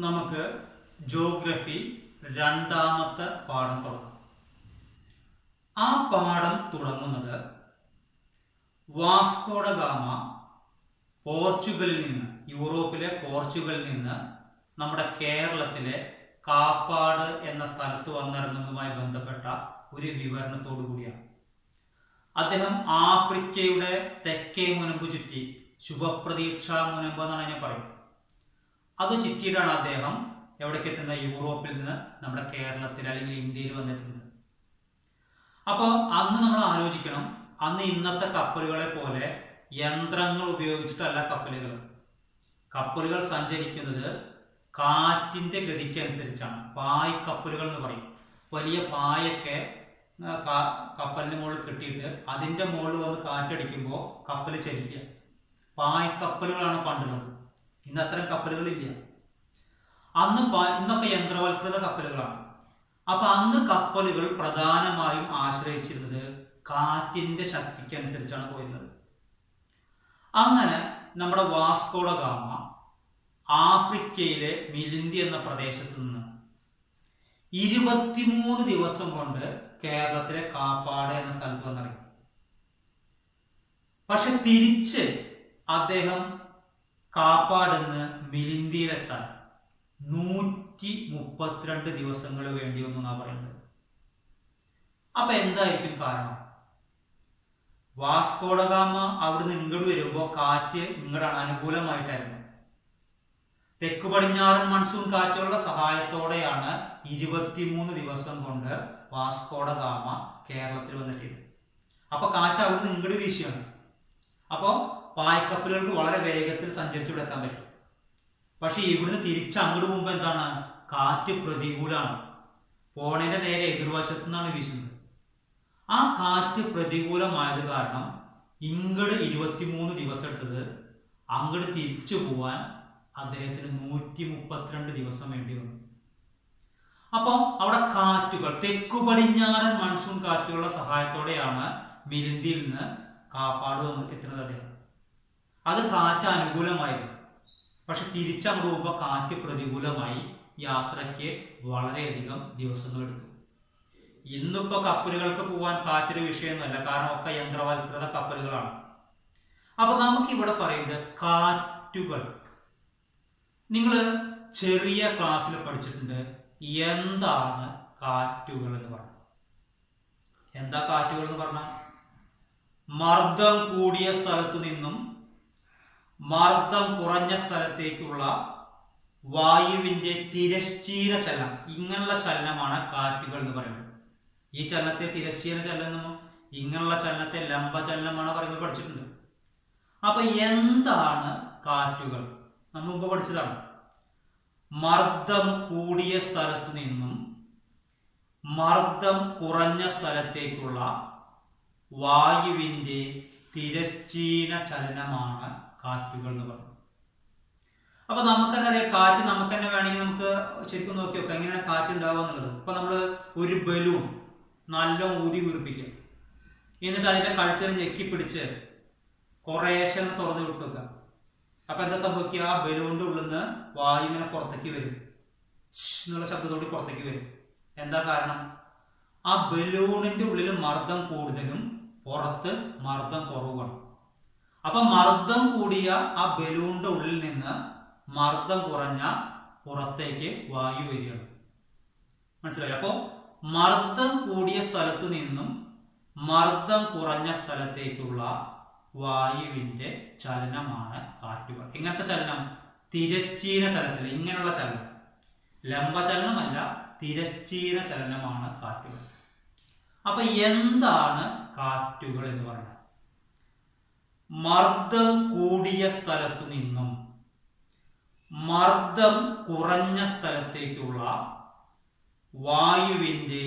നമുക്ക് ജോഗ്രഫി രണ്ടാമത്തെ പാഠം തുടങ്ങാം. ആ പാഠം തുടങ്ങുന്നത് വാസ്കോഡ ഗാമ പോർച്ചുഗലിൽ നിന്ന്, യൂറോപ്പിലെ പോർച്ചുഗലിൽ നിന്ന് നമ്മുടെ കേരളത്തിലെ കാപ്പാട് എന്ന സ്ഥലത്ത് വന്നിറങ്ങുന്നതുമായി ബന്ധപ്പെട്ട ഒരു വിവരണത്തോടു കൂടിയാണ്. അദ്ദേഹം ആഫ്രിക്കയുടെ തെക്കേ മുനമ്പ് ചുറ്റി, ശുഭപ്രതീക്ഷാ മുനമ്പ് എന്നാണ് ഞാൻ പറയുന്നത്, അത് ചുറ്റിയിട്ടാണ് അദ്ദേഹം എവിടേക്ക് എത്തുന്നത്? യൂറോപ്പിൽ നിന്ന് നമ്മുടെ കേരളത്തിൽ അല്ലെങ്കിൽ ഇന്ത്യയിൽ വന്നെത്തുന്നത്. അപ്പോൾ അന്ന് നമ്മൾ ആലോചിക്കണം, അന്ന് ഇന്നത്തെ കപ്പലുകളെ പോലെ യന്ത്രങ്ങൾ ഉപയോഗിച്ചിട്ടല്ല കപ്പലുകൾ സഞ്ചരിക്കുന്നത് കാറ്റിന്റെ ഗതിക്കനുസരിച്ചാണ്. പായ് കപ്പലുകൾ എന്ന് പറയും. വലിയ പായൊക്കെ കപ്പലിന്റെ മുകളിൽ കെട്ടിയിട്ട് അതിന്റെ മുകളിൽ വന്ന് കാറ്റടിക്കുമ്പോൾ കപ്പൽ ചലിക്കുക. പായ് കപ്പലുകളാണ് പണ്ടുള്ളത്. ഇന്ന് അത്തരം കപ്പലുകളില്ല. ഇന്നൊക്കെ യന്ത്രവൽകൃത കപ്പലുകളാണ്. അപ്പൊ അന്ന് കപ്പലുകൾ പ്രധാനമായും ആശ്രയിച്ചിരുന്നത് കാറ്റിന്റെ ശക്തിക്കനുസരിച്ചാണ് പോയിരുന്നത്. അങ്ങനെ നമ്മുടെ വാസ്കോഡ ഗാമ ആഫ്രിക്കയിലെ മിലിന്തി എന്ന പ്രദേശത്ത് നിന്ന് 23 ദിവസം കൊണ്ട് കേരളത്തിലെ കാപ്പാട് എന്ന സ്ഥലത്ത് വന്നിറങ്ങി. പക്ഷെ തിരിച്ച് അദ്ദേഹം കാപ്പാടുന്ന് മിലിന്തിയിലെത്താൻ 132 ദിവസങ്ങൾ വേണ്ടി വന്നു എന്നാണ് പറയുന്നത്. അപ്പൊ എന്തായിരിക്കും കാരണം? വാസ്കോഡ ഗാമ അവിടുന്ന് ഇങ്ങോട്ട് വരുമ്പോൾ കാറ്റ് ഇങ്ങോട്ടാണ്, അനുകൂലമായിട്ടായിരുന്നു. തെക്കു പടിഞ്ഞാറൻ മൺസൂൺ കാറ്റുകളുടെ സഹായത്തോടെയാണ് 23 ദിവസം കൊണ്ട് വാസ്കോഡ ഗാമ കേരളത്തിൽ വന്നെത്തിയത്. അപ്പൊ കാറ്റ് അവിടുന്ന് ഇങ്ങോട്ട് വീശിയാണ്. അപ്പോ പായ്ക്കപ്പലുകൾക്ക് വളരെ വേഗത്തിൽ സഞ്ചരിച്ചു എത്താൻ പറ്റും. പക്ഷെ ഇവിടുന്ന് തിരിച്ച് അങ്ങോട്ട് പോകുമ്പോൾ എന്താണ്? കാറ്റ് പ്രതികൂലമാണ്. പോണേന്റെ നേരെ എതിർവശത്തു നിന്നാണ് വീശുന്നത്. ആ കാറ്റ് പ്രതികൂലമായത് കാരണം ഇങ്ങോട്ട് 23 ദിവസം എടുത്തത് അങ്ങോട്ട് തിരിച്ചു പോവാൻ അദ്ദേഹത്തിന് 132 ദിവസം വേണ്ടി വന്നു. അപ്പോൾ അവിടെ കാറ്റുകൾ, തെക്കു പടിഞ്ഞാറൻ മൺസൂൺ കാറ്റുകളുടെ സഹായത്തോടെയാണ് മിലിന്തിയിൽ നിന്ന് കാപ്പാട് എത്തുന്നത് അദ്ദേഹം. അത് കാറ്റ് അനുകൂലമായിരുന്നു. പക്ഷെ തിരിച്ചങ്ങോട്ട് പോകുമ്പോൾ കാറ്റ് പ്രതികൂലമായി. യാത്രയ്ക്ക് വളരെയധികം ദിവസങ്ങൾ എടുത്തു. ഇന്നിപ്പോ കപ്പലുകൾക്ക് പോകാൻ കാറ്റൊരു വിഷയമൊന്നുമല്ല, കാരണം ഒക്കെ യന്ത്രവൽകൃത കപ്പലുകളാണ്. അപ്പൊ നമുക്ക് ഇവിടെ പറയുന്നത് കാറ്റുകൾ. നിങ്ങൾ ചെറിയ ക്ലാസ്സിൽ പഠിച്ചിട്ടുണ്ട് എന്താണ് കാറ്റുകൾ എന്ന് പറഞ്ഞു. എന്താ കാറ്റുകൾ എന്ന് പറഞ്ഞാൽ? മർദ്ദം കൂടിയ സ്ഥലത്തു നിന്നും മർദ്ദം കുറഞ്ഞ സ്ഥലത്തേക്കുള്ള വായുവിന്റെ തിരശ്ചീന ചലനം, ഇങ്ങനെയുള്ള ചലനമാണ് കാറ്റുകൾ എന്ന് പറയുന്നത്. ഈ ചലനത്തെ തിരശ്ചീന ചലനം, ഇങ്ങനെയുള്ള ചലനത്തെ ലംബ ചലനമാണ് പറയുന്നത്, പഠിച്ചിട്ടുണ്ട്. അപ്പൊ എന്താണ് കാറ്റുകൾ? നമ്മൾ മുമ്പ് പഠിച്ചതാണ്. മർദ്ദം കൂടിയ സ്ഥലത്തു നിന്നും മർദ്ദം കുറഞ്ഞ സ്ഥലത്തേക്കുള്ള വായുവിന്റെ തിരശ്ചീന ചലനമാണ് കാറ്റുകൾ എന്ന് പറയുന്നത്. അപ്പൊ നമുക്ക് തന്നെ അറിയാം, കാറ്റ് നമുക്ക് തന്നെ വേണമെങ്കിൽ നമുക്ക് ശരിക്കും നോക്കി നോക്കാം എങ്ങനെയാണ് കാറ്റ് ഉണ്ടാവുക എന്നുള്ളത്. ഇപ്പൊ നമ്മള് ഒരു ബലൂൺ നല്ല ഊതി വീർപ്പിക്കുക, എന്നിട്ട് അതിന്റെ കഴുത്തിന് ഞെക്കി പിടിച്ച് കുറേശ്ശെ തുറന്നു വിട്ടുക. അപ്പൊ എന്താ സംഭവിക്കുക? ആ ബലൂണിന്റെ ഉള്ളിൽ നിന്ന് വായു ഇങ്ങനെ പുറത്തേക്ക് വരും, എന്നുള്ള ശബ്ദത്തോടെ പുറത്തേക്ക് വരും. എന്താ കാരണം? ആ ബലൂണിന്റെ ഉള്ളിൽ മർദ്ദം കൂടുതലും പുറത്ത് മർദ്ദം കുറവാണ്. അപ്പൊ മർദ്ദം കൂടിയ ആ ബലൂണിന്റെ ഉള്ളിൽ നിന്ന് മർദ്ദം കുറഞ്ഞ പുറത്തേക്ക് വായു വരികയാണ്. മനസ്സിലായി? അപ്പോ മർദ്ദം കൂടിയ സ്ഥലത്തു നിന്നും മർദ്ദം കുറഞ്ഞ സ്ഥലത്തേക്കുള്ള വായുവിന്റെ ചലനമാണ് കാറ്റുകൾ. ഇങ്ങനത്തെ ചലനം തിരശ്ചീന തലത്തിൽ, ഇങ്ങനെയുള്ള ചലനം, ലംബ ചലനമല്ല, തിരശ്ചീന ചലനമാണ് കാറ്റുകൾ. അപ്പൊ എന്താണ് കാറ്റുകൾ എന്ന് പറഞ്ഞാൽ? മർദ്ദം കൂടിയ സ്ഥലത്തു നിന്നും മർദ്ദം കുറഞ്ഞ സ്ഥലത്തേക്കുള്ള വായുവിന്റെ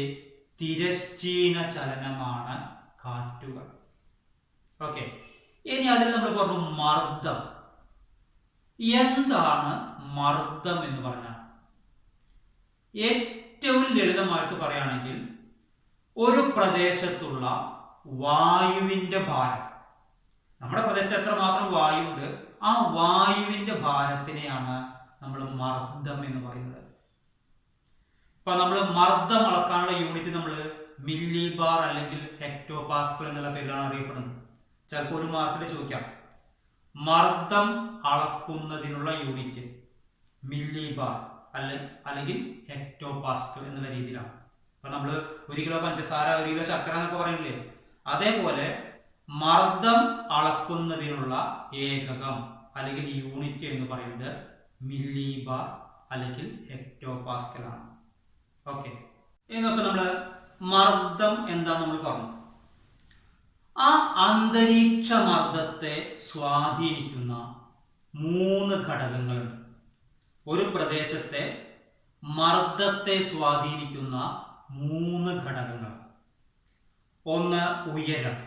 തിരശ്ചീന ചലനമാണ് കാറ്റുകൾ. ഓക്കെ, ഇനി അതിൽ നമ്മൾ പറഞ്ഞു മർദ്ദം. എന്താണ് മർദ്ദം എന്ന് പറഞ്ഞാൽ? ഏറ്റവും ലളിതമായിട്ട് പറയുകയാണെങ്കിൽ ഒരു പ്രദേശത്തുള്ള വായുവിന്റെ ഭാരം, നമ്മുടെ പ്രദേശത്ത് എത്രമാത്രം വായു ഉണ്ട്, ആ വായുവിന്റെ ഭാരത്തിനെയാണ് നമ്മൾ മർദ്ദം എന്ന് പറയുന്നത്. ഇപ്പൊ നമ്മൾ മർദ്ദം അളക്കാനുള്ള യൂണിറ്റ് നമ്മൾ മില്ലി ബാർ അല്ലെങ്കിൽ ഹെക്ടോ പാസ്കൽ എന്നുള്ള പേരിലാണ് അറിയപ്പെടുന്നത്. ചിലപ്പോൾ ഒരു മാർക്കിൽ ചോദിക്കാം, മർദ്ദം അളക്കുന്നതിനുള്ള യൂണിറ്റ് മില്ലി ബാർ അല്ലെങ്കിൽ ഹെക്ടോ പാസ്കൽ എന്നുള്ള രീതിയിലാണ്. അപ്പൊ നമ്മൾ 1 കിലോ പഞ്ചസാര 1 കിലോ ശർക്കര എന്നൊക്കെ പറയില്ലേ, അതേപോലെ മർദ്ദം അളക്കുന്നതിനുള്ള ഏകകം അല്ലെങ്കിൽ യൂണിറ്റ് എന്ന് പറയുന്നത് മില്ലി ബാർ അല്ലെങ്കിൽ ഹെക്ടോ പാസ്കൽ ആണ്. ഓക്കെ, എന്നൊക്കെ നമ്മൾ മർദ്ദം എന്താ നമ്മൾ പറഞ്ഞു. ആ അന്തരീക്ഷ മർദ്ദത്തെ സ്വാധീനിക്കുന്ന 3 ഘടകങ്ങളുണ്ട്. ഒരു പ്രദേശത്തെ മർദ്ദത്തെ സ്വാധീനിക്കുന്ന 3 ഘടകങ്ങൾ. 1 ഉയരം,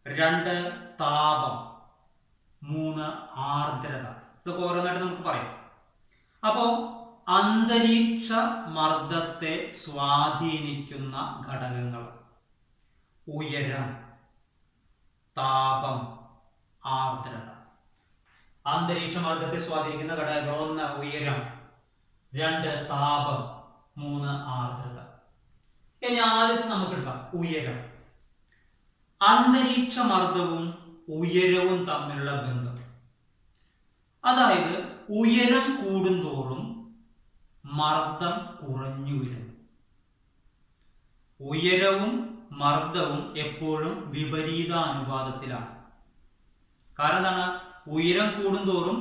2 താപം, 3 ആർദ്രത. ഇതൊക്കെ ഓരോന്നായിട്ട് നമുക്ക് പറയാം. അപ്പോ അന്തരീക്ഷ മർദ്ദത്തെ സ്വാധീനിക്കുന്ന ഘടകങ്ങൾ: ഉയരം, താപം, ആർദ്രത. അന്തരീക്ഷ മർദ്ദത്തെ സ്വാധീനിക്കുന്ന ഘടകങ്ങൾ: 1 ഉയരം, 2 താപം, 3 ആർദ്രത. ഇനി ആദ്യത്തെ നമുക്ക് എടുക്കാം ഉയരം. അന്തരീക്ഷ മർദ്ദവും ഉയരവും തമ്മിലുള്ള ബന്ധം. അതായത് ഉയരം കൂടുന്തോറും മർദ്ദം കുറഞ്ഞു വരുന്നു. ഉയരവും മർദ്ദവും എപ്പോഴും വിപരീതാനുപാതത്തിലാണ്. കാരണം എന്താണ്? ഉയരം കൂടുന്തോറും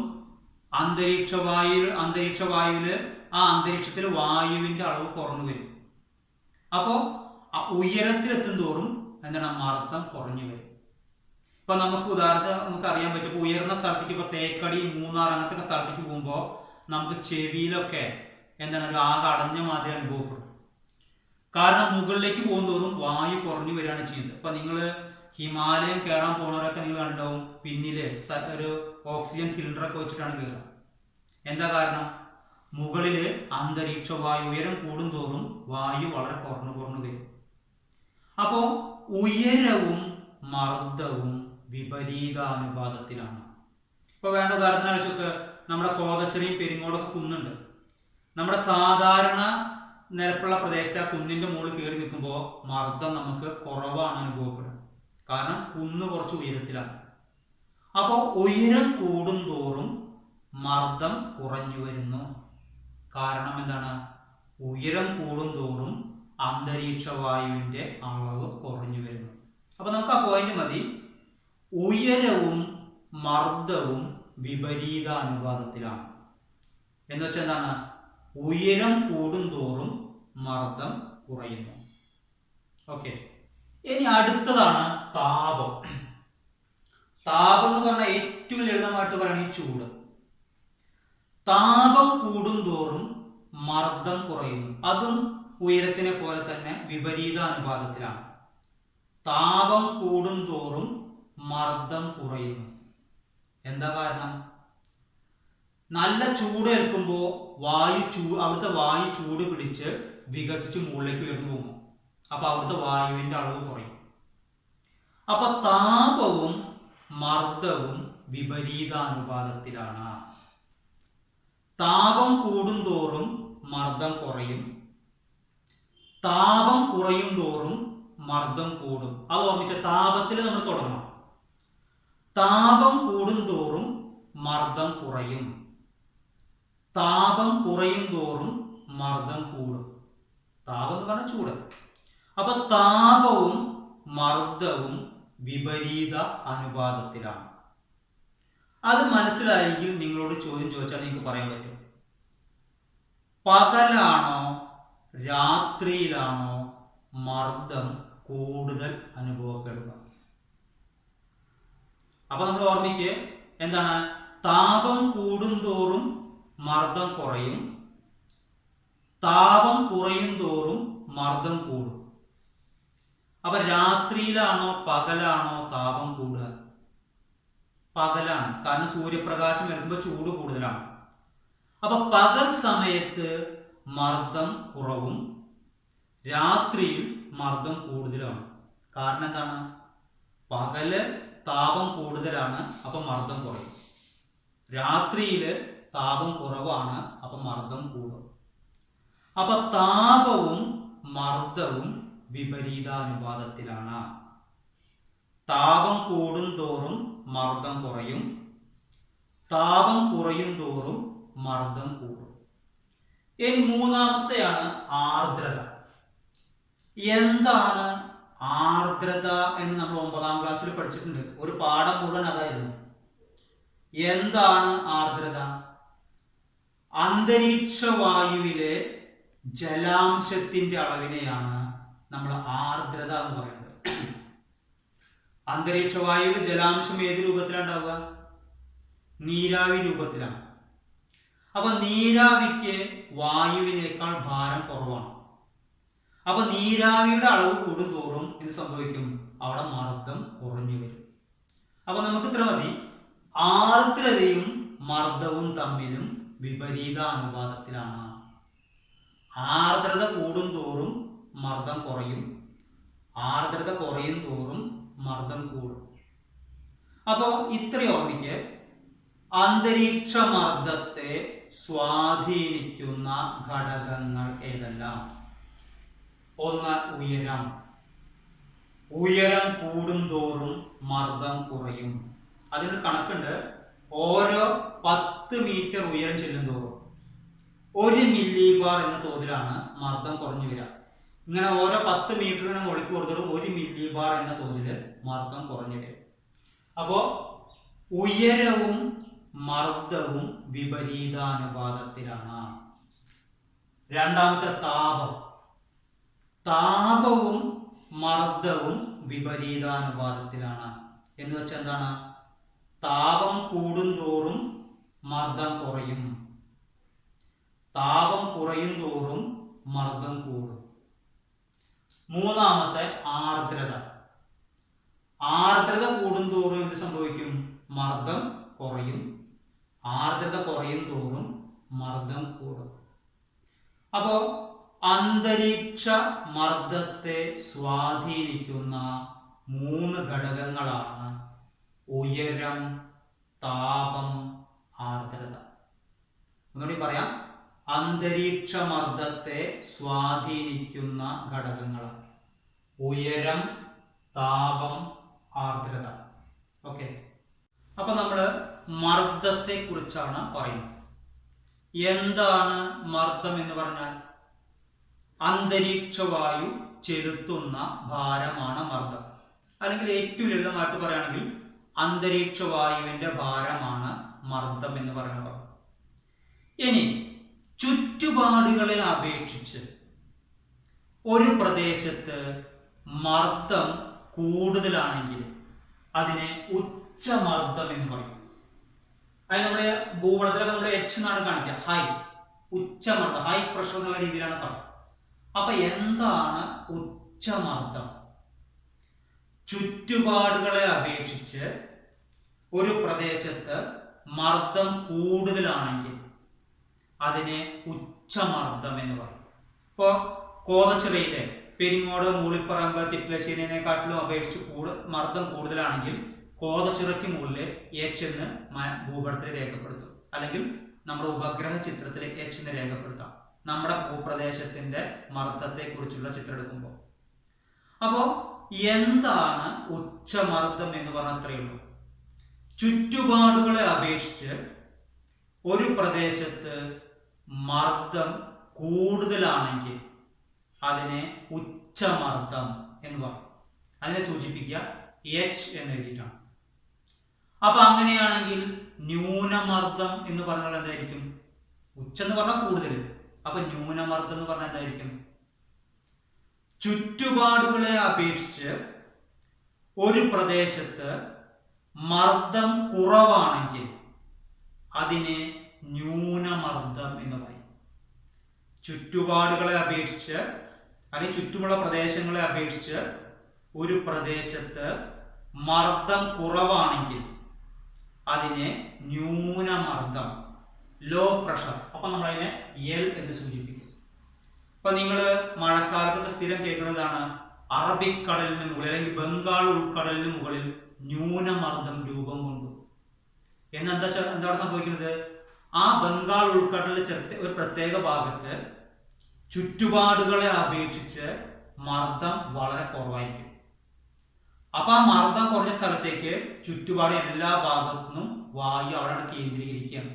അന്തരീക്ഷ വായുവില് ആ അന്തരീക്ഷത്തിൽ വായുവിന്റെ അളവ് കുറഞ്ഞു വരും. അപ്പോ ഉയരത്തിലെത്തും തോറും എന്താണ്? മർദ്ദം കുറഞ്ഞു വരും. ഇപ്പൊ നമുക്ക് ഉദാഹരണത്തിന് നമുക്ക് അറിയാൻ പറ്റും, ഇപ്പൊ ഉയർന്ന സ്ഥലത്തേക്ക്, ഇപ്പൊ തേക്കടി, മൂന്നാർ അങ്ങനത്തെ സ്ഥലത്തേക്ക് പോകുമ്പോൾ നമുക്ക് ചെവിയിലൊക്കെ എന്താണ് ഒരു ആകെ അടഞ്ഞ മാതിരി അനുഭവപ്പെടും. കാരണം മുകളിലേക്ക് പോകുന്തോറും വായു കുറഞ്ഞു വരികയാണ് ചെയ്യുന്നത്. ഇപ്പൊ നിങ്ങൾ ഹിമാലയം കയറാൻ പോണവരൊക്കെ നിങ്ങൾ കണ്ടാവും, പിന്നില് ഒരു ഓക്സിജൻ സിലിണ്ടറൊക്കെ വെച്ചിട്ടാണ് കയറുക. എന്താ കാരണം? മുകളില് അന്തരീക്ഷ വായു ഉയരം കൂടുന്തോറും വായു വളരെ കുറഞ്ഞു വരും. അപ്പോ ഉയരവും മർദ്ദവും വിപരീതാനുപാതത്തിലാണ്. ഇപ്പൊ വേണ്ട ഉദാഹരണത്തിന് വെച്ചൊക്കെ നമ്മുടെ കോതച്ചെറിയും പെരിങ്ങോടൊക്കെ കുന്നുണ്ട്. നമ്മുടെ സാധാരണ നിരപ്പുള്ള പ്രദേശത്തെ ആ കുന്നിന്റെ മുകളിൽ കയറി നിൽക്കുമ്പോൾ മർദ്ദം നമുക്ക് കുറവാണ് അനുഭവപ്പെടുന്നത്. കാരണം കുന്ന് കുറച്ച് ഉയരത്തിലാണ്. അപ്പോൾ ഉയരം കൂടുന്തോറും മർദ്ദം കുറഞ്ഞു വരുന്നു. കാരണം എന്താണ്? ഉയരം കൂടുന്തോറും അന്തരീക്ഷ വായുവിന്റെ അളവ് കുറഞ്ഞു വരുന്നു. അപ്പൊ നമുക്ക് ആ പോയിന്റ് മതി. ഉയരവും മർദ്ദവും വിപരീതാനുപാതത്തിലാണ്. എന്ന് വെച്ചാൽ എന്താണ്? ഉയരം കൂടുന്തോറും മർദ്ദം കുറയുന്നു. ഓക്കെ, ഇനി അടുത്തതാണ് താപം. താപം എന്ന് പറഞ്ഞാൽ ഏറ്റവും ലളിതമായിട്ട് പറയുന്നത് ചൂട്. താപം കൂടുന്തോറും മർദ്ദം കുറയുന്നു. അതും ഉയരത്തിനെ പോലെ തന്നെ വിപരീതാനുപാതത്തിലാണ്. താപം കൂടുന്തോറും മർദ്ദം കുറയുന്നു. എന്താ കാരണം? നല്ല ചൂട് ഏൽക്കുമ്പോൾ അവിടുത്തെ വായു ചൂട് പിടിച്ച് വികസിച്ച് മുകളിലേക്ക് ഉയർന്നു പോകും. അപ്പൊ അവിടുത്തെ വായുവിന്റെ അളവ് കുറയും. അപ്പൊ താപവും മർദ്ദവും വിപരീതാനുപാതത്തിലാണ്. താപം കൂടുന്തോറും മർദ്ദം കുറയും, താപം കുറയും തോറും മർദ്ദം കൂടും. അത് ഓർമ്മിച്ച താപത്തിൽ നമ്മൾ തുടങ്ങണം. താപം കൂടുന്തോറും മർദ്ദം കുറയും, താപം കുറയും തോറും മർദ്ദം കൂടും. താപം എന്ന് പറഞ്ഞാൽ ചൂട്. അപ്പൊ താപവും മർദ്ദവും വിപരീത അനുപാതത്തിലാണ്. അത് മനസ്സിലായെങ്കിൽ നിങ്ങളോട് ചോദ്യം ചോദിച്ചാൽ നിങ്ങൾക്ക് പറയാൻ പറ്റും, പകലാണോ രാത്രിയിലാണോ മർദ്ദം കൂടുതൽ അനുഭവപ്പെടുക? അപ്പൊ നമ്മൾ ഓർമ്മിക്കുക എന്താണ്? താപം കൂടുന്തോറും മർദ്ദം കുറയും, താപം കുറയും തോറും മർദ്ദം കൂടും. അപ്പൊ രാത്രിയിലാണോ പകലാണോ താപം കൂടുക? പകലാണ്. കാരണം സൂര്യപ്രകാശം വരുമ്പോൾ ചൂട് കൂടുതലാണ്. അപ്പൊ പകൽ സമയത്ത് മർദ്ദം കുറവും, രാത്രിയിൽ മർദ്ദം കൂടുതലാണ്. കാരണം എന്താണ്? പകല് താപം കൂടുതലാണ്, അപ്പൊ മർദ്ദം കുറയും. രാത്രിയില് താപം കുറവാണ്, അപ്പൊ മർദ്ദം കൂടും. അപ്പൊ താപവും മർദ്ദവും വിപരീതാനുപാതത്തിലാണ്. താപം കൂടും തോറും മർദ്ദം കുറയും, താപം കുറയും തോറും മർദ്ദം കൂടും. ഇനി മൂന്നാമത്തെയാണ് ആർദ്രത. എന്താണ് ആർദ്രത എന്ന് നമ്മൾ 9ാം ക്ലാസ്സിൽ പഠിച്ചിട്ടുണ്ട്. ഒരു പാഠം മുഴുവൻ അതായിരുന്നു. എന്താണ് ആർദ്രത? അന്തരീക്ഷ വായുവിലെ ജലാംശത്തിന്റെ അളവിനെയാണ് നമ്മൾ ആർദ്രത എന്ന് പറയുന്നത്. അന്തരീക്ഷ വായുവിൽ ജലാംശം ഏത് രൂപത്തിലാണ് ഉണ്ടാവുക? നീരാവി രൂപത്തിലാണ്. അപ്പൊ നീരാവിക്ക് വായുവിനേക്കാൾ ഭാരം കുറവാണ്. അപ്പൊ നീരാവിയുടെ അളവ് കൂടുന്തോറും എന്ത് സംഭവിക്കും? അവിടെ മർദ്ദം കുറഞ്ഞു വരും. അപ്പൊ നമുക്ക് ഇത്ര മതി. ആർദ്രതയും മർദ്ദവും തമ്മിലും വിപരീതാനുപാതത്തിലാണ്. ആർദ്രത കൂടുന്തോറും മർദ്ദം കുറയും, ആർദ്രത കുറയും തോറും മർദ്ദം കൂടും. അപ്പോ ഇത്ര ഓർമ്മിക്ക്. അന്തരീക്ഷ മർദ്ദത്തെ സ്വാധീനിക്കുന്ന ഘടകങ്ങൾ ഏതെല്ലാം? ഒന്ന് ഉയരം. ഉയരം കൂടുന്തോറും മർദ്ദം കുറയും. അതിനൊരു കണക്കുണ്ട്. ഓരോ 10 മീറ്റർ ഉയരം ചെല്ലുന്തോറും 1 മില്ലിബാർ എന്ന തോതിലാണ് മർദ്ദം കുറഞ്ഞു വരിക. ഇങ്ങനെ ഓരോ 10 മീറ്ററിന് മുകളിൽ കൂടുതലും 1 മില്ലിബാർ എന്ന തോതിൽ മർദ്ദം കുറഞ്ഞു വരും. അപ്പോ ഉയരവും മർദ്ദവും വിപരീതാനുപാതത്തിലാണ്. രണ്ടാമത്തെ താപം. താപവും മർദ്ദവും വിപരീതാനുപാതത്തിലാണ്. എന്ന് വെച്ചാൽ എന്താണ്? താപം കൂടുന്തോറും മർദ്ദം കുറയും, താപം കുറയും തോറും മർദ്ദം കൂടും. മൂന്നാമത്തെ ആർദ്രത. ആർദ്രത കൂടുന്തോറും എന്ത് സംഭവിക്കും? മർദ്ദം കുറയും. ആർദ്രത കുറയും തോറും മർദ്ദം കൂടും. അപ്പോ അന്തരീക്ഷ മർദ്ദത്തെ സ്വാധീനിക്കുന്ന 3 ഘടകങ്ങളാണ് ഉയരം, താപം, ആർദ്രത. ഒന്നുകൂടി പറയാം. അന്തരീക്ഷ മർദ്ദത്തെ സ്വാധീനിക്കുന്ന ഘടകങ്ങൾ ഉയരം, താപം, ആർദ്രത. ഓക്കെ. അപ്പൊ നമ്മള് മർദ്ദത്തെ കുറിച്ചാണ് പറയുന്നത്. എന്താണ് മർദ്ദം എന്ന് പറഞ്ഞാൽ? അന്തരീക്ഷ വായു ചെലുത്തുന്ന ഭാരമാണ് മർദ്ദം. അല്ലെങ്കിൽ ഏറ്റവും ലളിതമായിട്ട് പറയുകയാണെങ്കിൽ അന്തരീക്ഷ വായുവിന്റെ ഭാരമാണ് മർദ്ദം എന്ന് പറയുന്നത്. ഇനി ചുറ്റുപാടുകളെ അപേക്ഷിച്ച് ഒരു പ്രദേശത്ത് മർദ്ദം കൂടുതലാണെങ്കിൽ അതിനെ ഉച്ചമർദ്ദം എന്ന് പറയും. അത് നമ്മള് ഭൂപടത്തിലൊക്കെ നമ്മൾ എച്ച് എന്നാണ് കാണിക്കുക. ഹൈ, ഉച്ചമർദ്ദം, ഹൈ പ്രഷർ എന്നുള്ള രീതിയിലാണ് പറയുക. അപ്പൊ എന്താണ് ഉച്ചമർദ്ദം? ചുറ്റുപാടുകളെ അപേക്ഷിച്ച് ഒരു പ്രദേശത്ത് മർദ്ദം കൂടുതലാണെങ്കിൽ അതിനെ ഉച്ചമർദ്ദം എന്ന് പറയും. ഇപ്പോ കോതച്ചിറയിലെ പെരിങ്ങോട്, മൂളിപ്പറമ്പ്, തിപ്പലശ്ശേരിനെക്കാട്ടിലും അപേക്ഷിച്ച് മർദ്ദം കൂടുതലാണെങ്കിൽ കോതച്ചിറയ്ക്ക് മുകളിൽ എച്ച് എന്ന് ഭൂപടത്തിൽ രേഖപ്പെടുത്തും. അല്ലെങ്കിൽ നമ്മുടെ ഉപഗ്രഹ ചിത്രത്തിൽ എച്ച് എന്ന് രേഖപ്പെടുത്താം, നമ്മുടെ ഭൂപ്രദേശത്തിന്റെ മർദ്ദത്തെ കുറിച്ചുള്ള ചിത്രം എടുക്കുമ്പോൾ. അപ്പോ എന്താണ് ഉച്ചമർദ്ദം എന്ന് പറഞ്ഞാൽ അത്രയേ ഉള്ളൂ. ചുറ്റുപാടുകളെ അപേക്ഷിച്ച് ഒരു പ്രദേശത്ത് മർദ്ദം കൂടുതലാണെങ്കിൽ അതിനെ ഉച്ചമർദ്ദം എന്ന് പറയും. അതിനെ സൂചിപ്പിക്കുക എച്ച് എന്ന് എഴുതിയിട്ടാണ്. അപ്പൊ അങ്ങനെയാണെങ്കിൽ ന്യൂനമർദ്ദം എന്ന് പറഞ്ഞാൽ എന്തായിരിക്കും? ഉച്ച എന്ന് പറഞ്ഞാൽ കൂടുതൽ. അപ്പൊ ന്യൂനമർദ്ദം എന്ന് പറഞ്ഞാൽ എന്തായിരിക്കും? ചുറ്റുപാടുകളെ അപേക്ഷിച്ച് ഒരു പ്രദേശത്ത് മർദ്ദം കുറവാണെങ്കിൽ അതിനെ ന്യൂനമർദ്ദം എന്ന് പറയും. ചുറ്റുപാടുകളെ അപേക്ഷിച്ച് അല്ലെങ്കിൽ ചുറ്റുമുള്ള പ്രദേശങ്ങളെ അപേക്ഷിച്ച് ഒരു പ്രദേശത്ത് മർദ്ദം കുറവാണെങ്കിൽ അതിനെ ന്യൂനമർദ്ദം, ലോ പ്രഷർ. അപ്പൊ നമ്മൾ അതിനെ എൽ എന്ന് സൂചിപ്പിക്കും. ഇപ്പൊ നിങ്ങൾ മഴക്കാലത്തൊക്കെ സ്ഥിരം കേൾക്കുന്നതാണ് അറബിക്കടലിന് മുകളിൽ അല്ലെങ്കിൽ ബംഗാൾ ഉൾക്കടലിന് മുകളിൽ ന്യൂനമർദ്ദം രൂപം കൊണ്ടു. എന്താണ് സംഭവിക്കുന്നത്? ആ ബംഗാൾ ഉൾക്കടലിൽ ഒരു പ്രത്യേക ഭാഗത്ത് ചുറ്റുപാടുകളെ അപേക്ഷിച്ച് മർദ്ദം വളരെ കുറവായിരിക്കും. അപ്പൊ ആ മർദ്ദം കുറഞ്ഞ സ്ഥലത്തേക്ക് ചുറ്റുപാട് എല്ലാ ഭാഗത്തുനിന്നും വായു അവിടെ കേന്ദ്രീകരിക്കുകയാണ്.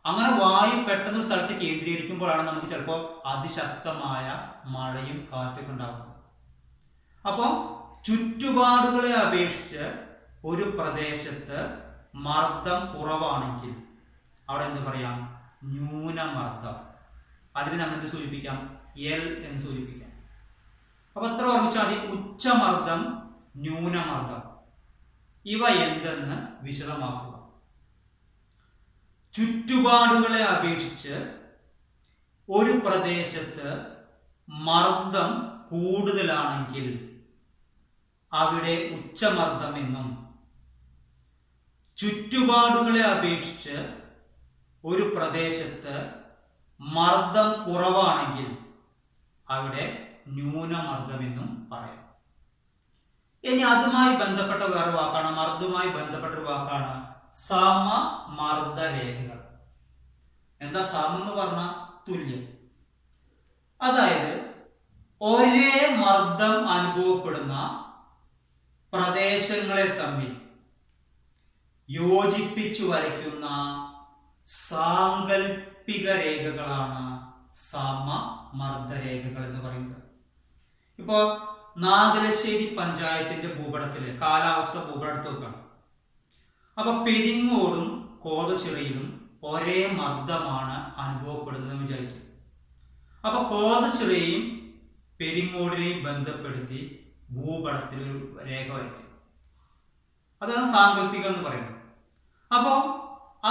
അങ്ങനെ വായു പെട്ടെന്ന് ഒരു സ്ഥലത്ത് കേന്ദ്രീകരിക്കുമ്പോഴാണ് നമുക്ക് ചിലപ്പോൾ അതിശക്തമായ മഴയും കാറ്റൊക്കെ ഉണ്ടാകുന്നത്. അപ്പോൾ ചുറ്റുപാടുകളെ അപേക്ഷിച്ച് ഒരു പ്രദേശത്ത് മർദ്ദം കുറവാണെങ്കിൽ അവിടെ എന്ത് പറയാം? ന്യൂനമർദ്ദം. അതിന് നമ്മൾ എന്ത് സൂചിപ്പിക്കാം? എൽ എന്ന് സൂചിപ്പിക്കാം. അപ്പൊ എത്ര ഓർമ്മിച്ചാൽ മതി? ഉച്ചമർദ്ദം, ന്യൂനമർദ്ദം, ഇവ എന്തെന്ന് വിശദമാക്കുക. ചുറ്റുപാടുകളെ അപേക്ഷിച്ച് ഒരു പ്രദേശത്ത് മർദ്ദം കൂടുതലാണെങ്കിൽ അവിടെ ഉച്ചമർദ്ദം എന്നും, ചുറ്റുപാടുകളെ അപേക്ഷിച്ച് ഒരു പ്രദേശത്ത് മർദ്ദം കുറവാണെങ്കിൽ അവിടെ ന്യൂനമർദ്ദം എന്നും പറയാം. ഇനി അതുമായി ബന്ധപ്പെട്ട വേറെ വാക്കാണ്, മർദ്ദവുമായി ബന്ധപ്പെട്ട ഒരു വാക്കാണ് സമമർദ്ദ രേഖകൾ. എന്താ സമം എന്ന് പറഞ്ഞാൽ തുല്യം. അതായത് ഒരേ മർദ്ദം അനുഭവപ്പെടുന്ന പ്രദേശങ്ങളെ തമ്മിൽ യോജിപ്പിച്ചു വരയ്ക്കുന്ന സാങ്കൽപ്പിക രേഖകളാണ് സമമർദ്ദരേഖകൾ എന്ന് പറയുന്നത്. ഇപ്പോ നാഗലശ്ശേരി പഞ്ചായത്തിന്റെ ഭൂപടത്തില് കാലാവസ്ഥ ഭൂപടത്ത് നോക്കണം. അപ്പൊ പെരിങ്ങോടും കോതച്ചിറയിലും ഒരേ മർദ്ദമാണ് അനുഭവപ്പെടുന്നത് വിചാരിക്കും. അപ്പൊ കോതച്ചിറയെയും പെരിങ്ങോടിനെയും ബന്ധപ്പെടുത്തി ഭൂപടത്തിൽ ഒരു രേഖ വരയ്ക്കും. അതാണ് സാങ്കല്പികം എന്ന് പറയുന്നത്. അപ്പോ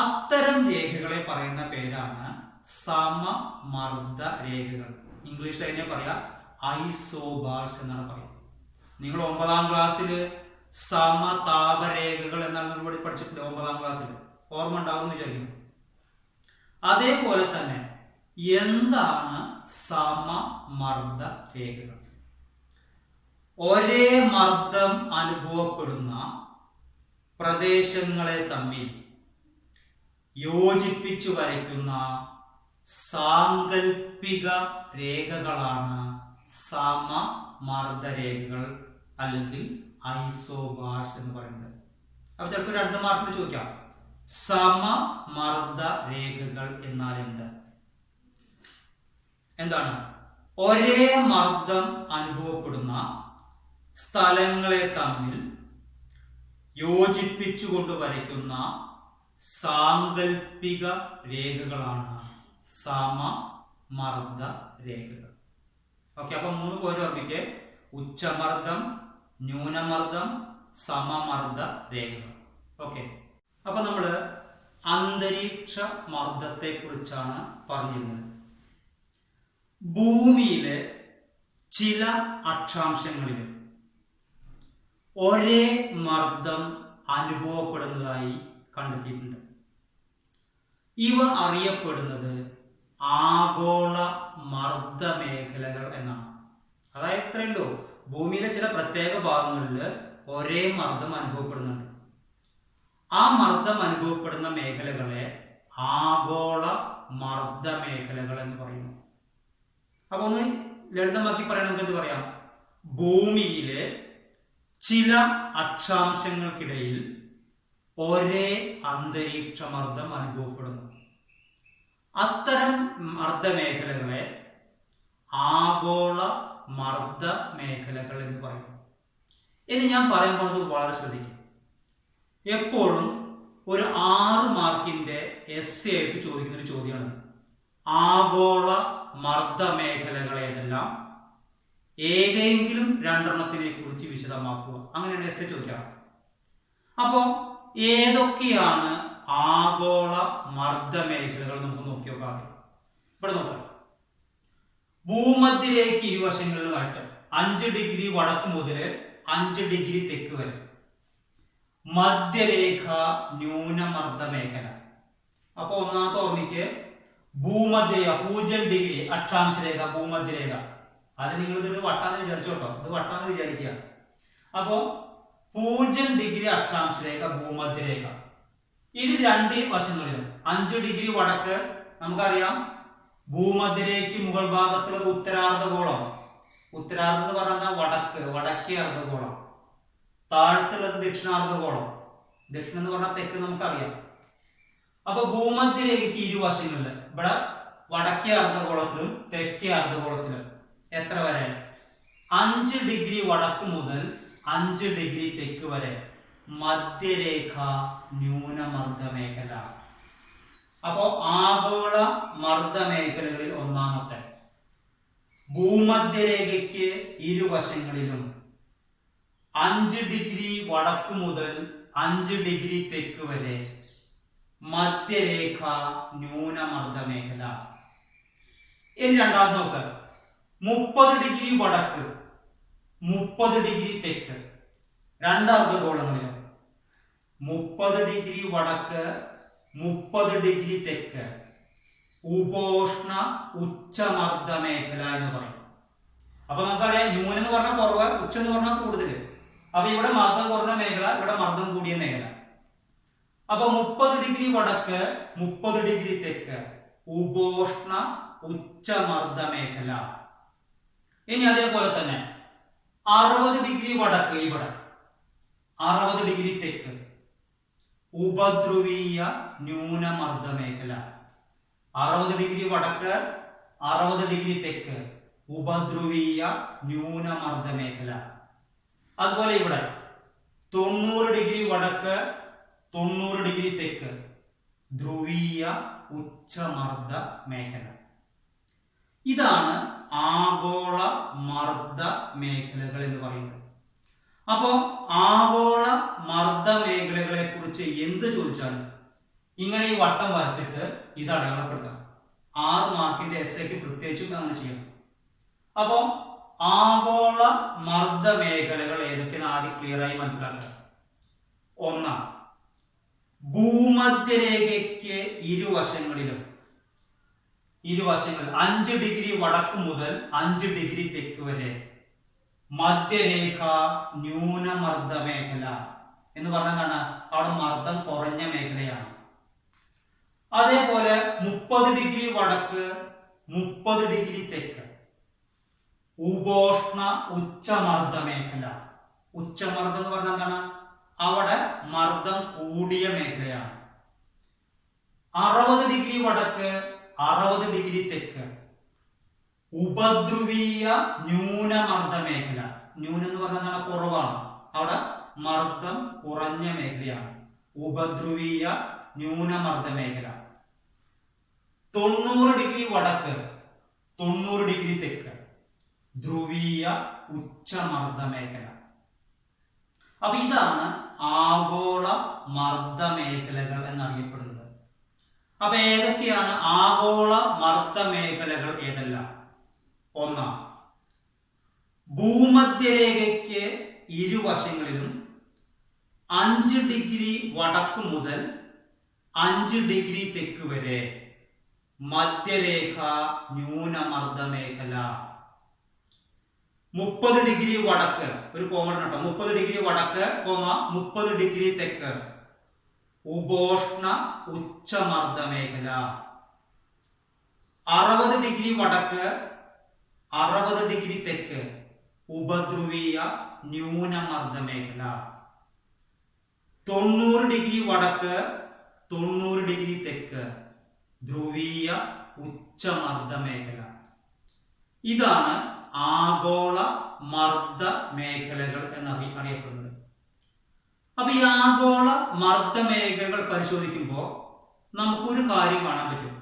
അത്തരം രേഖകളെ പറയുന്ന പേരാണ് സമമർദ്ദ രേഖകൾ. ഇംഗ്ലീഷിൽ അതിനെ പറയാ ഐസോബാർസ് എന്നാണ് പറയുന്നത്. നിങ്ങൾ 9ാം ക്ലാസ്സിൽ സമതാപരേഖകൾ എന്നാണ് ഇവിടെ പഠിച്ചിട്ടില്ല. 9ാം ക്ലാസ്സിൽ ഓർമ്മ ഉണ്ടാവും വിചാരിക്കുന്നു. അതേപോലെ തന്നെ എന്താണ് സമമർദ്ദ രേഖകൾ? ഒരേ മർദ്ദം അനുഭവപ്പെടുന്ന പ്രദേശങ്ങളെ തമ്മിൽ യോജിപ്പിച്ചു വരയ്ക്കുന്ന സാങ്കൽപ്പിക രേഖകളാണ് സമമർദ്ദ രേഖകൾ അല്ലെങ്കിൽ ഐസോബാർസ് എന്ന് പറയുന്നത്. അപ്പൊ ചിലപ്പോൾ 2 മാർക്കിൽ ചോദിക്കാം, സമമർദ്ദ രേഖകൾ എന്നാൽ എന്താണ്? ഒരേ മർദ്ദം അനുഭവപ്പെടുന്ന സ്ഥലങ്ങളെ തമ്മിൽ യോജിപ്പിച്ചുകൊണ്ട് വരയ്ക്കുന്ന സാങ്കൽപ്പിക രേഖകളാണ് സമമർദ്ദ രേഖകൾ. ഓക്കെ, അപ്പൊ 3 പോയിന്റ് ഓർമ്മിക്കേ: ഉച്ചമർദ്ദം, ന്യൂനമർദ്ദം, സമമർദ്ദ രേഖകൾ. ഓക്കെ, അപ്പൊ നമ്മള് അന്തരീക്ഷ മർദ്ദത്തെ കുറിച്ചാണ് പറഞ്ഞിരുന്നത്. ഭൂമിയിലെ ചില അക്ഷാംശങ്ങളിൽ ഒരേ മർദ്ദം അനുഭവപ്പെടുന്നതായി കണ്ടെത്തിയിട്ടുണ്ട്. ഇവ അറിയപ്പെടുന്നത് ആഗോള മർദ്ദ മേഖലകൾ എന്നാണ്. അതായത് ഇത്രയുള്ളൂ, ഭൂമിയിലെ ചില പ്രത്യേക ഭാഗങ്ങളിൽ ഒരേ മർദ്ദം അനുഭവപ്പെടുന്നുണ്ട്. ആ മർദ്ദം അനുഭവപ്പെടുന്ന മേഖലകളെ ആഗോള മർദ്ദ മേഖലകൾ എന്ന് പറയുന്നു. അപ്പൊ ഒന്ന് ലളിതമാക്കി പറയാൻ നമുക്ക് എന്ത് പറയാം? ഭൂമിയിലെ ചില അക്ഷാംശങ്ങൾക്കിടയിൽ ഒരേ അന്തരീക്ഷ മർദ്ദം അനുഭവപ്പെടുന്നു. അത്തരം മർദ്ദമേഖലകളെ ആഗോള മർദ്ദ മേഖലകൾ എന്ന് പറയുന്നു. ഇനി ഞാൻ പറയാൻ പോകുന്നത് വളരെ ശ്രദ്ധിക്കും. എപ്പോഴും ഒരു 6 മാർക്കിന്റെ എസ്സേ ആയിട്ട് ചോദിക്കുന്ന ഒരു ചോദ്യമാണ്, ആഗോള മർദ്ദ മേഖലകൾ ഏതെല്ലാം? ഏതെങ്കിലും 2 കുറിച്ച് വിശദമാക്കുക. അങ്ങനെയാണ് എസ്സേ ചോദിക്കാം. അപ്പോ ഏതൊക്കെയാണ് ആഗോള മർദ്ദ മേഖലകൾ നമുക്ക് നോക്കി നോക്കാം. ഇവിടെ നോക്കാം. ഭൂമധ്യരേഖ ഇരുവശങ്ങളിലുമായിട്ട് 5 ഡിഗ്രി വടക്ക് മുതൽ 5 ഡിഗ്രി തെക്ക് വരെ മധ്യരേഖ ന്യൂനമർദ്ദ മേഖല. അപ്പൊ ഒന്നാമത്തെ ഓർമ്മിക്ക് ഭൂമധ്യരേഖ 0 ഡിഗ്രി അക്ഷാംശ രേഖ, ഭൂമധ്യരേഖ. അത് നിങ്ങൾ ഇത് വട്ടാന്ന് വിചാരിച്ചോട്ടോ, ഇത് വട്ടാന്ന് വിചാരിക്കുക. അപ്പോ 0 ഡിഗ്രി അക്ഷാംശ രേഖ, ഭൂമധ്യരേഖ. ഇത് രണ്ട് വശങ്ങളിലും 5 ഡിഗ്രി വടക്ക് നമുക്കറിയാം ഭൂമധ്യരേഖയ്ക്ക് മുകൾ ഭാഗത്തുള്ളത് ഉത്തരാർദ്ധഗോളം. ഉത്തരാർദ്ധം എന്ന് പറഞ്ഞാൽ വടക്ക്, വടക്കേ അർദ്ധഗോളം. താഴത്തുള്ളത് ദക്ഷിണാർദ്ധഗോളം. ദക്ഷിണം എന്ന് പറഞ്ഞാൽ തെക്ക് നമുക്കറിയാം. അപ്പൊ ഭൂമധ്യരേഖയ്ക്ക് ഇരുവശങ്ങളില് ഇവിടെ വടക്കേ അർദ്ധഗോളത്തിലും തെക്കേ അർദ്ധഗോളത്തിലും എത്ര വരെ? 5 ഡിഗ്രി വടക്ക് മുതൽ 5 ഡിഗ്രി തെക്ക് വരെ മധ്യരേഖ ന്യൂനമർദ്ദ മേഖല. അപ്പോ ആഗോള മർദ്ദ മേഖലകളിൽ ഒന്നാമത്തെ ഭൂമധ്യരേഖയ്ക്ക് ഇരുവശങ്ങളിലും 5 ഡിഗ്രി വടക്ക് മുതൽ 5 ഡിഗ്രി തെക്ക് വരെ മധ്യരേഖ ന്യൂനമർദ്ദ മേഖല. ഇനി രണ്ടാമത് നോക്ക്, 30 ഡിഗ്രി വടക്ക് 30 ഡിഗ്രി തെക്ക് രണ്ട് അർദ്ധഗോളങ്ങളിലും 30 ഡിഗ്രി വടക്ക് 30 ഡിഗ്രി തെക്ക് ഉപോഷ്ണ ഉച്ചമർദ്ദ മേഖല എന്ന് പറയും. അപ്പൊ നമുക്കറിയാം ന്യൂനം എന്ന് പറഞ്ഞാൽ കുറവ്, ഉച്ച എന്ന് പറഞ്ഞാൽ കൂടുതൽ. അപ്പൊ ഇവിടെ മർദ്ദം കുറഞ്ഞ മേഖല, ഇവിടെ മർദ്ദം കൂടിയ മേഖല. അപ്പൊ 30 ഡിഗ്രി വടക്ക് 30 ഡിഗ്രി തെക്ക് ഉപോഷ്ണ ഉച്ചമർദ്ദ മേഖല. ഇനി അതേപോലെ തന്നെ 60 ഡിഗ്രി വടക്ക് ഇവിടെ 60 ഡിഗ്രി തെക്ക് ഉപദ്രുവീയ ന്യൂനമർദ്ദ മേഖല. 60 ഡിഗ്രി വടക്ക് 60 ഡിഗ്രി തെക്ക് ഉപദ്രുവീയ ന്യൂനമർദ്ദ മേഖല. അതുപോലെ ഇവിടെ 90 ഡിഗ്രി വടക്ക് 90 ഡിഗ്രി തെക്ക് ധ്രുവീയ ഉച്ചമർദ്ദ മേഖല. ഇതാണ് ആഗോള മർദ്ദ മേഖലകൾ എന്ന് പറയുന്നത്. അപ്പോ ആഗോള മർദ്ദ മേഖലകളെ കുറിച്ച് എന്ത് ചോദിച്ചാലും ഇങ്ങനെ ഈ വട്ടം വരച്ചിട്ട് ഇത് അടയാളപ്പെടുത്താം. 6 മാർക്കിന്റെ എസ്സേക്ക് പ്രത്യേകിച്ചും അങ്ങനെ ചെയ്യണം. അപ്പോ ആഗോള മർദ്ദ മേഖലകൾ ഏതൊക്കെയാണ് ആദ്യം ക്ലിയർ ആയി മനസ്സിലാക്കുക. ഒന്നാം, ഭൂമധ്യരേഖയ്ക്ക് ഇരുവശങ്ങളിലും 5 ഡിഗ്രി വടക്ക് മുതൽ 5 ഡിഗ്രി തെക്ക് വരെ മധ്യരേഖ ന്യൂനമർദ്ദ മേഖല എന്ന് പറഞ്ഞാൽ അവിടെ മർദ്ദം കുറഞ്ഞ മേഖലയാണ്. അതേപോലെ 30 ഡിഗ്രി വടക്ക് 30 ഡിഗ്രി തെക്ക് ഉപോഷ്ണ ഉച്ചമർദ്ദ മേഖല. ഉച്ചമർദ്ദം എന്ന് പറഞ്ഞാൽ എന്താണ്? അവിടെ മർദ്ദം കൂടിയ മേഖലയാണ്. 60 ഡിഗ്രി വടക്ക് 60 ഡിഗ്രി തെക്ക് ഉപദ്രുവീയ ന്യൂനമർദ്ദ മേഖല. ന്യൂനം എന്ന് പറഞ്ഞാൽ കുറവാണ്, അവിടെ മർദ്ദം കുറഞ്ഞ മേഖലയാണ്. ഉപദ്രുവീയ ന്യൂനമർദ്ദ മേഖല. 90 ഡിഗ്രി വടക്ക് 90 ഡിഗ്രി തെക്ക് ധ്രുവീയ ഉച്ചമർദ്ദ മേഖല. അപ്പൊ ഇതാണ് ആഗോള മർദ്ദ മേഖലകൾ എന്നറിയപ്പെടുന്നത്. അപ്പൊ ഏതൊക്കെയാണ് ആഗോള മർദ്ദ മേഖലകൾ? ഏതെല്ലാം? ഒന്നാം, ഭൂമധ്യരേഖയ്ക്ക് ഇരുവശങ്ങളിലും 5 ഡിഗ്രി വടക്ക് മുതൽ 5 ഡിഗ്രി തെക്ക് വരെ മധ്യരേഖ ന്യൂനമർദ്ദ മേഖല. 30 ഡിഗ്രി വടക്ക്, ഒരു കോമൺ കേട്ടോ, 30 ഡിഗ്രി വടക്ക് 30 ഡിഗ്രി തെക്ക് ഉപോഷ്ണ ഉച്ചമർദ്ദ മേഖല. 60 ഡിഗ്രി വടക്ക് 60 ഡിഗ്രി തെക്ക് ഉപദ്രുവീയ ന്യൂനമർദ്ദ മേഖല. 90 ഡിഗ്രി വടക്ക് 90 ഡിഗ്രി തെക്ക് ധ്രുവീയ ഉച്ചമർദ്ദ മേഖല. ഇതാണ് ആഗോള മർദ്ദ മേഖലകൾ എന്നറിയപ്പെടുന്നത്. അപ്പൊ ഈ ആഗോള മർദ്ദ മേഖലകൾ പരിശോധിക്കുമ്പോൾ നമുക്കൊരു കാര്യം കാണാൻ പറ്റും.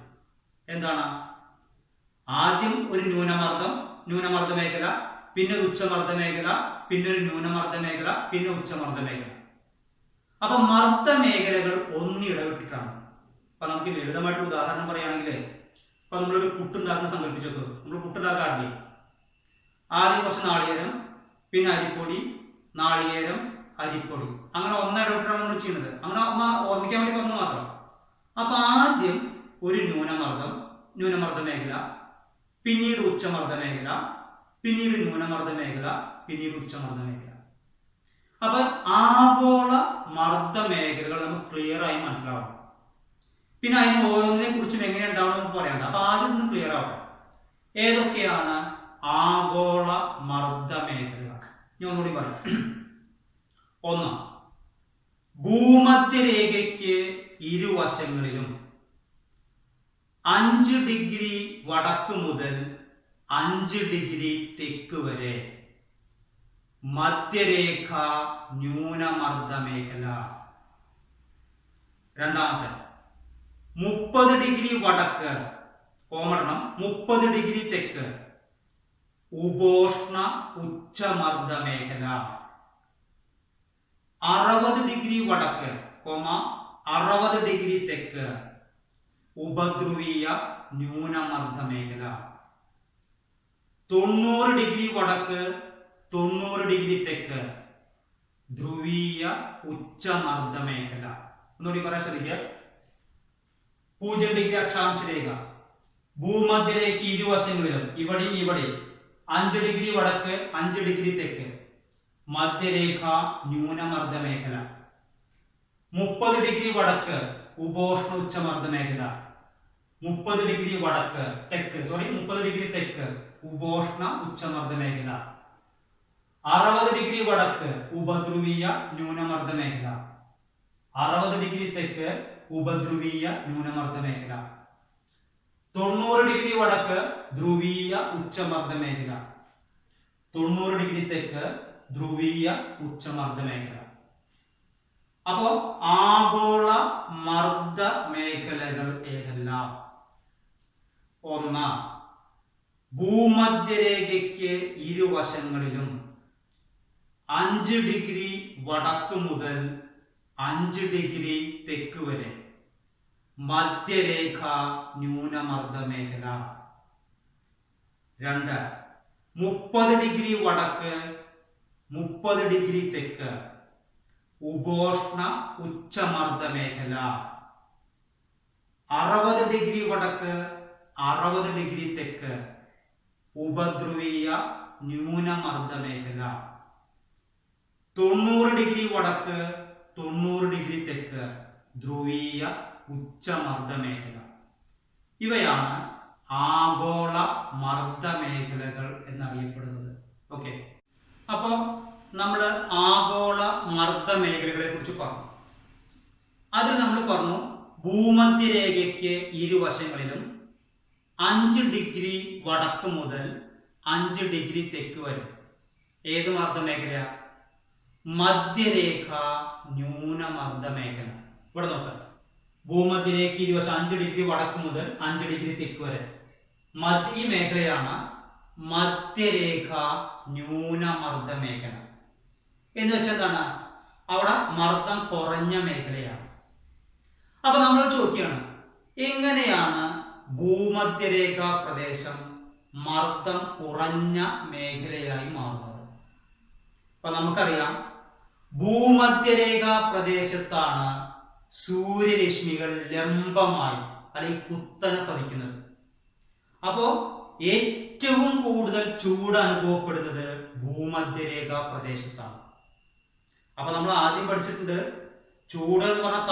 എന്താണ്? ആദ്യം ഒരു ന്യൂനമർദ്ദ മേഖല, പിന്നെ ഒരു ഉച്ചമർദ്ദ മേഖല, പിന്നെ ഒരു ന്യൂനമർദ്ദ മേഖല, പിന്നെ ഉച്ചമർദ്ദ മേഖല. അപ്പൊ മർദ്ദ മേഖലകൾ ഒന്നിടവിട്ടിട്ടാണ്. അപ്പൊ നമുക്ക് ലളിതമായിട്ട് ഉദാഹരണം പറയുകയാണെങ്കിൽ, ഇപ്പൊ നമ്മളൊരു പുട്ടുണ്ടാക്കുന്ന സങ്കല്പിച്ചത്, നമ്മൾ പുട്ടുണ്ടാക്കാറില്ലേ? ആദ്യം കുറച്ച് നാളികേരം, പിന്നെ അരിപ്പൊടി, നാളികേരം, അരിപ്പൊടി, അങ്ങനെ ഒന്നിടവിട്ടാണ് നമ്മൾ ചെയ്യുന്നത്. അങ്ങനെ ഒന്ന് ഓർമ്മിക്കാൻ വേണ്ടി പറഞ്ഞു മാത്രം. അപ്പൊ ആദ്യം ഒരു ന്യൂനമർദ്ദ മേഖല, പിന്നീട് ഉച്ചമർദ്ദ മേഖല, പിന്നീട് ന്യൂനമർദ്ദ മേഖല, പിന്നീട് ഉച്ചമർദ്ദ മേഖല. അപ്പൊ ആഗോള മർദ്ദ മേഖലകൾ നമുക്ക് ക്ലിയർ ആയി മനസ്സിലാവണം. പിന്നെ അതിന് ഓരോന്നിനെ കുറിച്ചും എങ്ങനെ ഉണ്ടാവണം നമുക്ക് പറയാം. അപ്പൊ ആദ്യം ഒന്ന് ക്ലിയർ ആവട്ടെ. ഏതൊക്കെയാണ് ആഗോള മർദ്ദ മേഖലകൾ? ഞാൻ ഒന്നുകൂടി പറയാം. ഒന്ന്, ഭൂമധ്യരേഖയ്ക്ക് ഇരുവശങ്ങളിലും 5 ഡിഗ്രി വടക്ക് മുതൽ 5 ഡിഗ്രി തെക്ക് വരെ മധ്യരേഖ ന്യൂനമർദ്ദ മേഖല. രണ്ടാമത്തെ, 30 ഡിഗ്രി വടക്ക്, 30 ഡിഗ്രി തെക്ക് ഉപോഷ്ണ ഉച്ചമർദ്ദ മേഖല. 60 ഡിഗ്രി വടക്ക്, 60 ഡിഗ്രി തെക്ക് ഉപധ്രുവീയ ന്യൂനമർദ്ദ മേഖല. 90 ഡിഗ്രി വടക്ക്, 90 ഡിഗ്രി തെക്ക് ധ്രുവീയ ഉച്ചമർദ്ദ മേഖല. ഒന്നുകൂടി പറയാൻ ശ്രദ്ധിക്കുക. 0 ഡിഗ്രി അക്ഷാംശ രേഖ, ഭൂമധ്യരേഖ ഇരുവശങ്ങളിലും ഇവിടെയും ഇവിടെ 5 ഡിഗ്രി വടക്ക് 5 ഡിഗ്രി തെക്ക് മധ്യരേഖ ന്യൂനമർദ്ദ മേഖല. 30 ഡിഗ്രി വടക്ക് ഉപോഷ്ണ ഉച്ചമർദ്ദ മേഖല. 30 ഡിഗ്രി വടക്ക് തെക്ക് 30 ഡിഗ്രി തെക്ക് ഉപോഷ്ണ ഉച്ചമർദ്ദ മേഖല. 60 ഡിഗ്രി വടക്ക് ഉപധ്രുവീയ ന്യൂനമർദ്ദ മേഖല. 60 ഡിഗ്രി തെക്ക് ഉപധ്രുവീയ ന്യൂനമർദ്ദ മേഖല. 90 ഡിഗ്രി വടക്ക് ധ്രുവീയ ഉച്ചമർദ്ദ മേഖല. 90 ഡിഗ്രി തെക്ക് ധ്രുവീയ ഉച്ചമർദ്ദ മേഖല. അപ്പോ ആഗോള മർദ്ദ മേഖലകൾ ഏതെല്ലാം? ഒന്ന്, ഭൂമധ്യരേഖയ്ക്ക് ഇരുവശങ്ങളിലും 5 ഡിഗ്രി വടക്ക് മുതൽ 5 ഡിഗ്രി തെക്ക് വരെ മധ്യരേഖ ന്യൂനമർദ്ദ മേഖല. 2, 30 ഡിഗ്രി വടക്ക് 30 ഡിഗ്രി തെക്ക് ഉപോഷ്ണ ഉച്ചമർദ്ദ മേഖല. 60 ഡിഗ്രി വടക്ക് 60 ഡിഗ്രി തെക്ക് ഉപധ്രുവീയ ന്യൂനമർദ്ദ മേഖല. 90 ഡിഗ്രി വടക്ക് 90 ഡിഗ്രി തെക്ക് ധ്രുവീയ ഉച്ചമർദ്ദ മേഖല. ഇവയാണ് ആഗോള മർദ്ദ മേഖലകൾ എന്നറിയപ്പെടുന്നത്. ഓക്കെ, അപ്പോ നമ്മൾ ആഗോള മർദ്ദ മേഖലകളെ കുറിച്ച് പറഞ്ഞു. അതിൽ നമ്മൾ പറഞ്ഞു ഭൂമധ്യരേഖയ്ക്ക് ഇരുവശങ്ങളിലും 5 ഡിഗ്രി വടക്ക് മുതൽ 5 ഡിഗ്രി തെക്ക് വരെ ഏത് മർദ്ദ മേഖല? മധ്യരേഖ ന്യൂനമർദ്ദ മേഖല. ഇവിടെ നോക്കാം. ഭൂമധ്യരേഖ ഇരുവശം 5 ഡിഗ്രി വടക്ക് മുതൽ 5 ഡിഗ്രി തെക്ക് വരെ ഈ മേഖലയാണ് മധ്യരേഖ ന്യൂനമർദ്ദ മേഖല. എന്ന് വെച്ചാൽ എന്താണ്? അവിടെ മർദ്ദം കുറഞ്ഞ മേഖലയാണ്. അപ്പൊ നമ്മൾ ചോദിക്കുകയാണ്, എങ്ങനെയാണ് ഭൂമധ്യരേഖ പ്രദേശം മർദ്ദം കുറഞ്ഞ മേഖലയായി മാറുന്നത്? അപ്പൊ നമുക്കറിയാം, ഭൂമധ്യരേഖ പ്രദേശത്താണ് സൂര്യരശ്മികൾ ലംബമായി അല്ലെങ്കിൽ കുത്തനെ പതിക്കുന്നത്. അപ്പോ ഏറ്റവും കൂടുതൽ ചൂട് അനുഭവപ്പെടുന്നത് ഭൂമധ്യരേഖ പ്രദേശത്താണ്. അപ്പൊ നമ്മൾ ആദ്യം പഠിച്ചിട്ടുണ്ട്, ചൂട് എന്ന് പറഞ്ഞ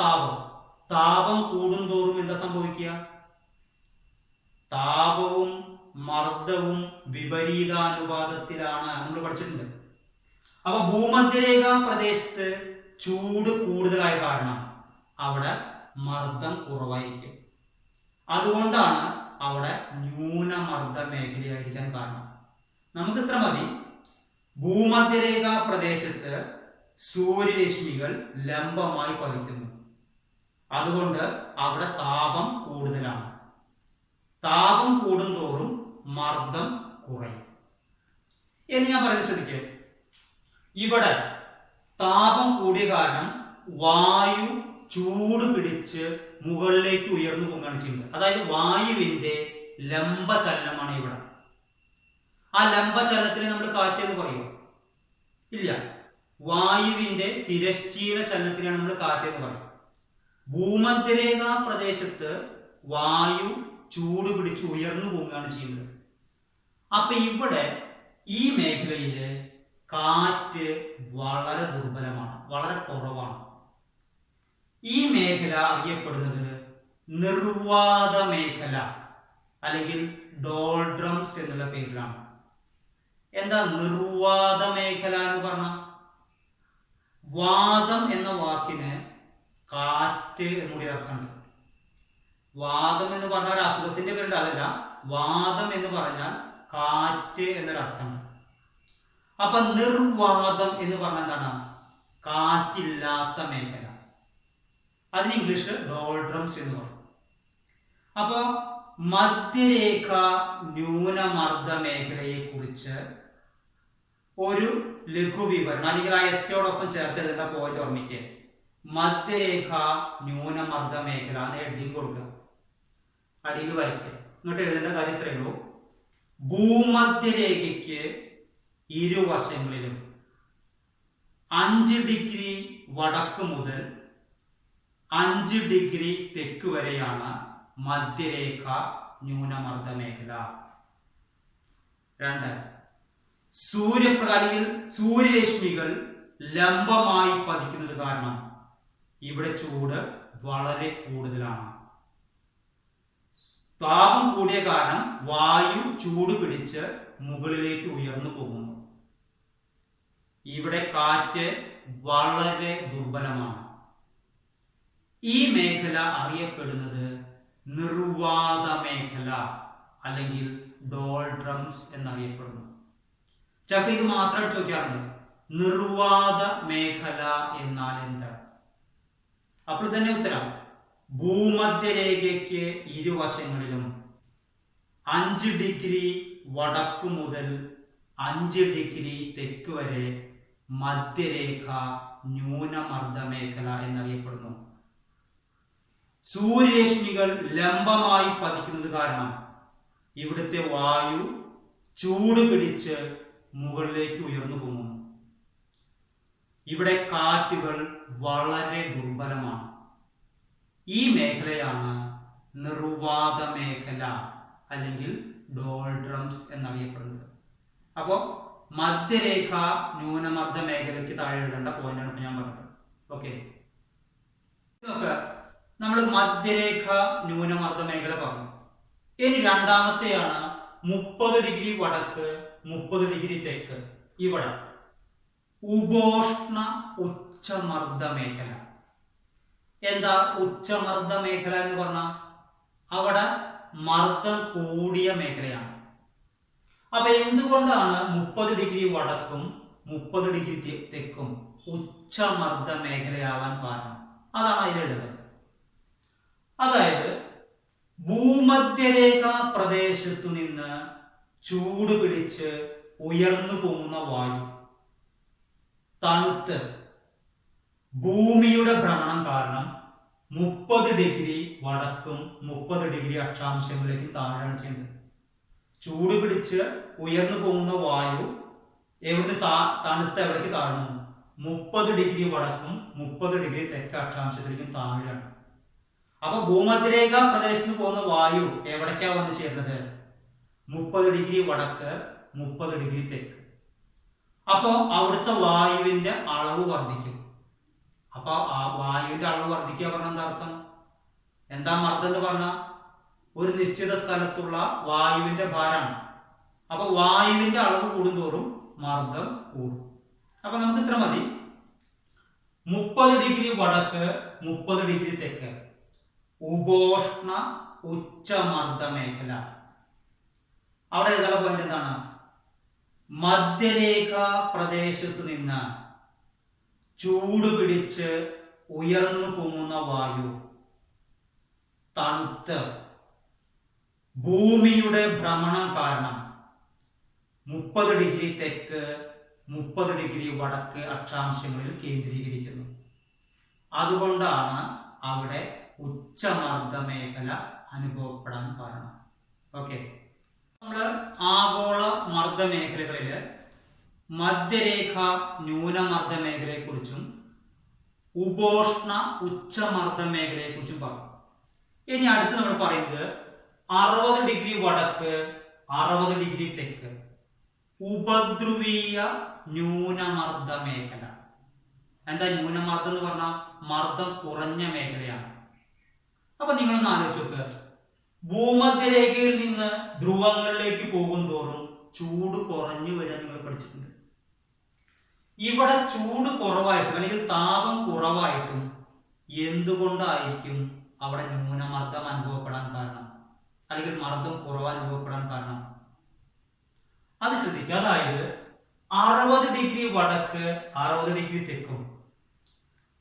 താപം കൂടുന്തോറും എന്താ സംഭവിക്കുക? താപവും മർദ്ദവും വിപരീതാനുപാതത്തിലാണ് നമ്മൾ പഠിച്ചിട്ടുണ്ട്. അപ്പൊ ഭൂമധ്യരേഖ പ്രദേശത്ത് ചൂട് കൂടുതലായ കാരണം അവിടെ മർദ്ദം കുറവായിരിക്കും. അതുകൊണ്ടാണ് അവിടെ ന്യൂനമർദ്ദ മേഖലയായിരിക്കാൻ കാരണം. നമുക്ക് ഇത്ര മതി, ഭൂമധ്യരേഖ പ്രദേശത്ത് സൂര്യരശ്മികൾ ലംബമായി പതിക്കുന്നു. അതുകൊണ്ട് അവിടെ താപം കൂടുതലാണ്. താപം കൂടുന്തോറും മർദ്ദം കുറയും എന്ന് ഞാൻ പറയുന്നത് ശ്രദ്ധിക്കുക. ഇവിടെ താപം കൂടിയ കാരണം വായു ചൂട് പിടിച്ച് മുകളിലേക്ക് ഉയർന്നു പൊങ്ങാണ് ചെയ്യുന്നത്. അതായത് വായുവിന്റെ ലംബചലനമാണ് ഇവിടെ. ആ ലംബചലനത്തിന് നമ്മൾ കാറ്റ് എന്ന് പറയുമോ? ഇല്ല. വായുവിന്റെ തിരശ്ചീന ചലനത്തിനാണ് നമ്മൾ കാറ്റ് എന്ന് പറയുന്നത്. ഭൂമധ്യരേഖ പ്രദേശത്ത് വായു ചൂട് പിടിച്ച് ഉയർന്നു പോവുകയാണ് ചെയ്യുന്നത്. അപ്പൊ ഇവിടെ ഈ മേഖലയില് കാറ്റ് വളരെ ദുർബലമാണ്, വളരെ കുറവാണ്. ഈ മേഖല അറിയപ്പെടുന്നത് നിർവാത മേഖല അല്ലെങ്കിൽ ഡോൾഡ്രംസ് എന്നുള്ള പേരിലാണ്. എന്താ നിർവാത മേഖല എന്ന് പറഞ്ഞ? വാദം എന്ന വാക്കിന് കാറ്റ് എന്നുകൂടി അർത്ഥമുണ്ട്. വാദം എന്ന് പറഞ്ഞ ഒരു അസുഖത്തിന്റെ പേരുണ്ട്, അതല്ല. വാദം എന്ന് പറഞ്ഞാൽ കാറ്റ് എന്നൊരർത്ഥമുണ്ട്. അപ്പൊ നിർവാദം എന്ന് പറഞ്ഞാൽ എന്താണ്? കാറ്റില്ലാത്ത മേഖല. അതിന് ഇംഗ്ലീഷിൽ ഡോൾഡ്രംസ് എന്ന് പറയും. അപ്പോ മധ്യരേഖ ന്യൂനമർദ്ദ മേഖലയെ കുറിച്ച് ഒരു ലഘുവിവരണം അല്ലെങ്കിൽ ആ എസ്യോടൊപ്പം ചേർത്ത് എഴുതേണ്ട പോയിന്റ് ഓർമ്മിക്കുക. മധ്യരേഖ ന്യൂനമർദ്ദ മേഖല ഹെഡിങ് കൊടുക്കുക, അടിയിൽ വരയ്ക്കുക. ഇങ്ങോട്ട് എഴുതേണ്ട കാര്യം ഇത്രയേ ഉള്ളൂ. ഭൂമധ്യരേഖയ്ക്ക് ഇരുവശങ്ങളിലും 5 ഡിഗ്രി വടക്ക് മുതൽ 5 ഡിഗ്രി തെക്ക് വരെയാണ് മധ്യരേഖ ന്യൂനമർദ്ദ മേഖല. 2. സൂര്യരശ്മികൾ ലംബമായി പതിക്കുന്നത് കാരണം ഇവിടെ ചൂട് വളരെ കൂടുതലാണ്. താപം കൂടിയ കാരണം വായു ചൂട് പിടിച്ച് മുകളിലേക്ക് ഉയർന്നു പോകുന്നു. ഇവിടെ കാറ്റ് വളരെ ദുർബലമാണ്. ഈ മേഖല അറിയപ്പെടുന്നത് നിർവാത മേഖല അല്ലെങ്കിൽ ഡോൾഡ്രംസ് എന്നറിയപ്പെടുന്നു. ചിലപ്പോൾ ഇത് മാത്രം ചോദിക്കാറുണ്ട്, നിർവാത മേഖല എന്നാൽ എന്താ? അപ്പോൾ തന്നെ ഉത്തരം ഭൂമധ്യരേഖയ്ക്ക് ഇരുവശങ്ങളിലും 5 ഡിഗ്രി വടക്ക് മുതൽ 5 ഡിഗ്രി തെക്ക് വരെ മധ്യരേഖ ന്യൂനമർദ്ദ മേഖല എന്നറിയപ്പെടുന്നു. സൂര്യരശ്മികൾ ലംബമായി പതിക്കുന്നത് കാരണം ഇവിടുത്തെ വായു ചൂട് പിടിച്ച് മുകളിലേക്ക് ഉയർന്നു പോകുന്നു. ഇവിടെ കാറ്റുകൾ വളരെ ദുർബലമാണ്. ഈ മേഖലയാണ് നിർവാത മേഖല അല്ലെങ്കിൽ ഡോൾഡ്രംസ് എന്നറിയപ്പെടുന്നത്. അപ്പോൾ മധ്യരേഖ ന്യൂനമർദ്ദ മേഖലയ്ക്ക് താഴെ എഴുതേണ്ട പോയിന്റാണ് ഇപ്പൊ ഞാൻ പറഞ്ഞത്. ഓക്കെ, നമ്മൾ മധ്യരേഖ ന്യൂനമർദ്ദ മേഖല പറഞ്ഞു. ഇനി രണ്ടാമത്തെയാണ് 30 ഡിഗ്രി വടക്ക് 30 ഡിഗ്രി തെക്ക്. ഇവിടെ ഉപോഷ്ണ ഉച്ചമർദ്ദ മേഖല. എന്താ ഉച്ചമർദ്ദ മേഖല എന്ന് പറഞ്ഞാൽ? അവിടെ മർദ്ദം കൂടിയ മേഖലയാണ്. അപ്പൊ എന്തുകൊണ്ടാണ് 30 ഡിഗ്രി വടക്കും 30 ഡിഗ്രി തെക്കും ഉച്ചമർദ്ദ മേഖലയാവാൻ കാരണം? അതാണ് അതിലെഴുതുന്നത്. അതായത് ഭൂമധ്യരേഖ പ്രദേശത്തു നിന്ന് ചൂട് പിടിച്ച് ഉയർന്നു പോകുന്ന വായു തണുത്ത് ഭൂമിയുടെ ഭ്രമണം കാരണം 30 ഡിഗ്രി വടക്കും 30 ഡിഗ്രി അക്ഷാംശങ്ങളിലേക്ക് താഴെയാണ് ചെയ്യുന്നത്. ചൂട് പിടിച്ച് ഉയർന്നു പോകുന്ന വായു എവിടുന്ന് തണുത്ത് എവിടേക്ക് താഴ്ന്നു? 30 ഡിഗ്രി വടക്കും 30 ഡിഗ്രി തെക്ക് അക്ഷാംശത്തിലേക്കും താഴെയാണ്. അപ്പൊ ഭൂമധ്യരേഖ പ്രദേശത്ത് പോകുന്ന വായു എവിടേക്കാ വന്ന് ചേരുന്നത്? 30 ഡിഗ്രി വടക്ക് 30 ഡിഗ്രി തെക്ക്. അപ്പോ അവിടുത്തെ വായുവിന്റെ അളവ് വർദ്ധിക്കും. അപ്പൊ ആ വായുവിന്റെ അളവ് വർദ്ധിക്കുക പറഞ്ഞ എന്താ അർത്ഥം? എന്താ മർദ്ദം എന്ന് പറഞ്ഞ? ഒരു നിശ്ചിത സ്ഥലത്തുള്ള വായുവിന്റെ ഭാരമാണ്. അപ്പൊ വായുവിന്റെ അളവ് കൂടുന്തോറും മർദ്ദം കൂടും. അപ്പൊ നമുക്ക് ഇത്ര മതി. 30 ഡിഗ്രി വടക്ക് 30 ഡിഗ്രി തെക്ക് ഉപോഷ്ണ ഉച്ചമർദ്ദ മേഖല. അവിടെ എഴുതാനുള്ള പോയിന്റ് എന്താണ്? മധ്യരേഖ പ്രദേശത്ത് നിന്ന് ചൂട് പിടിച്ച് ഉയർന്നു പൊങ്ങുന്ന വായു തണുത്ത് ഭൂമിയുടെ ഭ്രമണം കാരണം 30 ഡിഗ്രി തെക്ക് 30 ഡിഗ്രി വടക്ക് അക്ഷാംശങ്ങളിൽ കേന്ദ്രീകരിക്കുന്നു. അതുകൊണ്ടാണ് അവിടെ ഉച്ചമർദ്ദ മേഖല അനുഭവപ്പെടാൻ കാരണം. ഓക്കെ, നമ്മള് ആഗോള മർദ്ദ മേഖലകളില് മധ്യരേഖ ന്യൂനമർദ്ദ മേഖലയെ കുറിച്ചും ഉപോഷ്ണ ഉച്ചമർദ്ദ മേഖലയെ കുറിച്ചും പറഞ്ഞു. ഇനി അടുത്ത് നമ്മൾ പറയുന്നത് 60 ഡിഗ്രി വടക്ക് 60 ഡിഗ്രി തെക്ക് ഉപദ്രുവീയ ന്യൂനമർദ്ദ മേഖല. എന്താ ന്യൂനമർദ്ദം എന്ന് പറഞ്ഞാൽ മർദ്ദം കുറഞ്ഞ മേഖലയാണ്. അപ്പൊ നിങ്ങളൊന്ന് ആലോചിച്ച് നോക്കുക, ഭൂമധ്യരേഖയിൽ നിന്ന് ധ്രുവങ്ങളിലേക്ക് പോകും തോറും ചൂട് കുറഞ്ഞു വരാൻ നിങ്ങൾ പഠിച്ചിട്ടുണ്ട്. ഇവിടെ ചൂട് കുറവായിട്ടും അല്ലെങ്കിൽ താപം കുറവായിട്ടും എന്തുകൊണ്ടായിരിക്കും അവിടെ ന്യൂനമർദ്ദം അനുഭവപ്പെടാൻ കാരണം, അല്ലെങ്കിൽ മർദ്ദം കുറവ് അനുഭവപ്പെടാൻ കാരണം? അത് ശ്രദ്ധിക്കുക. അതായത് 60 ഡിഗ്രി വടക്ക് 60 ഡിഗ്രി തെക്കും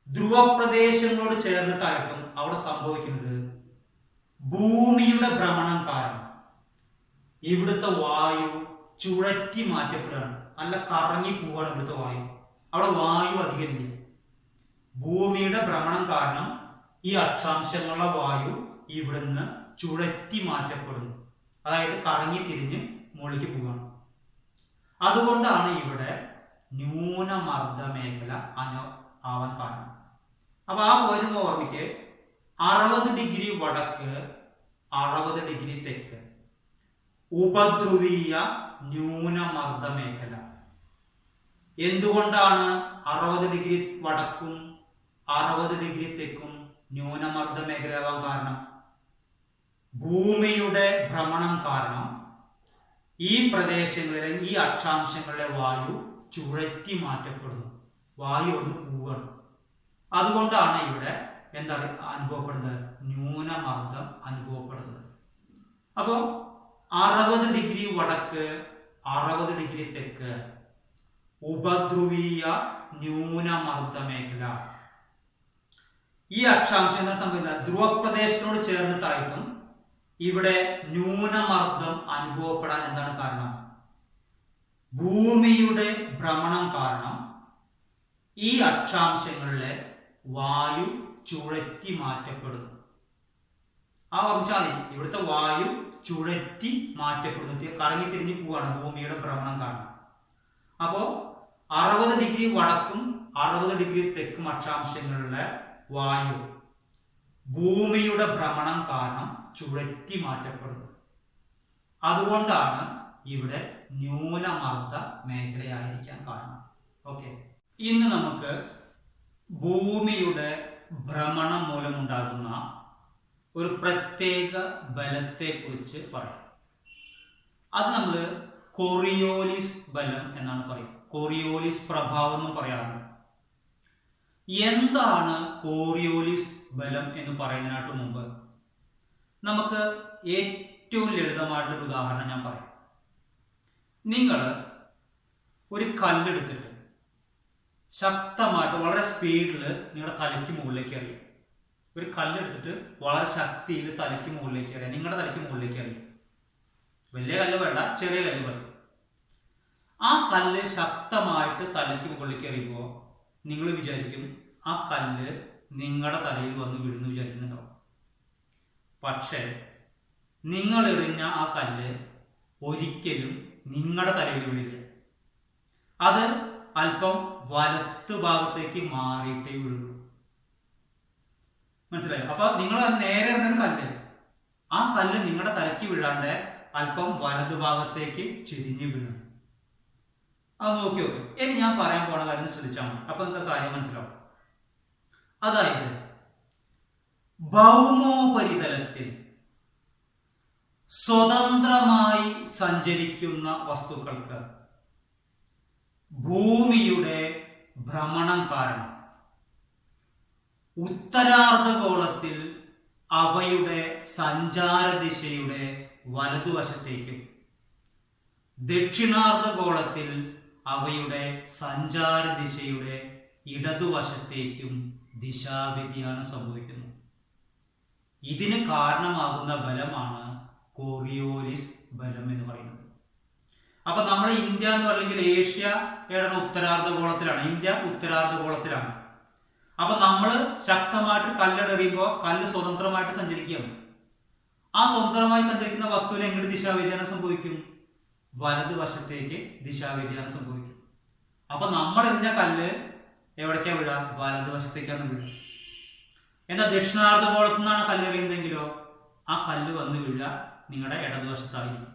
ധ്രുവപ്രദേശങ്ങളോട് ചേർന്നിട്ടായിട്ടും അവിടെ സംഭവിക്കുന്നത് ഭൂമിയുടെ ഭ്രമണം കാരണം ഇവിടുത്തെ വായു ചുഴറ്റി മാറ്റപ്പെടുകയാണ്. നല്ല കറങ്ങി പോവുകയാണ് ഇവിടുത്തെ വായു. അവിടെ വായു അധികം ഇല്ല. ഭൂമിയുടെ ഭ്രമണം കാരണം ഈ അക്ഷാംശങ്ങളുള്ള വായു ഇവിടുന്ന് ചുഴറ്റി മാറ്റപ്പെടുന്നു. അതായത് കറങ്ങി തിരിഞ്ഞ് മുകളിലേക്ക് പോവുകയാണ്. അതുകൊണ്ടാണ് ഇവിടെ ന്യൂനമർദ്ദ മേഖല ആവാൻ കാരണം. അപ്പൊ ആ പോയിന്റ് ഓർമ്മിക്ക്, 60 ഡിഗ്രി വടക്ക് 60 ഡിഗ്രി തെക്ക് ഉപദ്രുവീയ ന്യൂനമർദ്ദ മേഖല. എന്തുകൊണ്ടാണ് 60 ഡിഗ്രി വടക്കും 60 ഡിഗ്രി തെക്കും ന്യൂനമർദ്ദ മേഖലയാവാൻ കാരണം? ഭൂമിയുടെ ഭ്രമണം കാരണം ഈ പ്രദേശങ്ങളിലെ ഈ അക്ഷാംശങ്ങളിലെ വായു ചുഴറ്റി മാറ്റപ്പെടുന്നു. വായു ഒന്ന് പോവുകയാണ്. അതുകൊണ്ടാണ് ഇവിടെ എന്താണ് അനുഭവപ്പെടുന്നത്? ന്യൂനമർദ്ദം അനുഭവപ്പെടുന്നത്. അപ്പോ 60 ഡിഗ്രി വടക്ക് 60 ഡിഗ്രി തെക്ക് ഉപദ്രുവീയ ന്യൂനമർദ്ദ മേഖല. ഈ അക്ഷാംശം എന്താ സംഭവിക്കുന്നത്? ധ്രുവപ്രദേശത്തിനോട് ചേർന്നിട്ടായിട്ടും ഇവിടെ ന്യൂനമർദ്ദം അനുഭവപ്പെടാൻ എന്താണ് കാരണം? ഭൂമിയുടെ ഭ്രമണം കാരണം ഈ അക്ഷാംശങ്ങളിലെ വായു ചുഴറ്റി മാറ്റപ്പെടുന്നു. ആ ഓർമ്മിച്ചാൽ മതി, ഇവിടുത്തെ വായു ചുഴറ്റി മാറ്റപ്പെടുന്നു, കറങ്ങി തിരിഞ്ഞു പോവാണ് ഭൂമിയുടെ ഭ്രമണം കാരണം. അപ്പോ 60 ഡിഗ്രി വടക്കും 60 ഡിഗ്രി തെക്കും അക്ഷാംശങ്ങളിലെ വായു ഭൂമിയുടെ ഭ്രമണം കാരണം ചുഴറ്റി മാറ്റപ്പെടുന്നു. അതുകൊണ്ടാണ് ഇവിടെ ന്യൂനമർദ്ദ മേഖലയായിരിക്കാൻ കാരണം. ഓക്കെ, ഇന്ന് നമുക്ക് ഭൂമിയുടെ ഭ്രമണം മൂലമുണ്ടാകുന്ന ഒരു പ്രത്യേക ബലത്തെ കുറിച്ച് പറയാം. അത് നമ്മൾ കോറിയോലിസ് ബലം എന്നാണ് പറയുക. കോറിയോലിസ് പ്രഭാവം എന്നും പറയാറുണ്ട്. എന്താണ് കോറിയോലിസ് ബലം എന്ന് പറയുന്നതിനായിട്ട് മുമ്പ് നമുക്ക് ഏറ്റവും ലളിതമായിട്ടുള്ള ഉദാഹരണം ഞാൻ പറയാം. നിങ്ങൾ ഒരു കല്ലെടുത്തിട്ട് ശക്തമായിട്ട് വളരെ സ്പീഡിൽ നിങ്ങളുടെ തലയ്ക്ക് മുകളിലേക്ക് എറിയും. ഒരു കല്ലെടുത്തിട്ട് വളരെ ശക്തിയിൽ തലയ്ക്ക് മുകളിലേക്ക് എറിയാം, നിങ്ങളുടെ തലയ്ക്ക് മുകളിലേക്ക് എറിയും. വലിയ കല്ല് വേണ്ട, ചെറിയ കല്ല് മതി. ആ കല്ല് ശക്തമായിട്ട് തലയ്ക്ക് മുകളിലേക്ക് എറിയുമ്പോൾ നിങ്ങൾ വിചാരിക്കും ആ കല്ല് നിങ്ങളുടെ തലയിൽ വന്ന് വീഴുന്നു വിചാരിക്കുന്നുണ്ടാവും. പക്ഷേ നിങ്ങൾ എറിഞ്ഞ ആ കല്ല് ഒരിക്കലും നിങ്ങളുടെ തലയിൽ വീഴില്ല. അത് അല്പം വലത്ത് ഭാഗത്തേക്ക് മാറിയിട്ടേ വീഴുള്ളൂ. മനസ്സിലായോ? അപ്പൊ നിങ്ങൾ നേരെ എറിഞ്ഞൊരു കല്ല്, ആ കല്ല് നിങ്ങളുടെ തലയ്ക്ക് വീഴാണ്ട് അല്പം വലതു ഭാഗത്തേക്ക് ചെരിഞ്ഞു വീഴും. അത് നോക്കി നോക്ക്. ഇനി ഞാൻ പറയാൻ പോണ കാര്യം ശ്രദ്ധിച്ചാൽ മതി, അപ്പൊ നിങ്ങൾക്ക് കാര്യം മനസ്സിലാവും. അതായത് ഭൗമോപരിതലത്തിൽ സ്വതന്ത്രമായി സഞ്ചരിക്കുന്ന വസ്തുക്കൾക്ക് ഭൂമിയുടെ ഭ്രമണം കാരണം ഉത്തരാർദ്ധഗോളത്തിൽ അവയുടെ സഞ്ചാര ദിശയുടെ വലതുവശത്തേക്കും ദക്ഷിണാർദ്ധഗോളത്തിൽ അവയുടെ സഞ്ചാര ദിശയുടെ ഇടതുവശത്തേക്കും ദിശാവ്യതിയാനം സംഭവിക്കുന്നു. ഇതിന് കാരണമാകുന്ന ബലമാണ് കോറിയോലിസ് ബലം എന്ന് പറയുന്നത്. അപ്പൊ നമ്മുടെ ഇന്ത്യ എന്ന് പറഞ്ഞെങ്കിൽ ഏഷ്യ ഏതാണ്? ഉത്തരാർദ്ധഗോളത്തിലാണ്. ഇന്ത്യ ഉത്തരാർദ്ധഗോളത്തിലാണ്. അപ്പൊ നമ്മൾ ശക്തമായിട്ട് കല്ലെറിയുമ്പോൾ കല്ല് സ്വതന്ത്രമായിട്ട് സഞ്ചരിക്കുകയാണ്. ആ സ്വതന്ത്രമായി സഞ്ചരിക്കുന്ന വസ്തുവിന് എങ്ങോട്ട് ദിശാവ്യതിയാനം സംഭവിക്കും? വലതുവശത്തേക്ക് ദിശാവ്യതിയാനം സംഭവിക്കും. അപ്പൊ നമ്മൾ എറിഞ്ഞ കല്ല് എവിടേക്കാ വീഴുക? വലതുവശത്തേക്കാണ് വീഴുക. എന്നാൽ ദക്ഷിണാർദ്ധഗോളത്തിൽ നിന്നാണ് കല്ലെറിയുന്നതെങ്കിലോ ആ കല്ല് വന്ന് വീഴുക നിങ്ങളുടെ ഇടതുവശത്തായിരിക്കും.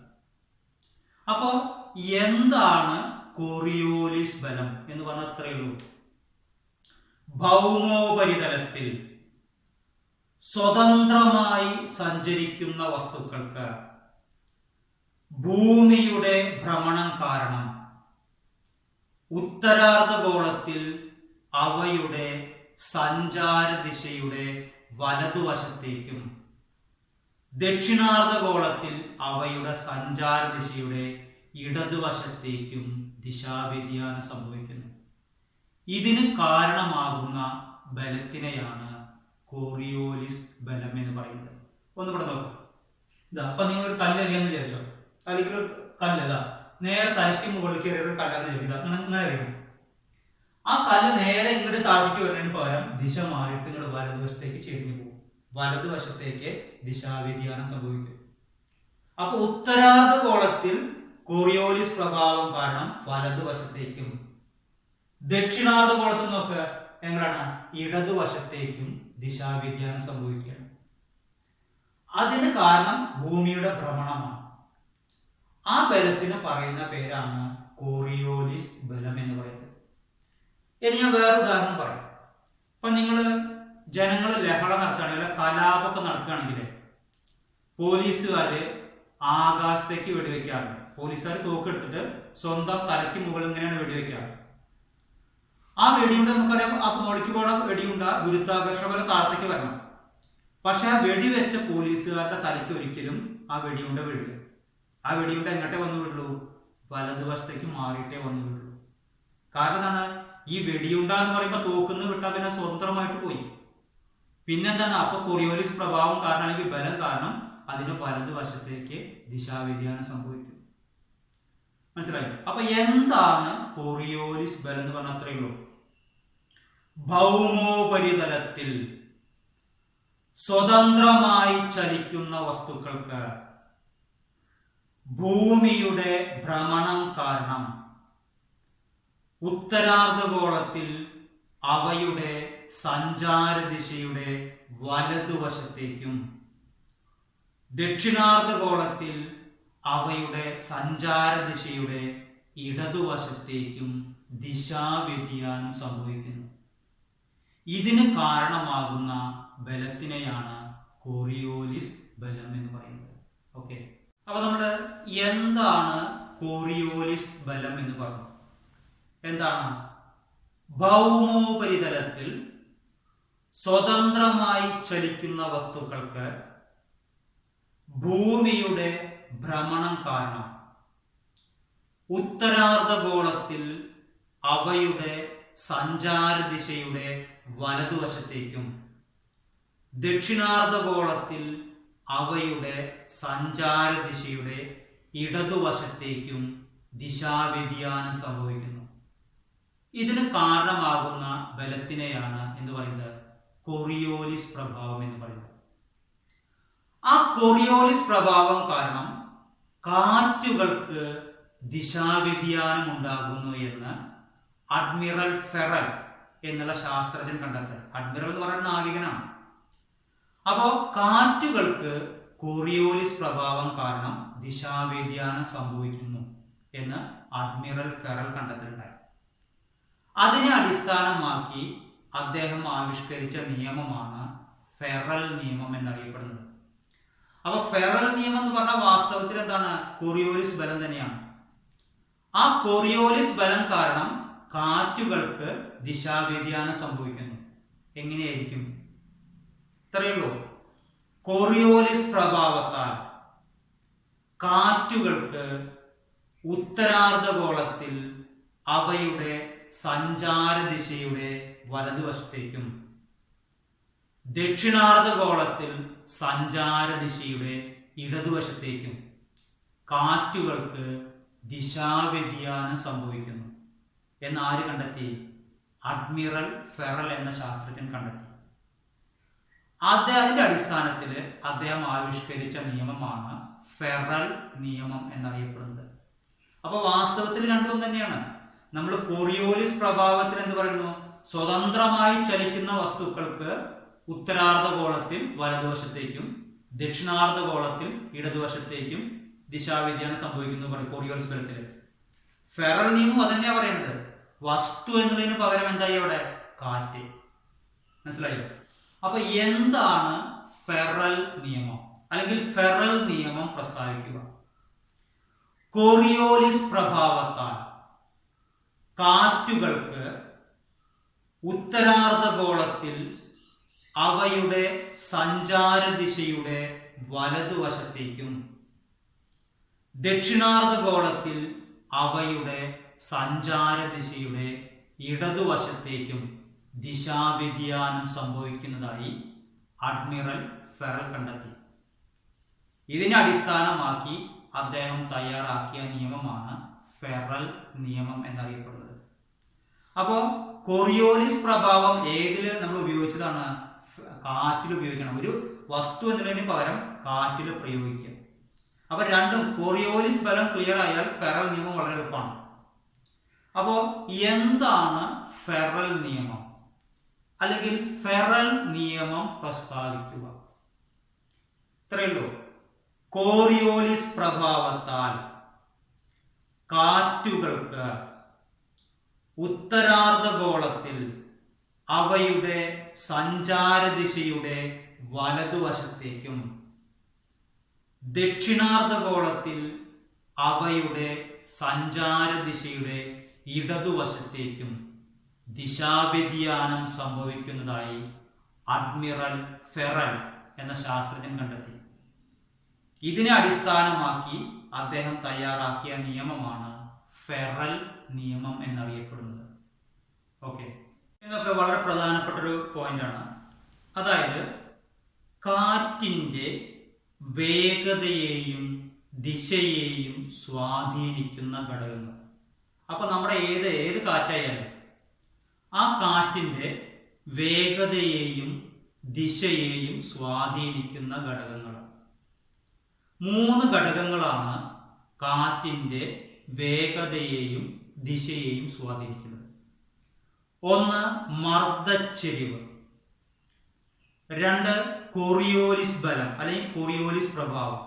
അപ്പോ എന്താണ് കോറിയോലിസ് ബലം എന്ന് പറഞ്ഞാൽ അത്രയേ ഉള്ളൂ. ഭൗമോപരിതലത്തിൽ സ്വതന്ത്രമായി സഞ്ചരിക്കുന്ന വസ്തുക്കൾക്ക് ഭൂമിയുടെ ഭ്രമണം കാരണം ഉത്തരാർദ്ധഗോളത്തിൽ അവയുടെ സഞ്ചാര ദിശയുടെ വലതുവശത്തേക്കും ദക്ഷിണാർദ്ധഗോളത്തിൽ അവയുടെ സഞ്ചാര ദിശയുടെ ഇടതുവശത്തേക്കും ദിശാവ്യതിയാനം സംഭവിക്കുന്നു. ഇതിന് കാരണമാകുന്ന ബലത്തിനെയാണ് കോറിയോലിസ് ബലം എന്ന് പറയുന്നത്. ഒന്നുകൂടെ നോക്കാം. ഇതാ, അപ്പൊ നിങ്ങൾ ഒരു കല്ല് എറിയാന്ന് വിചാരിച്ചോ, അല്ലെങ്കിൽ ഒരു കല്ല് ഇതാ നേരെ തലയ്ക്ക് മുകളിലേക്ക് എറിയ ഒരു കല്ലാന്ന് ചോദിക്കുക, അങ്ങനെ എറിയും. ആ കല്ല് നേരെ ഇങ്ങോട്ട് താഴേക്ക് വരുന്നതിന് പകരം ദിശ മാറിയിട്ട് ഇങ്ങോട്ട് വലതുവശത്തേക്ക് ചെരിഞ്ഞു പോകും. വലതുവശത്തേക്ക് ദിശാവ്യതിയാനം സംഭവിക്കും. അപ്പൊ ഉത്തരാർദ്ധഗോളത്തിൽ കോറിയോലിസ് പ്രഭാവം കാരണം വലതുവശത്തേക്കും, ദക്ഷിണാർദ്ധഗോളത്തിൽ നോക്കുക എങ്ങനെയാണ് ഇടതുവശത്തേക്കും ദിശാവ്യതിയാനം സംഭവിക്കുകയാണ്. അതിന് കാരണം ഭൂമിയുടെ ഭ്രമണമാണ്. ആ ബലത്തിന് പറയുന്ന പേരാണ് കോറിയോലിസ് ബലം എന്ന് പറയുന്നത്. ഇനി ഞാൻ വേറെ ഉദാഹരണം പറയാം. അപ്പൊ നിങ്ങൾ ജനങ്ങൾ ലഹള നടത്തുകയാണെങ്കിൽ, കലാപമൊക്കെ നടക്കുകയാണെങ്കിൽ പോലീസുകാര് ആകാശത്തേക്ക് വെടിവെക്കാറുണ്ട്. പോലീസുകാർ തോക്കെടുത്തിട്ട് സ്വന്തം തലയ്ക്ക് മുകളിൽ ഇങ്ങനെയാണ് വെടിവെക്കാറ്. ആ വെടിയുണ്ട നമുക്കറിയാം, ആ മുകളിലേക്ക് പോണ വെടിയുണ്ട ഗുരുത്വാകർഷണ ബലം താഴത്തേക്ക് വരണം. പക്ഷെ ആ വെടിവെച്ച പോലീസുകാരുടെ തലയ്ക്ക് ഒരിക്കലും ആ വെടിയുണ്ട വീഴില്ല. ആ വെടിയുണ്ട എങ്ങോട്ടേ വന്നു വീഴുള്ളൂ? വലതുവശത്തേക്ക് മാറിയിട്ടേ വന്നു വീഴുള്ളൂ. കാരണം എന്താണ്? ഈ വെടിയുണ്ട എന്ന് പറയുമ്പോൾ തോക്കുന്ന് വിട്ടാൽ പിന്നെ സ്വതന്ത്രമായിട്ട് പോയി. പിന്നെന്താണ്? അപ്പൊ കോറിയോലിസ് പ്രഭാവം കാരണം, അല്ലെങ്കിൽ ബലം കാരണം അതിന് വലതുവശത്തേക്ക് ദിശാവ്യതിയാനം സംഭവിക്കും. മനസ്സിലായി? അപ്പൊ എന്താണ് കോറിയോലിസ് ബലം എന്ന് പറഞ്ഞാൽ അത്രയേ ഉള്ളൂ. ഭൗമോപരിതലത്തിൽ സ്വതന്ത്രമായി ചലിക്കുന്ന വസ്തുക്കൾക്ക് ഭൂമിയുടെ ഭ്രമണം കാരണം ഉത്തരാർദ്ധഗോളത്തിൽ അവയുടെ സഞ്ചാര ദിശയുടെ വലതുവശത്തേക്കും ദക്ഷിണാർദ്ധഗോളത്തിൽ അവയുടെ സഞ്ചാര ദിശയുടെ ഇടതുവശത്തേക്കും ദിശാവ്യതിയാനം സംഭവിക്കുന്നു. ഇതിന് കാരണമാകുന്ന ബലത്തിനെയാണ് കോറിയോലിസ് ബലം എന്ന് പറയുന്നത്. ഓക്കെ, അപ്പൊ നമ്മള് എന്താണ് കോറിയോലിസ് ബലം എന്ന് പറഞ്ഞു? എന്താണ്? ഭൗമോപരിതലത്തിൽ സ്വതന്ത്രമായി ചലിക്കുന്ന വസ്തുക്കൾക്ക് ഭൂമിയുടെ ഭ്രമണം കാരണം ഉത്തരാർദ്ധഗോളത്തിൽ അവയുടെ സഞ്ചാര ദിശയുടെ വലതുവശത്തേക്കും ദക്ഷിണാർദ്ധഗോളത്തിൽ അവയുടെ സഞ്ചാര ദിശയുടെ ഇടതുവശത്തേക്കും ദിശാവ്യതിയാനം സംഭവിക്കുന്നു. ഇതിന് കാരണമാകുന്ന ബലത്തിനെയാണ് എന്ത് പറയുന്നത്? കോറിയോലിസ് പ്രഭാവം എന്ന് പറയുന്നത്. ആ കോറിയോലിസ് പ്രഭാവം കാരണം കാറ്റുകൾക്ക് ദിശാവ്യതിയാനം ഉണ്ടാകുന്നു എന്ന് അഡ്മിറൽ ഫെറൽ എന്നുള്ള ശാസ്ത്രജ്ഞൻ കണ്ടെത്തി. അഡ്മിറൽ എന്ന് പറയുന്ന നാവികനാണ്. അപ്പോ കാറ്റുകൾക്ക് കോറിയോലിസ് പ്രഭാവം കാരണം ദിശാവ്യതിയാനം സംഭവിക്കുന്നു എന്ന് അഡ്മിറൽ ഫെറൽ കണ്ടെത്തിയിട്ടുണ്ടായി. അതിനെ അടിസ്ഥാനമാക്കി അദ്ദേഹം ആവിഷ്കരിച്ച നിയമമാണ് ഫെറൽ നിയമം എന്നറിയപ്പെടുന്നത്. അപ്പൊ ഫെറൽ നിയമം എന്ന് പറഞ്ഞാൽ വാസ്തവത്തിൽ എന്താണ്? കോറിയോലിസ് ബലം തന്നെയാണ്. ആ കോറിയോലിസ് ബലം കാരണം കാറ്റുകൾക്ക് ദിശാവ്യതിയാനം സംഭവിക്കുന്നു. എങ്ങനെയായിരിക്കും? ഇത്രയേ ഉള്ളൂ. കോറിയോലിസ് പ്രഭാവത്താൽ കാറ്റുകൾക്ക് ഉത്തരാർദ്ധഗോളത്തിൽ അവയുടെ സഞ്ചാര ദിശയുടെ വലതുവശത്തേക്കും ദക്ഷിണാർദ്ധഗോളത്തിൽ സഞ്ചാര ദിശയുടെ ഇടതുവശത്തേക്കും കാറ്റുകൾക്ക് ദിശാവ്യതിയാനം സംഭവിക്കുന്നു എന്ന് ആര് കണ്ടെത്തി? അഡ്മിറൽ ഫെറൽ എന്ന ശാസ്ത്രജ്ഞൻ കണ്ടെത്തി. അതിന്റെ അടിസ്ഥാനത്തിൽ അദ്ദേഹം ആവിഷ്കരിച്ച നിയമമാണ് ഫെറൽ നിയമം എന്നറിയപ്പെടുന്നത്. അപ്പൊ വാസ്തവത്തിൽ രണ്ടും തന്നെയാണ്. നമ്മൾ കോറിയോലിസ് പ്രഭാവത്തിൽ എന്ന് പറയുന്നു, സ്വതന്ത്രമായി ചലിക്കുന്ന വസ്തുക്കൾക്ക് ഉത്തരാർദ്ധഗോളത്തിൽ വലതുവശത്തേക്കും ദക്ഷിണാർദ്ധഗോളത്തിൽ ഇടതുവശത്തേക്കും ദിശാവ്യതിയാനം സംഭവിക്കുന്നു പറയും കോറിയോലിസ് ബലത്തിൽ. ഫെറൽ നിയമം അതന്നെയാ പറയുന്നത്. വസ്തു എന്നുള്ളതിന് പകരം എന്തായി അവിടെ? കാറ്റ്. മനസ്സിലായോ? അപ്പൊ എന്താണ് ഫെറൽ നിയമം അല്ലെങ്കിൽ ഫെറൽ നിയമം പ്രസ്താവിക്കുക? കോറിയോലിസ് പ്രഭാവത്താൽ കാറ്റുകൾക്ക് ഉത്തരാർദ്ധഗോളത്തിൽ അവയുടെ സഞ്ചാര ദിശയുടെ വലതുവശത്തേക്കും ദക്ഷിണാർദ്ധഗോളത്തിൽ അവയുടെ സഞ്ചാര ദിശയുടെ ഇടതുവശത്തേക്കും ദിശാവ്യതിയാനം സംഭവിക്കുന്നതായി അഡ്മിറൽ ഫെറൽ കണ്ടെത്തി. ഇതിനെ അടിസ്ഥാനമാക്കി അദ്ദേഹം തയ്യാറാക്കിയ നിയമമാണ് ഫെറൽ നിയമം എന്നറിയപ്പെടുന്നത്. അപ്പോൾ കോറിയോലിസ് പ്രഭാവം ഏതിൽ നമ്മൾ ഉപയോഗിച്ചതാണ്? കാറ്റിൽ ഉപയോഗിക്കണം. ഒരു വസ്തു എന്നതിന് പകരം കാറ്റിൽ പ്രയോഗിക്കുക. അപ്പൊ രണ്ടും കോറിയോലിസ് ബലം ക്ലിയർ ആയാൽ ഫെറൽ നിയമം വളരെ എളുപ്പമാണ്. അപ്പോ എന്താണ് ഫെറൽ നിയമം അല്ലെങ്കിൽ ഫെറൽ നിയമം പ്രസ്താവിക്കുക? ഇത്രയുള്ളൂ. കോറിയോലിസ് പ്രഭാവത്താൽ കാറ്റുകൾക്ക് ഉത്തരാർദ്ധഗോളത്തിൽ അവയുടെ സഞ്ചാരദിശയുടെ വലതുവശത്തേക്കും ദക്ഷിണാർദ്ധഗോളത്തിൽ അവയുടെ സഞ്ചാരദിശയുടെ ഇടതുവശത്തേക്കും ദിശാവ്യതിയാനം സംഭവിക്കുന്നതായി അഡ്മിറൽ ഫെറൽ എന്ന ശാസ്ത്രജ്ഞൻ കണ്ടെത്തി. ഇതിനെ അടിസ്ഥാനമാക്കി അദ്ദേഹം തയ്യാറാക്കിയ നിയമമാണ് ഫെറൽ നിയമം എന്നറിയപ്പെടുന്നത്. ഓക്കെ, ഇതൊക്കെ വളരെ പ്രധാനപ്പെട്ട ഒരു പോയിന്റാണ്. അതായത് കാറ്റിന്റെ വേഗതയെയും ദിശയെയും സ്വാധീനിക്കുന്ന ഘടകങ്ങൾ. അപ്പൊ നമ്മുടെ ഏത് കാറ്റായാലും ആ കാറ്റിന്റെ വേഗതയെയും ദിശയെയും സ്വാധീനിക്കുന്ന ഘടകങ്ങൾ 3 ഘടകങ്ങളാണ് കാറ്റിന്റെ വേഗതയെയും ദിശയെയും സ്വാധീനിക്കുന്നത്. 1 മർദ്ദച്ചെരിവ്, 2 കോറിയോലിസ് ബലം അല്ലെങ്കിൽ കോറിയോലിസ് പ്രഭാവം,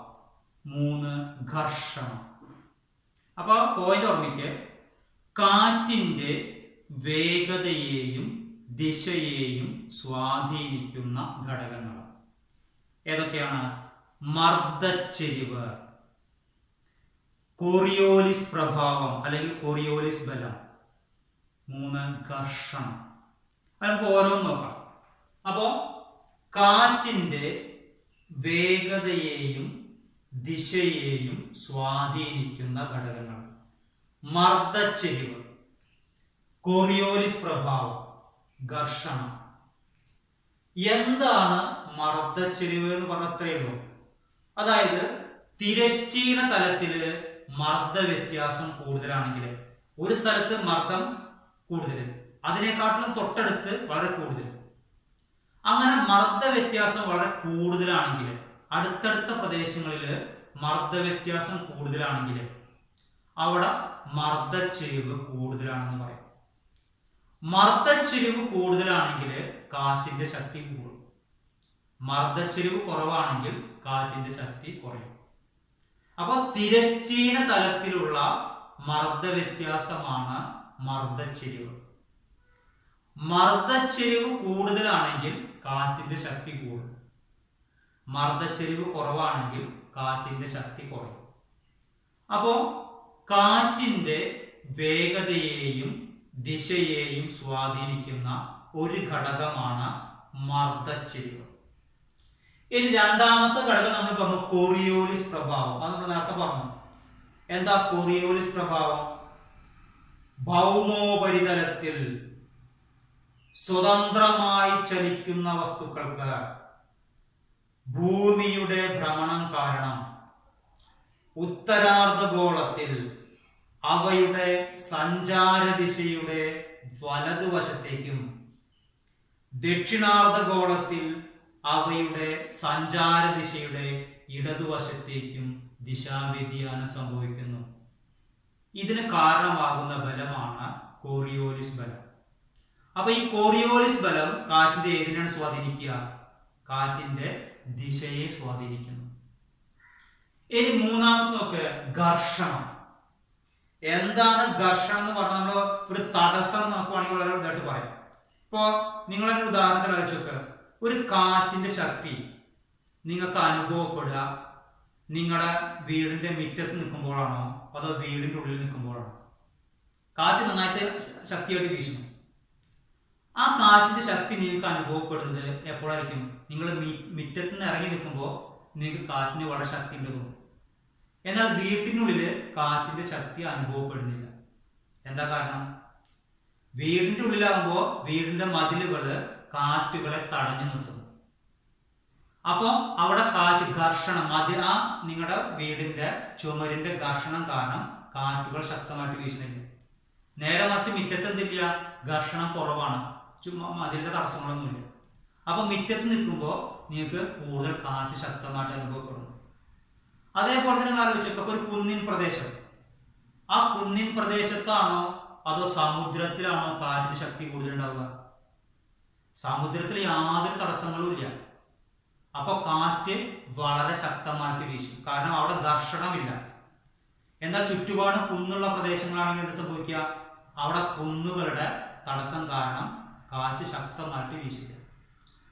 3 ഘർഷണം. അപ്പൊ പോയിന്റ് ഓർമ്മിക്ക്, കാറ്റിന്റെ വേഗതയെയും ദിശയെയും സ്വാധീനിക്കുന്ന ഘടകങ്ങൾ ഏതൊക്കെയാണ്? മർദ്ദച്ചെരിവ്, കോറിയോലിസ് പ്രഭാവം അല്ലെങ്കിൽ കോറിയോലിസ് ബലം, 3 ഘർഷണം. അത് നമുക്ക് ഓരോന്ന് നോക്കാം. അപ്പോ കാറ്റിന്റെ വേഗതയെയും ദിശയെയും സ്വാധീനിക്കുന്ന ഘടകങ്ങൾ: മർദ്ദച്ചെരിവ്, കോറിയോലിസ് പ്രഭാവം, ഘർഷണം. എന്താണ് മർദ്ദച്ചെരിവ് എന്ന് പറഞ്ഞത്രേ ഉള്ളൂ. അതായത് തിരശ്ചീന തലത്തില് മർദ്ദ വ്യത്യാസം കൂടുതലാണെങ്കിൽ, ഒരു സ്ഥലത്ത് മർദ്ദം കൂടുതൽ, അതിനെക്കാട്ടിലും തൊട്ടടുത്ത് വളരെ കൂടുതൽ, അങ്ങനെ മർദ്ദ വ്യത്യാസം വളരെ കൂടുതലാണെങ്കിൽ, അടുത്തടുത്ത പ്രദേശങ്ങളിൽ മർദ്ദ വ്യത്യാസം കൂടുതലാണെങ്കിൽ അവിടെ മർദ്ദച്ചെരിവ് കൂടുതലാണെന്ന് പറയും. മർദ്ദച്ചെരിവ് കൂടുതലാണെങ്കിൽ കാറ്റിന്റെ ശക്തി കൂടും, മർദ്ദച്ചെരിവ് കുറവാണെങ്കിൽ കാറ്റിന്റെ ശക്തി കുറയും. അപ്പൊ തിരശ്ചീന തലത്തിലുള്ള മർദ്ദ വ്യത്യാസമാണ് മർദ്ദച്ചെരിവ്. മർദ്ദച്ചെരിവ് കൂടുതലാണെങ്കിൽ കാറ്റിന്റെ ശക്തി കൂടും, മർദ്ദച്ചെരിവ് കുറവാണെങ്കിൽ കാറ്റിന്റെ ശക്തി കുറയും. അപ്പോ കാറ്റിന്റെ വേഗതയെയും ദിശയെയും സ്വാധീനിക്കുന്ന ഒരു ഘടകമാണ് മർദ്ദച്ചെരിവ്. ഇനി രണ്ടാമത്തെ ഘടകം നമ്മൾ പറഞ്ഞു കോറിയോലിസ് പ്രഭാവം. അത് നമ്മൾ നേരത്തെ പറഞ്ഞു. എന്താ കോറിയോലിസ് പ്രഭാവം? ഭൗമോപരിതലത്തിൽ സ്വതന്ത്രമായി ചലിക്കുന്ന വസ്തുക്കൾക്ക് ഭൂമിയുടെ ഭ്രമണം കാരണം ഉത്തരാർദ്ധഗോളത്തിൽ അവയുടെ സഞ്ചാരദിശയുടെ വലതുവശത്തേക്കും ദക്ഷിണാർദ്ധഗോളത്തിൽ അവയുടെ സഞ്ചാരദിശയുടെ ഇടതുവശത്തേക്കും ദിശാവ്യതിയാനം സംഭവിക്കുന്നു. ഇതിന് കാരണമാകുന്ന ബലമാണ് കോറിയോലിസ് ബലം. അപ്പൊ ഈ കോറിയോലിസ് ബലം കാറ്റിന്റെ ഏതിനാണ് സ്വാധീനിക്കുക? കാറ്റിന്റെ ദിശയെ സ്വാധീനിക്കുന്നു. ഇനി മൂന്നാമത്തെ നോക്ക്, ഘർഷണം. എന്താണ് ഘർഷണം എന്ന് പറഞ്ഞാൽ നമ്മൾ ഒരു തടസ്സം നോക്കുവാണെങ്കിൽ വളരെ ഇതായിട്ട് പറയാം. ഇപ്പോ നിങ്ങളൊരു ഉദാഹരണത്തിൽ അയച്ചു നോക്കുക. ഒരു കാറ്റിന്റെ ശക്തി നിങ്ങൾക്ക് അനുഭവപ്പെടുക നിങ്ങളുടെ വീടിന്റെ മുറ്റത്ത് നിൽക്കുമ്പോഴാണോ അതോ വീടിന്റെ ഉള്ളിൽ നിൽക്കുമ്പോഴാണോ? കാറ്റ് നന്നായിട്ട് ശക്തിയായിട്ട് വീശുന്നു. ആ കാറ്റിന്റെ ശക്തി നിങ്ങൾക്ക് അനുഭവപ്പെടുന്നത് എപ്പോഴായിരിക്കും? നിങ്ങൾ മുറ്റത്ത് നിന്ന് ഇറങ്ങി നിൽക്കുമ്പോൾ നിങ്ങൾക്ക് കാറ്റിന് വളരെ ശക്തി ഉണ്ട് തോന്നും. എന്നാൽ വീട്ടിനുള്ളിൽ കാറ്റിന്റെ ശക്തി അനുഭവപ്പെടുന്നില്ല. എന്താ കാരണം? വീടിന്റെ ഉള്ളിലാകുമ്പോൾ വീടിന്റെ മതിലുകള് കാറ്റുകളെ തടഞ്ഞു നിർത്തുന്നു. അപ്പൊ അവിടെ കാറ്റ് ഘർഷണം ആ നിങ്ങളുടെ വീടിന്റെ ചുമരിന്റെ ഘർഷണം കാരണം കാറ്റുകൾ ശക്തമായിട്ട് വീശുന്നില്ല. നേരെ മറിച്ച് മുറ്റത്ത് എന്തില്ല, ഘർഷണം കുറവാണ്, മതിലിന്റെ തടസ്സങ്ങളൊന്നുമില്ല. അപ്പൊ മുറ്റത്ത് നിൽക്കുമ്പോൾ നിങ്ങൾക്ക് കൂടുതൽ കാറ്റ് ശക്തമായിട്ട് അനുഭവപ്പെടുന്നു. അതേപോലെ തന്നെ നിങ്ങൾ ആലോചിച്ചോ, ഒരു കുന്നിൻ പ്രദേശം, ആ കുന്നിൻ പ്രദേശത്താണോ അതോ സമുദ്രത്തിലാണോ കാറ്റിന് ശക്തി കൂടുതൽ ഉണ്ടാവുക? സമുദ്രത്തിൽ യാതൊരു തടസ്സങ്ങളും ഇല്ല. അപ്പൊ കാറ്റ് വളരെ ശക്തമായിട്ട് വീശും, കാരണം അവിടെ ഘർഷണമില്ല. എന്നാൽ ചുറ്റുപാടും കുന്നുള്ള പ്രദേശങ്ങളാണെങ്കിൽ എന്ത് സംഭവിക്കുക? അവിടെ കുന്നുകളുടെ തടസ്സം കാരണം കാറ്റ് ശക്തമായിട്ട് വീശില്ല.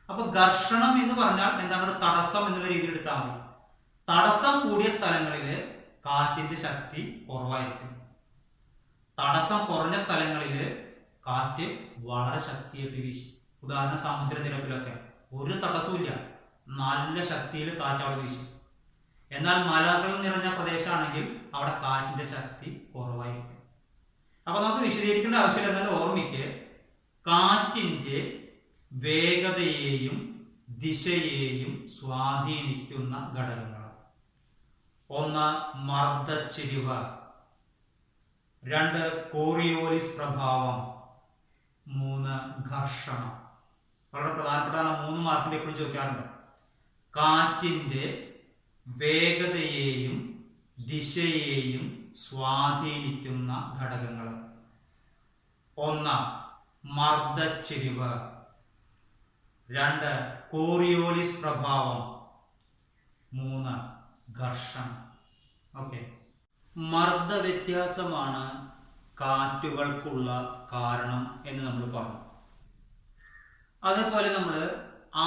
അപ്പൊ ഘർഷണം എന്ന് പറഞ്ഞാൽ എന്താണ്? ഒരു തടസ്സം എന്നുള്ള രീതിയിൽ എടുത്താൽ മതി. തടസ്സം കൂടിയ സ്ഥലങ്ങളിൽ കാറ്റിന്റെ ശക്തി കുറവായിരിക്കും. തടസ്സം കുറഞ്ഞ സ്ഥലങ്ങളിൽ കാറ്റ് വളരെ ശക്തിയായിട്ട് വീശും. ഉദാഹരണം സമുദ്രനിരപ്പിലൊക്കെ ഒരു തടസ്സവും ഇല്ല, നല്ല ശക്തിയിൽ കാറ്റ് അവിടെ വീശും. എന്നാൽ മലകൾ നിറഞ്ഞ പ്രദേശമാണെങ്കിൽ അവിടെ കാറ്റിന്റെ ശക്തി കുറവായിരിക്കും. അപ്പൊ നമുക്ക് വിശദീകരിക്കേണ്ട ആവശ്യമില്ല. എന്നാൽ ഓർമ്മിക്ക്, കാറ്റിന്റെ വേഗതയെയും ദിശയെയും സ്വാധീനിക്കുന്ന ഘടകങ്ങൾ: 1 മർദ്ദച്ചെരിവ്, 2 കോറിയോലിസ് പ്രഭാവം, 3 ഘർഷണം. വളരെ പ്രധാനപ്പെട്ട 3 മാർക്കിന്റെ എപ്പോഴും ചോദിക്കാറുണ്ട്. കാറ്റിന്റെ വേഗതയെയും ദിശയെയും സ്വാധീനിക്കുന്ന ഘടകങ്ങൾ: 1 മർദ്ദച്ചെരിവ്, 2 കോറിയോലിസ് പ്രഭാവം, 3 ഘർഷണം. ഓക്കെ, മർദ്ദ വ്യത്യാസമാണ് കാറ്റുകൾക്കുള്ള കാരണം എന്ന് നമ്മൾ പറഞ്ഞു. അതേപോലെ നമ്മൾ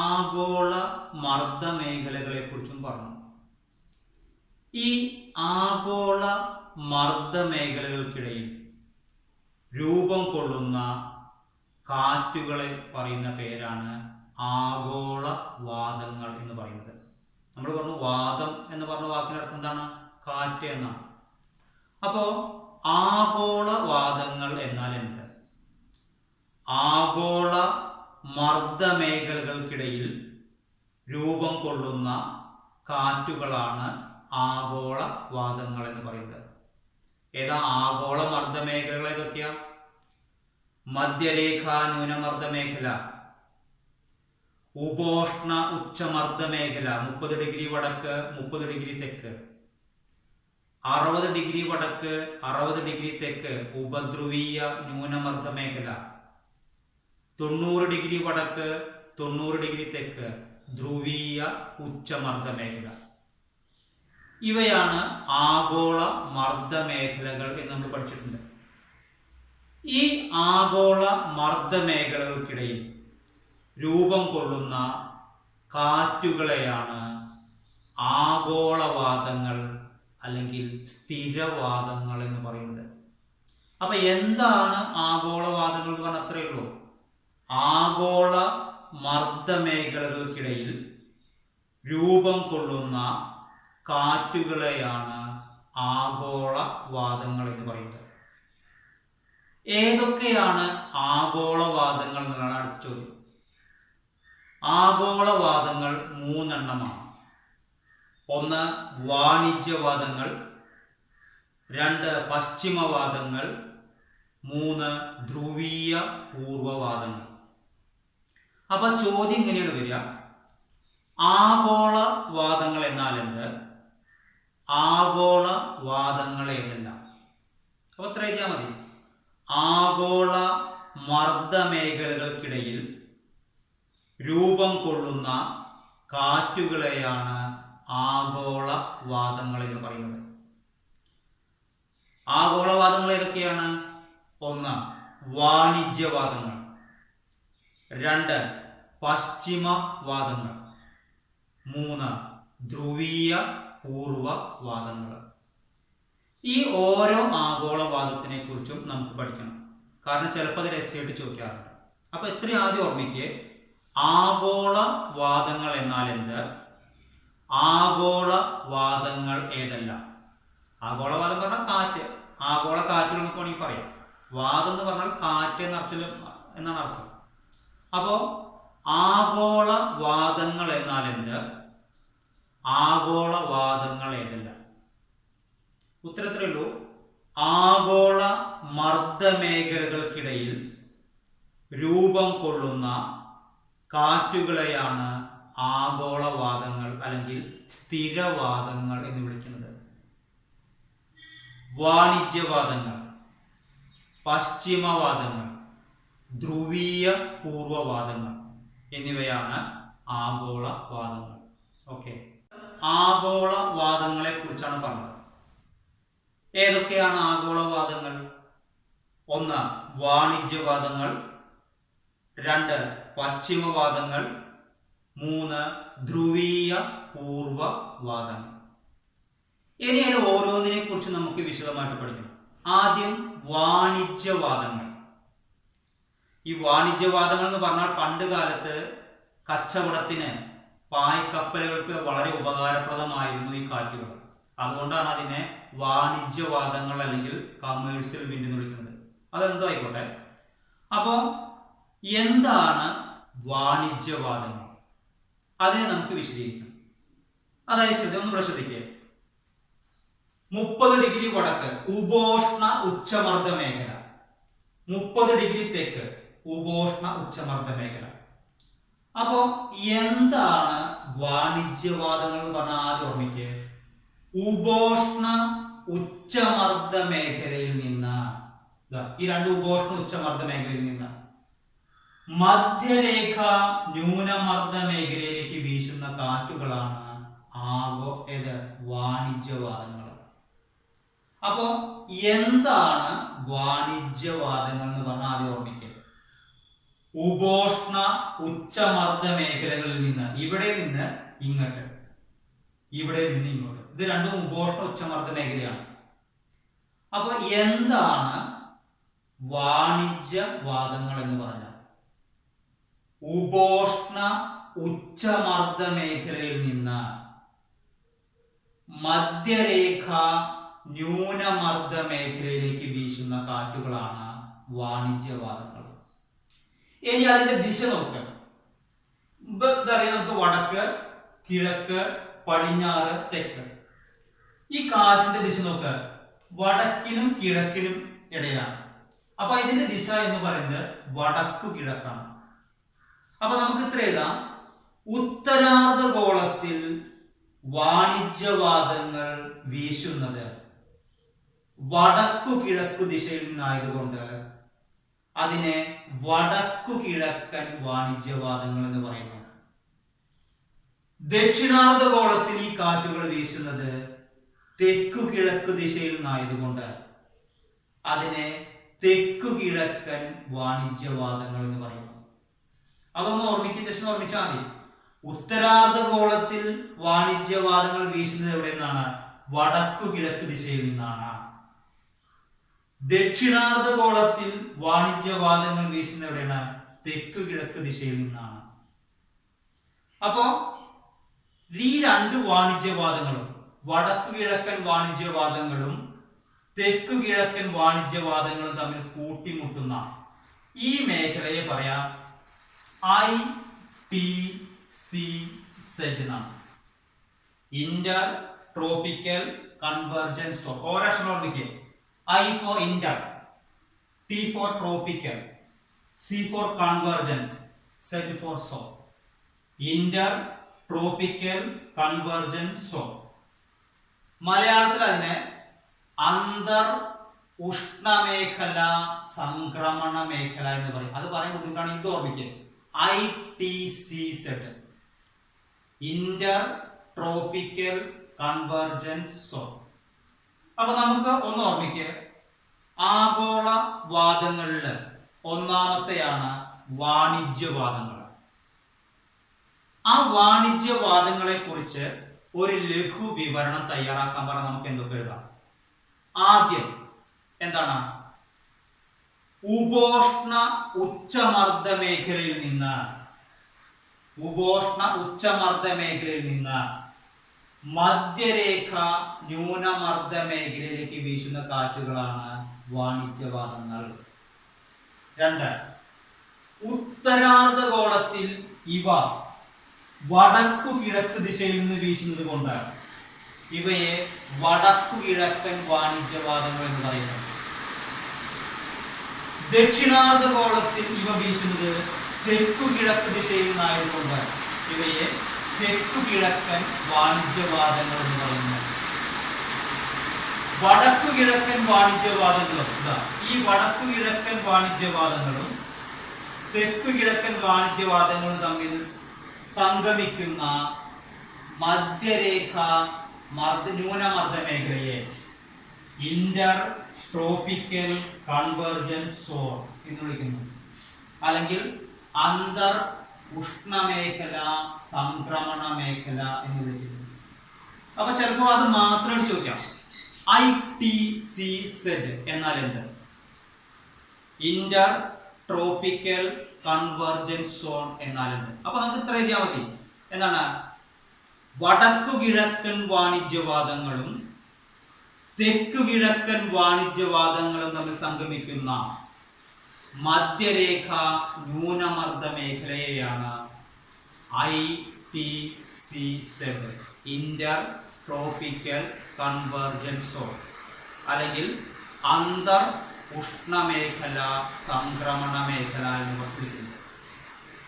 ആഗോള മർദ്ദ മേഖലകളെ കുറിച്ചും പറഞ്ഞു. ഈ ആഗോള മർദ്ദ മേഖലകൾക്കിടയിൽ രൂപം കൊള്ളുന്ന കാറ്റുകളെ പറയുന്ന പേരാണ് ആഗോള വാദങ്ങൾ എന്ന് പറയുന്നത്. നമ്മൾ പറഞ്ഞു വാദം എന്ന് പറഞ്ഞ വാക്കിനർത്ഥം എന്താണ്? കാറ്റ് എന്നാണ്. അപ്പോ ആഗോള വാദങ്ങൾ എന്നാൽ എന്ത്? ആഗോള മർദ്ദ മേഖലകൾക്കിടയിൽ രൂപം കൊള്ളുന്ന കാറ്റുകളാണ് ആഗോള വാദങ്ങൾ എന്ന് പറയുന്നത്. ഏതാ ആഗോള മർദ്ദ മേഖലകൾ? ഏതൊക്കെയാ? മധ്യരേഖാ ന്യൂനമർദ്ദ മേഖല, ഉപോഷ്ണ ഉച്ചമർദ്ദ മേഖല 30 ഡിഗ്രി വടക്ക് 30 ഡിഗ്രി തെക്ക്, 60 ഡിഗ്രി വടക്ക് 60 ഡിഗ്രി തെക്ക് ഉപധ്രുവീയ ന്യൂനമർദ്ദ മേഖല, 90 ഡിഗ്രി വടക്ക് 90 ഡിഗ്രി തെക്ക് ധ്രുവീയ ഉച്ചമർദ്ദ മേഖല. ഇവയാണ് ആഗോള മർദ്ദ മേഖലകൾ എന്ന് നമ്മൾ പഠിച്ചിട്ടുണ്ട്. ഈ ആഗോള മർദ്ദ മേഖലകൾക്കിടയിൽ രൂപം കൊള്ളുന്ന കാറ്റുകളെയാണ് ആഗോളവാദങ്ങൾ അല്ലെങ്കിൽ സ്ഥിരവാദങ്ങൾ എന്ന് പറയുന്നത്. അപ്പൊ എന്താണ് ആഗോളവാദങ്ങൾ എന്ന് പറഞ്ഞാൽ അത്രയേ ഉള്ളൂ. ആഗോള മർദ്ദ മേഖലകൾക്കിടയിൽ രൂപം കൊള്ളുന്ന കാറ്റുകളെയാണ് ആഗോളവാദങ്ങൾ എന്ന് പറയുന്നത്. ഏതൊക്കെയാണ് ആഗോളവാദങ്ങൾ എന്നാണ് അടുത്ത ചോദ്യം. ആഗോളവാദങ്ങൾ 3 എണ്ണമാണ്. 1 വാണിജ്യവാദങ്ങൾ, 2 പശ്ചിമവാദങ്ങൾ, 3 ധ്രുവീയ പൂർവവാദങ്ങൾ. അപ്പൊ ചോദ്യം ഇങ്ങനെയാണ് വരിക: ആഗോളവാദങ്ങൾ എന്നാൽ എന്ത്? ആഗോളവാദങ്ങൾ ഏതെല്ലാം? അപ്പൊ എത്ര എഴുതിയാൽ മതി? ആഗോള മർദ്ദ മേഖലകൾക്കിടയിൽ രൂപം കൊള്ളുന്ന കാറ്റുകളെയാണ് ആഗോളവാദങ്ങൾ എന്ന് പറയുന്നത്. ആഗോളവാദം വാദങ്ങൾ ഏതൊക്കെയാണ്? 1 വാണിജ്യവാദങ്ങൾ, 2 പശ്ചിമവാദങ്ങൾ, 3 ധ്രുവീയ പൂർവവാദങ്ങൾ. ഈ ഓരോ ആഗോളവാദത്തിനെ കുറിച്ചും നമുക്ക് പഠിക്കണം. കാരണം ചിലപ്പോൾ അത് രഹസ്യമായിട്ട് ചോദിക്കാറുണ്ട്. അപ്പൊ ഇത്രയും ആദ്യം ഓർമ്മിക്കുക. ആഗോളവാദങ്ങൾ എന്നാൽ എന്ത്? ആഗോളവാദങ്ങൾ ഏതെല്ലാം? ആഗോളവാദം പറഞ്ഞാൽ കാറ്റ്, ആഗോള കാറ്റുകൾ എന്നൊക്കെ വേണമെങ്കിൽ പറയാം. വാദം എന്ന് പറഞ്ഞാൽ കാറ്റ് എന്നാണ് അർത്ഥം. അപ്പോ ആഗോളവാദങ്ങൾ എന്നാൽ എന്ത്? ആഗോളവാദങ്ങൾ ഏതെല്ലാം? ഉത്തരത്തിലേ ഉള്ളൂ. ആഗോള മർദ്ദമേഖലകൾക്കിടയിൽ രൂപം കൊള്ളുന്ന കാറ്റുകളെയാണ് ആഗോളവാദങ്ങൾ അല്ലെങ്കിൽ സ്ഥിരവാദങ്ങൾ എന്ന് വിളിക്കുന്നത്. വാണിജ്യവാദങ്ങൾ, പശ്ചിമവാദങ്ങൾ, ധ്രുവീയ പൂർവവാദങ്ങൾ എന്നിവയാണ് ആഗോളവാദങ്ങൾ. ഓക്കെ, ആഗോളവാദങ്ങളെ കുറിച്ചാണ് പറഞ്ഞത്. ഏതൊക്കെയാണ് ആഗോളവാദങ്ങൾ? 1 വാണിജ്യവാദങ്ങൾ, 2 പശ്ചിമവാദങ്ങൾ, 3 ധ്രുവീയ പൂർവവാദങ്ങൾ. ഇനി അതിൽ ഓരോന്നിനെ കുറിച്ച് നമുക്ക് വിശദമായിട്ട് പഠിക്കണം. ആദ്യം വാണിജ്യവാദങ്ങൾ. ഈ വാണിജ്യവാദങ്ങൾ എന്ന് പറഞ്ഞാൽ പണ്ട് കാലത്ത് കച്ചവടത്തിന് പായ്ക്കപ്പലുകൾക്ക് വളരെ ഉപകാരപ്രദമായിരുന്നു ഈ കാറ്റുകൾ. അതുകൊണ്ടാണ് അതിനെ വാണിജ്യവാദങ്ങൾ അല്ലെങ്കിൽ കമേഴ്സ്യൽ വിൻഡ് എന്ന് വിളിക്കുന്നത്. അതെന്തോ ആയിക്കോട്ടെ. അപ്പോ എന്താണ് വാണിജ്യവാദങ്ങൾ? അതിനെ നമുക്ക് വിശദീകരിക്കണം. അതായത് ഒന്ന് ശ്രദ്ധിക്കുക. 30 ഡിഗ്രി വടക്ക് ഉപോഷ്ണ ഉച്ചമർദ്ദ മേഖല, 30 ഡിഗ്രി തെക്ക് ഉപോഷ്ണ ഉച്ചമർദ്ദ മേഖല. അപ്പോ എന്താണ് വാണിജ്യവാദങ്ങൾ എന്ന് പറഞ്ഞാൽ ആദ്യം ഓർമ്മിക്കുക. ഉപോഷ്ണ ഉച്ചമർദ്ദ മേഖലയിൽ നിന്ന്, ഈ 2 ഉപോഷ്ണ ഉച്ചമർദ്ദ മേഖലയിൽ നിന്ന് മധ്യരേഖ ന്യൂനമർദ്ദ മേഖലയിലേക്ക് വീശുന്ന കാറ്റുകളാണ് വാണിജ്യവാദങ്ങൾ. അപ്പോ എന്താണ് വാണിജ്യവാദങ്ങൾ എന്ന് പറഞ്ഞാൽ ആദ്യം ഓർമ്മിക്കുക. ഉപോഷ്ണ ഉച്ചമർദ്ദ മേഖലകളിൽ നിന്ന്, ഇവിടെ നിന്ന് ഇങ്ങോട്ട്, ഇവിടെ നിന്ന് ഇങ്ങോട്ട്, ഇത് 2 ഉപോഷ്ണ ഉച്ചമർദ്ദ മേഖലയാണ്. അപ്പൊ എന്താണ് വാണിജ്യവാദങ്ങൾ എന്ന് പറഞ്ഞാൽ ഉപോഷ്ണ ഉച്ചമർദ്ദ മേഖലയിൽ നിന്ന് മധ്യരേഖ ന്യൂനമർദ്ദ മേഖലയിലേക്ക് വീശുന്ന കാറ്റുകളാണ് വാണിജ്യവാദങ്ങൾ. ഇനി അതിന്റെ ദിശ നോക്കാം. നമുക്ക് വടക്ക്, കിഴക്ക്, പടിഞ്ഞാറ്, തെക്ക്. ഈ കാറ്റിന്റെ ദിശ നോക്കുക. വടക്കിനും കിഴക്കിനും ഇടയിലാണ്. അപ്പൊ ഇതിന്റെ ദിശ എന്ന് പറയുന്നത് വടക്കു കിഴക്കാണ്. അപ്പൊ നമുക്ക് ഇത്ര എഴുതാം. ഉത്തരാർദ്ധഗോളത്തിൽ വാണിജ്യവാദങ്ങൾ വീശുന്നത് വടക്കു കിഴക്കു ദിശയിൽ നിന്നായതുകൊണ്ട് അതിനെ വടക്കു കിഴക്കൻ വാണിജ്യവാദങ്ങൾ എന്ന് പറയുന്നു. ദക്ഷിണാർദ്ധഗോളത്തിൽ ഈ കാറ്റുകൾ വീശുന്നത് തെക്കു കിഴക്ക് ദിശയിൽ നിന്നായതുകൊണ്ട് അതിനെ തെക്കു കിഴക്കൻ വാണിജ്യവാദങ്ങൾ എന്ന് പറയുന്നു. അതൊന്ന് ജസ്റ്റ് ഓർമ്മിച്ചാൽ മതി. ഉത്തരാർദ്ധഗോളത്തിൽ വാണിജ്യവാദങ്ങൾ വീശുന്നത് എവിടെ നിന്നാണ്? വടക്കു കിഴക്ക് ദിശയിൽ നിന്നാണ്. ദക്ഷിണാർദ്ധഗോളത്തിൽ വാണിജ്യവാദങ്ങൾ വീശുന്നത് എവിടെയാണ്? തെക്കു കിഴക്ക് ദിശയിൽ നിന്നാണ്. അപ്പോ ഈ 2 വാണിജ്യവാദങ്ങളും, വടക്കു കിഴക്കൻ വാണിജ്യവാദങ്ങളും തെക്കു കിഴക്കൻ വാണിജ്യവാദങ്ങളും തമ്മിൽ കൂട്ടിമുട്ടുന്ന ഈ മേഖലയെ പറയാം ITCZ എന്നാണ്. Inter tropical convergence zone. ഓരക്ഷരം ഓർമ്മിക്കുക. I for inter, T for tropical, C for convergence, Z for zone. Inter tropical convergence zone. മലയാളത്തിൽ അതിനെ അന്തർ ഉഷ്ണമേഖല സംക്രമണ മേഖല എന്ന് പറയും. അത് പറയാൻ ബുദ്ധിമുട്ടാണ്. ഇത് ഓർമ്മിക്കുക. ITCZ, Inter tropical convergence zone. അപ്പൊ നമുക്ക് ഒന്ന് ഓർമ്മിക്കുക. ആഗോളവാദങ്ങളിൽ ഒന്നാമത്തെയാണ് വാണിജ്യവാദങ്ങൾ. ആ വാണിജ്യവാദങ്ങളെ കുറിച്ച് ഒരു ലഘു വിവരണം തയ്യാറാക്കാൻ പറഞ്ഞാൽ നമുക്ക് എന്തൊക്കെ എഴുതാം? ആദ്യം എന്താണ്? ഉപോഷ്ണ ഉച്ചമർദ്ദ മേഖലയിൽ നിന്ന് മധ്യരേഖ ന്യൂനമർദ്ദ മേഖലയിലേക്ക് വീശുന്ന കാറ്റുകളാണ് വാണിജ്യവാദങ്ങൾ. 2, ഉത്തരാർദ്ധഗോളത്തിൽ ഇവ വടക്കു കിഴക്ക് ദിശയിൽ നിന്ന് വീശുന്നത് കൊണ്ട് ഇവയെ വടക്കു കിഴക്കൻ വാണിജ്യവാദങ്ങൾ എന്ന് പറയുന്നു. ദക്ഷിണാർദ്ധഗോളത്തിൽ ഇവ വീശുന്നത് തെക്കു കിഴക്ക് ദിശയിൽ നിന്നായതുകൊണ്ട് ഇവയെ തെക്കു കിഴക്കൻ വാണിജ്യവാദങ്ങൾ എന്ന് പറയുന്നു. വടക്കു കിഴക്കൻ വാണിജ്യവാദങ്ങളും ഈ വടക്കു കിഴക്കൻ വാണിജ്യവാദങ്ങളും തെക്കു കിഴക്കൻ വാണിജ്യവാദങ്ങളും തമ്മിൽ സംഗമിക്കുന്ന മധ്യരേഖ ന്യൂനമർദ്ദ മേഖലയെ ഇന്റർ ട്രോപ്പിക്കൽ കൺവെർജൻസ് സോൺ എന്ന് വിളിക്കുന്നു, അല്ലെങ്കിൽ അന്തർ ഉഷ്ണമേഖല സംക്രമണ മേഖല എന്ന് വിളിക്കുന്നു. അപ്പൊ ചിലപ്പോ അത് മാത്രം ചോദിക്കാം. ITCZ എന്നാൽ എന്ത്? ഇന്റർ ട്രോപ്പിക്കൽ കൺവെർജൻസ് സോൺ എന്നാൽ എന്ത്? അപ്പൊ നമുക്ക് ഇത്ര എഴുതിയാൽ മതി. എന്താണ്? വടക്കു കിഴക്കൻ വാണിജ്യവാദങ്ങളും തെക്കു കിഴക്കൻ വാണിജ്യവാദങ്ങളും തമ്മിൽ സംഗമിക്കുന്ന മധ്യരേഖ ന്യൂനമർദ്ദ മേഖലയെയാണ് ITCZ, Inter tropical convergence zone, അല്ലെങ്കിൽ അന്തർ ഉഷ്ണമേഖല സംക്രമണ മേഖല എന്ന് വിളിക്കുന്നത്.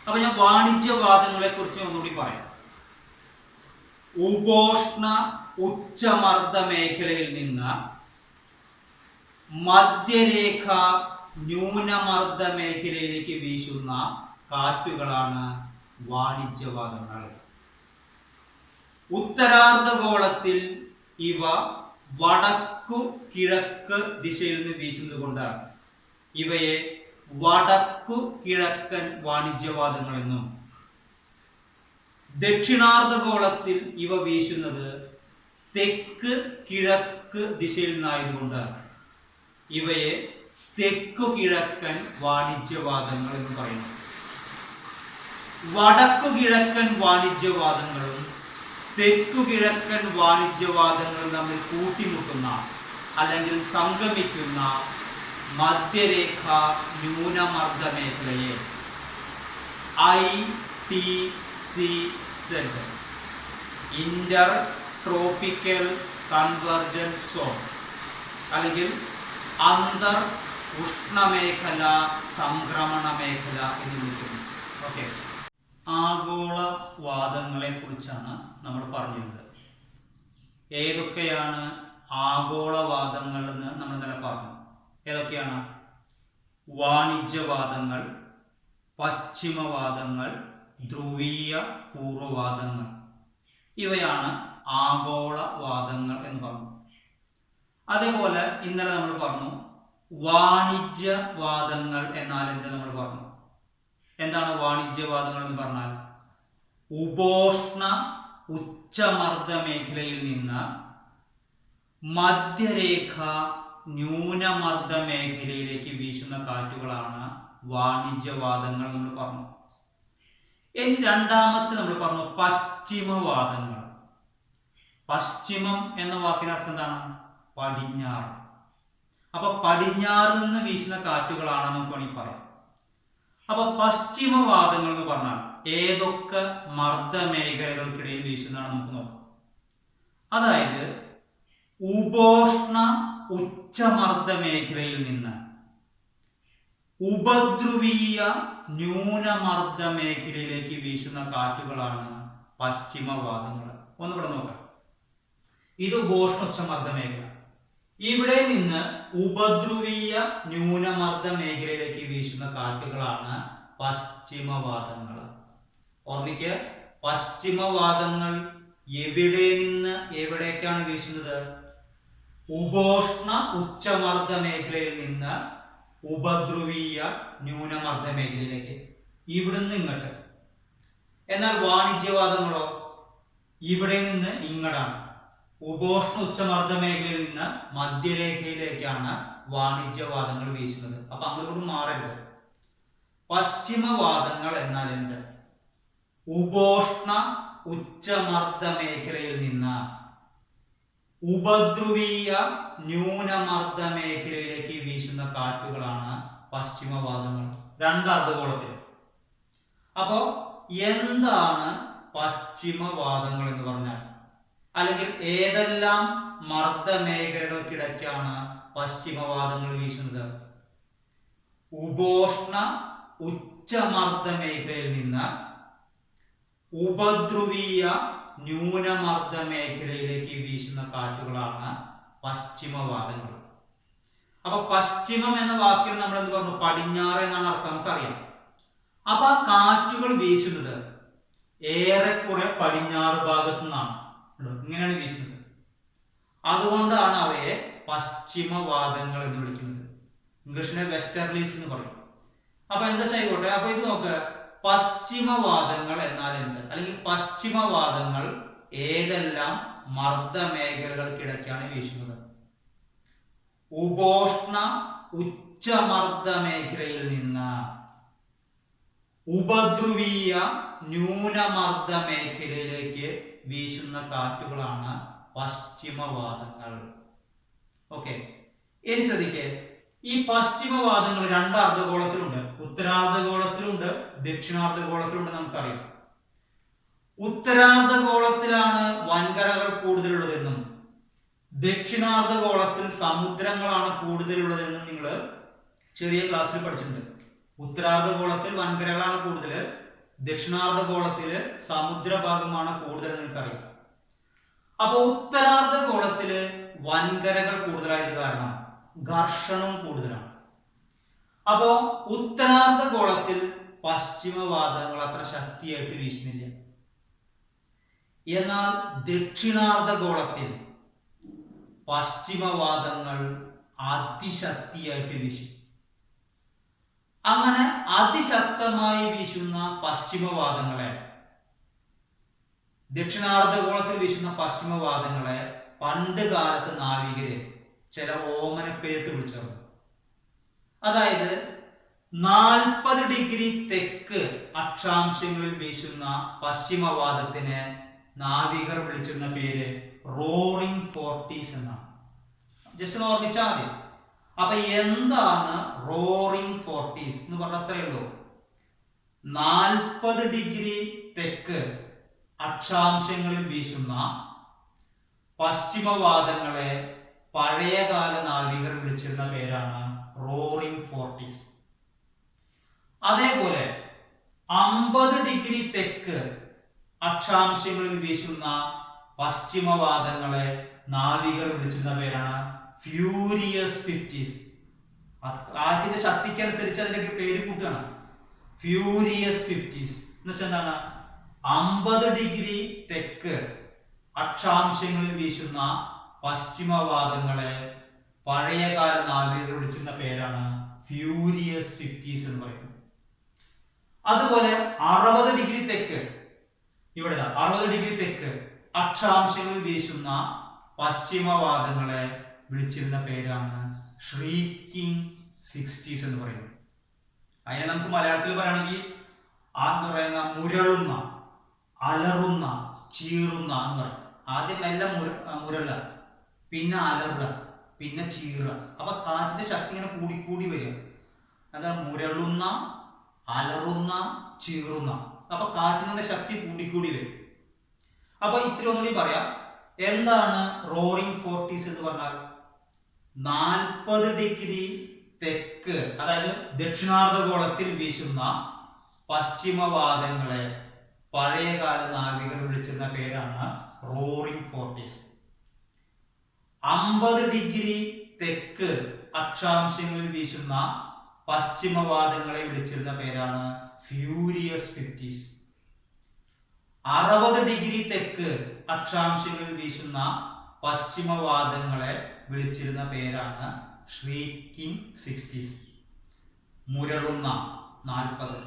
അപ്പൊ ഞാൻ വാണിജ്യവാദങ്ങളെ കുറിച്ച് ഒന്നുകൂടി പറയാം. ഉപോഷ്ണ ഉച്ചമർദ്ദ മേഖലയിൽ നിന്ന് മധ്യരേഖ ന്യൂനമർദ്ദ മേഖലയിലേക്ക് വീശുന്ന കാറ്റുകളാണ് വാണിജ്യവാദങ്ങൾ. ഉത്തരാർദ്ധഗോളത്തിൽ ഇവ വടക്കു കിഴക്ക് ദിശയിൽ നിന്ന് വീശുന്നത് കൊണ്ട് ഇവയെ വടക്കു കിഴക്കൻ വാണിജ്യവാദങ്ങൾ എന്നും, ദക്ഷിണാർദ്ധഗോളത്തിൽ ഇവ വീശുന്നത് തെക്ക് കിഴക്ക് ദിശയിൽ നിന്നായതുകൊണ്ട് ഇവയെ തെക്കു കിഴക്കൻ വാണിജ്യവാദങ്ങൾ എന്ന് പറയുന്നു. വടക്കു കിഴക്കൻ വാണിജ്യവാദങ്ങളും തെക്കു കിഴക്കൻ വാണിജ്യവാദങ്ങളും തമ്മിൽ കൂട്ടിമുട്ടുന്ന അല്ലെങ്കിൽ സംഗമിക്കുന്ന മധ്യരേഖ ന്യൂനമർദ്ദ മേഖലയെ ITCZ, Inter tropical convergence zone, അല്ലെങ്കിൽ അന്തർ ഉഷ്ണമേഖല സംക്രമണ മേഖല എന്ന് വിളിക്കുന്നു. ഓക്കെ, ആഗോളവാദങ്ങളെ കുറിച്ചാണ് നമ്മൾ പറഞ്ഞിരുന്നത്. ഏതൊക്കെയാണ് ആഗോളവാദങ്ങൾ എന്ന് നമ്മൾ ഇന്നലെ പറഞ്ഞു. ഏതൊക്കെയാണ്? വാണിജ്യവാദങ്ങൾ, പശ്ചിമവാദങ്ങൾ, ധ്രുവീയ പൂർവവാദങ്ങൾ. ഇവയാണ് ആഗോളവാദങ്ങൾ എന്ന് പറഞ്ഞു. അതേപോലെ ഇന്നലെ നമ്മൾ പറഞ്ഞു വാണിജ്യവാദങ്ങൾ എന്നാൽ എന്ത് നമ്മൾ പറഞ്ഞു. എന്താണ് വാണിജ്യവാദങ്ങൾ എന്ന് പറഞ്ഞാൽ? ഉപോഷ്ണ ഉച്ചമർദ്ദ മേഖലയിൽ നിന്ന് മധ്യരേഖ ന്യൂനമർദ്ദ മേഖലയിലേക്ക് വീശുന്ന കാറ്റുകളാണ് വാണിജ്യവാദങ്ങൾ നമ്മൾ പറഞ്ഞു. ഇനി രണ്ടാമത്തെ നമ്മൾ പറഞ്ഞു പശ്ചിമവാദങ്ങൾ. പശ്ചിമം എന്ന വാക്കിനർത്ഥം എന്താണ്? പടിഞ്ഞാറ്. അപ്പൊ പടിഞ്ഞാറ് നിന്ന് വീശുന്ന കാറ്റുകളാണ് നമുക്ക് വേണമെങ്കിൽ പറയാം. അപ്പൊ പശ്ചിമവാദങ്ങൾ എന്ന് പറഞ്ഞാൽ ഏതൊക്കെ മർദ്ദമേഖലകൾക്കിടയിൽ വീശുന്നതാണ് നമുക്ക് നോക്കാം. അതായത് ഉപോഷ്ണ ഉച്ചമർദ്ദ മേഖലയിൽ നിന്ന് ഉപദ്രുവീയ ന്യൂനമർദ്ദ മേഖലയിലേക്ക് വീശുന്ന കാറ്റുകളാണ് പശ്ചിമവാദങ്ങൾ. ഒന്നുകൂടെ നോക്കാം. ഇത് ഉപോഷ്ണ ഉച്ചമർദ്ദ മേഖല. ഇവിടെ നിന്ന് ഉപദ്രുവീയ ന്യൂനമർദ്ദ മേഖലയിലേക്ക് വീശുന്ന കാറ്റുകളാണ് പശ്ചിമവാദങ്ങൾ. ഓർമ്മിക്കുക, പശ്ചിമവാദങ്ങൾ എവിടെ നിന്ന് എവിടേക്കാണ് വീശുന്നത്? ഉപോഷ്ണ ഉച്ചമർദ്ദ മേഖലയിൽ നിന്ന് ഉപദ്രവീയ ന്യൂനമർദ്ദ മേഖലയിലേക്ക്, ഇവിടുന്ന് ഇങ്ങോട്ട്. എന്നാൽ വാണിജ്യവാദങ്ങളോ ഇവിടെ നിന്ന് ഇങ്ങടാണ്. ഉപോഷ്ണ ഉച്ചമർദ്ദ മേഖലയിൽ നിന്ന് മധ്യരേഖയിലേക്കാണ് വാണിജ്യവാദങ്ങൾ വീശുന്നത്. അപ്പൊ അങ്ങോട്ട് മാറരുത്. പശ്ചിമവാദങ്ങൾ എന്നാൽ എന്ത്? ഉപോഷ്ണ ഉച്ചമർദ്ദ മേഖലയിൽ നിന്ന് ഉപദ്രവീയ ന്യൂനമർദ്ദ മേഖലയിലേക്ക് വീശുന്ന കാറ്റുകളാണ് പശ്ചിമവാദങ്ങൾ. രണ്ടർദ്ധഗോളത്തിൽ. അപ്പോ എന്താണ് പശ്ചിമവാദങ്ങൾ എന്ന് പറഞ്ഞാൽ, അല്ലെങ്കിൽ ഏതെല്ലാം മർദ്ദ മേഖലകൾക്കിടയ്ക്കാണ് പശ്ചിമവാദങ്ങൾ വീശുന്നത്? ഉപോഷ്ണ ഉച്ചമർദ്ദ മേഖലയിൽ നിന്ന് ഉപദ്രവീയ ന്യൂനമർദ്ദ മേഖലയിലേക്ക് വീശുന്ന കാറ്റുകളാണ് പശ്ചിമവാദങ്ങൾ. അപ്പൊ പശ്ചിമം എന്ന വാക്കിൽ നമ്മൾ എന്ത് പറഞ്ഞു? പടിഞ്ഞാറ് എന്നാണ് അർത്ഥം, നമുക്കറിയാം. അപ്പൊ ആ കാറ്റുകൾ വീശുന്നത് ഏറെക്കുറെ പടിഞ്ഞാറ് ഭാഗത്തു നിന്നാണ്. ഇങ്ങനെയാണ് വീശുന്നത്. അതുകൊണ്ടാണ് അവയെ പശ്ചിമവാദങ്ങൾ എന്ന് വിളിക്കുന്നത്. ഇംഗ്ലീഷിനെ വെസ്റ്റർലീസ് എന്ന് പറയും. അപ്പൊ എന്താ ചെയ്യട്ടെ? അപ്പൊ ഇത് നോക്ക്, പശ്ചിമവാദങ്ങൾ എന്നാൽ എന്ത്? അല്ലെങ്കിൽ പശ്ചിമവാദങ്ങൾ ഏതെല്ലാം മർദ്ദ മേഖലകൾക്കിടയ്ക്കാണ് വീശുന്നത്? ഉപോഷ്ണ ഉച്ചമർദ്ദ മേഖലയിൽ നിന്ന് ഉപദ്രവീയ ന്യൂനമർദ്ദ മേഖലയിലേക്ക് വീശുന്ന കാറ്റുകളാണ് പശ്ചിമവാദങ്ങൾ. ഓക്കെ, ഇനി ശ്രദ്ധിക്കേ, ഈ പശ്ചിമവാദങ്ങൾ രണ്ട് അർദ്ധഗോളത്തിലുണ്ട്. ഉത്തരാർദ്ധഗോളത്തിലുണ്ട്, ദക്ഷിണാർദ്ധഗോളത്തിലുണ്ട്. നമുക്കറിയാം, ഉത്തരാർദ്ധഗോളത്തിലാണ് വൻകരകൾ കൂടുതലുള്ളതെന്നും ദക്ഷിണാർദ്ധഗോളത്തിൽ സമുദ്രങ്ങളാണ് കൂടുതലുള്ളതെന്നും നിങ്ങൾ ചെറിയ ക്ലാസ്സിൽ പഠിച്ചിട്ടുണ്ട്. ഉത്തരാർദ്ധഗോളത്തിൽ വൻകരകളാണ് കൂടുതൽ, ദക്ഷിണാർദ്ധഗോളത്തില് സമുദ്രഭാഗമാണ് കൂടുതൽ നിങ്ങൾക്കറിയാം. അപ്പൊ ഉത്തരാർദ്ധഗോളത്തില് വൻകരകൾ കൂടുതലായത് കാരണം ഘർഷണവും കൂടുതലാണ്. അപ്പോ ഉത്തരാർദ്ധഗോളത്തിൽ പശ്ചിമവാദങ്ങൾ അത്ര ശക്തിയായിട്ട് വീശുന്നില്ല. എന്നാൽ ദക്ഷിണാർദ്ധഗോളത്തിൽ പശ്ചിമവാദങ്ങൾ അതിശക്തിയായിട്ട് വീശും. അങ്ങനെ അതിശക്തമായി വീശുന്ന പശ്ചിമവാദങ്ങളെ, ദക്ഷിണാർദ്ധഗോളത്തിൽ വീശുന്ന പശ്ചിമവാദങ്ങളെ പണ്ട് കാലത്ത് നാവികര് ചില ഓമന പേരിട്ട് വിളിച്ചു. അതായത് 40 ഡിഗ്രി തെക്ക് അക്ഷാംശങ്ങളിൽ വീശുന്ന പശ്ചിമവാദത്തിന് നാവികർ വിളിച്ചിരുന്ന പേര് റോറിംഗ് ഫോർട്ടീസ് എന്നാണ്. ജസ്റ്റ് ഒന്ന് ഓർമ്മിച്ചാൽ മതി. അപ്പൊ എന്താണ് റോറിംഗ് ഫോർട്ടീസ് എന്ന് പറഞ്ഞത്രേ ഉള്ളൂ. 40 ഡിഗ്രി തെക്ക് അക്ഷാംശങ്ങളിൽ വീശുന്ന പശ്ചിമവാദങ്ങളെ പഴയകാല നാവികർ വിളിച്ചിരുന്ന പേരാണ് റോറിംഗ് ഫോർട്ടീസ്. അതേപോലെ 50 ഡിഗ്രി തെക്ക് അക്ഷാംശങ്ങളിൽ വീശുന്ന പശ്ചിമവാദങ്ങളെ നാവികർ വിളിച്ചിരുന്ന പേരാണ് ഫ്യൂരിയസ് 50s. കാറ്റിന്റെ ശക്തിക്കനുസരിച്ച് അതിന്റെ പേര് കൂട്ടുകയാണ്. ഫ്യൂരിയസ് 50s എന്ന് വെച്ചാൽ എന്താണ്? 50 ഡിഗ്രി തെക്ക് അക്ഷാംശങ്ങളിൽ വീശുന്ന പശ്ചിമവാദങ്ങളെ പഴയകാല നാവികർ വിളിച്ചിരുന്ന പേരാണ് ഫ്യൂരിയസ് 50s എന്ന് പറയുന്നത്. അതുപോലെ 60 ഡിഗ്രി തെക്ക്, ഇവിടെ 60 ഡിഗ്രി തെക്ക് അക്ഷാംശങ്ങളിൽ വീശുന്ന പശ്ചിമവാദങ്ങളെ വിളിച്ചിരുന്ന പേരാണ് ഷ്രീക്കിംഗ് 60s എന്ന് പറയുന്നത്. അതിനെ നമുക്ക് മലയാളത്തിൽ പറയുകയാണെങ്കിൽ പറയുന്ന മുരളുന്ന, അലറുന്ന, ചീറുന്ന എന്ന് പറയും. ആദ്യം എല്ലാം മുരള, പിന്നെ അലറുക, പിന്നെ ചീറുക. അപ്പൊ കാറ്റിന്റെ ശക്തി ഇങ്ങനെ കൂടിക്കൂടി വരിക. അതാ മുരളുന്ന, അലറുന്ന, ചീറുന്ന. അപ്പൊ കാറ്റിന്റെ ശക്തി കൂടിക്കൂടി വരും. അപ്പൊ ഇത്തിരി ഒന്നുകൂടി പറയാം. എന്താണ് റോറിംഗ് ഫോർട്ടീസ് എന്ന് പറഞ്ഞാൽ? 40 ഡിഗ്രി തെക്ക്, അതായത് ദക്ഷിണാർദ്ധഗോളത്തിൽ വീശുന്ന പശ്ചിമവാദങ്ങളെ പഴയകാല നാവികർ വിളിച്ചിരുന്ന പേരാണ് റോറിംഗ് ഫോർട്ടീസ്. 50 ഡിഗ്രി തെക്ക് അക്ഷാംശങ്ങളിൽ വീശുന്ന പശ്ചിമവാദങ്ങളെ വിളിച്ചിരുന്ന പേരാണ് ഫ്യൂരിയസ് 50s. 60 ഡിഗ്രി തെക്ക് അക്ഷാംശങ്ങളിൽ വീശുന്ന പശ്ചിമവാദങ്ങളെ വിളിച്ചിരുന്ന പേരാണ് ഷ്രീക്കിംഗ് 60s. മുരളുന്ന 40,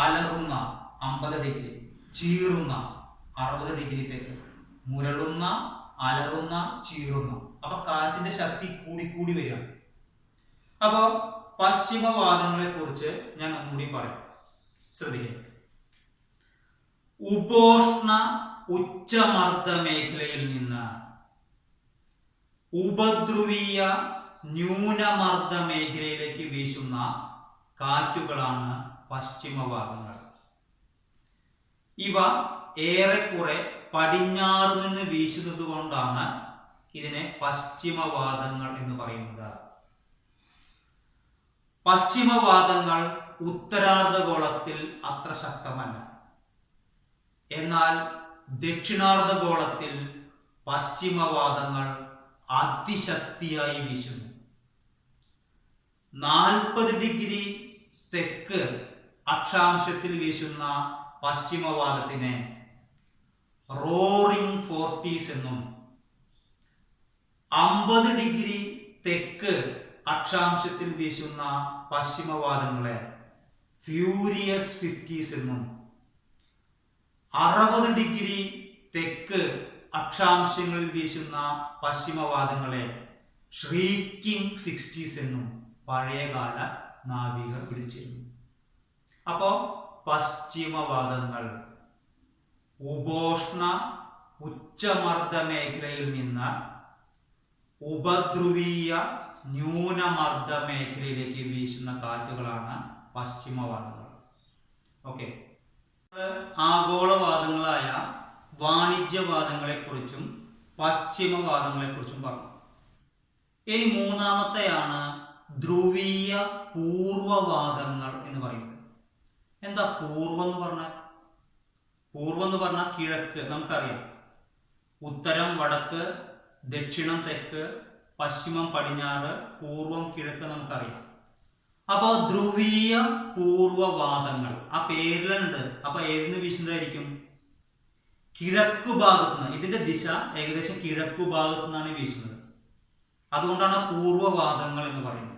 അലറുന്ന 50 ഡിഗ്രി, ചീറുന്ന 60 ഡിഗ്രി തെക്ക്. മുരളുന്ന, അലറുന്ന, ചീറുന്ന. അപ്പൊ കാറ്റിന്റെ ശക്തി കൂടി വരികയാണ്. അപ്പോ പശ്ചിമവാദങ്ങളെ കുറിച്ച് ഞാൻ ഒന്നുകൂടി പറയാം, ശ്രദ്ധിക്കുക. ഉപോഷ്ണ ഉച്ചമർദ്ദ മേഖലയിൽ നിന്ന് ഉപദ്രുവീയ ന്യൂനമർദ്ദ മേഖലയിലേക്ക് വീശുന്ന കാറ്റുകളാണ് പശ്ചിമവാദങ്ങൾ. ഇവ ഏറെക്കുറെ പടിഞ്ഞാറ് നിന്ന് വീശുന്നത് കൊണ്ടാണ് ഇതിനെ പശ്ചിമവാദങ്ങൾ എന്ന് പറയുന്നത്. പശ്ചിമവാദങ്ങൾ ഉത്തരാർദ്ധഗോളത്തിൽ അത്ര ശക്തമല്ല. എന്നാൽ ദക്ഷിണാർദ്ധഗോളത്തിൽ പശ്ചിമവാദങ്ങൾ അതിശക്തിയായി വീശുന്നു. 40 ഡിഗ്രി തെക്ക് അക്ഷാംശത്തിൽ വീശുന്ന പശ്ചിമവാദത്തിനെ റോറിംഗ് 40s എന്നും 50 ഡിഗ്രി തെക്ക് അക്ഷാംശത്തിൽ വീശുന്ന പശ്ചിമവാദങ്ങളെ ഫ്യൂരിയസ് 50s എന്നും 60 ഡിഗ്രി തെക്ക് അക്ഷാംശങ്ങളിൽ വീശുന്ന പശ്ചിമവാദങ്ങളെ ഷ്രീക്കിംഗ് 60s എന്നും പഴയകാല നാവികർ വിളിച്ചിരുന്നു. അപ്പോ പശ്ചിമവാദങ്ങൾ ഉപോഷ്ണ ഉച്ചമർദ്ദ മേഖലയിൽ നിന്ന് ഉപദ്രുവീയ ന്യൂനമർദ്ദ മേഖലയിലേക്ക് വീശുന്ന കാറ്റുകളാണ് പശ്ചിമവാദങ്ങൾ. ഓക്കെ, ആഗോളവാദങ്ങളായ വാണിജ്യവാദങ്ങളെ കുറിച്ചും പശ്ചിമവാദങ്ങളെ കുറിച്ചും പറഞ്ഞു. ഇനി മൂന്നാമത്തെയാണ് ധ്രുവീയ പൂർവവാദങ്ങൾ എന്ന് പറയുന്നത്. എന്താ പൂർവം എന്ന് പറഞ്ഞാൽ? പൂർവം എന്ന് പറഞ്ഞാൽ കിഴക്ക്, നമുക്കറിയാം. ഉത്തരം വടക്ക്, ദക്ഷിണം തെക്ക്, പശ്ചിമം പടിഞ്ഞാറ്, പൂർവം കിഴക്ക് നമുക്കറിയാം. അപ്പോ ധ്രുവീയ പൂർവവാദങ്ങൾ ആ പേരിലുണ്ട്. അപ്പൊ ഏതിന് വീശുന്നതായിരിക്കും? കിഴക്കു ഭാഗത്ത് നിന്ന്. ഇതിന്റെ ദിശ ഏകദേശം കിഴക്കു ഭാഗത്തു നിന്നാണ് വീശുന്നത്. അതുകൊണ്ടാണ് പൂർവവാദങ്ങൾ എന്ന് പറയുന്നത്.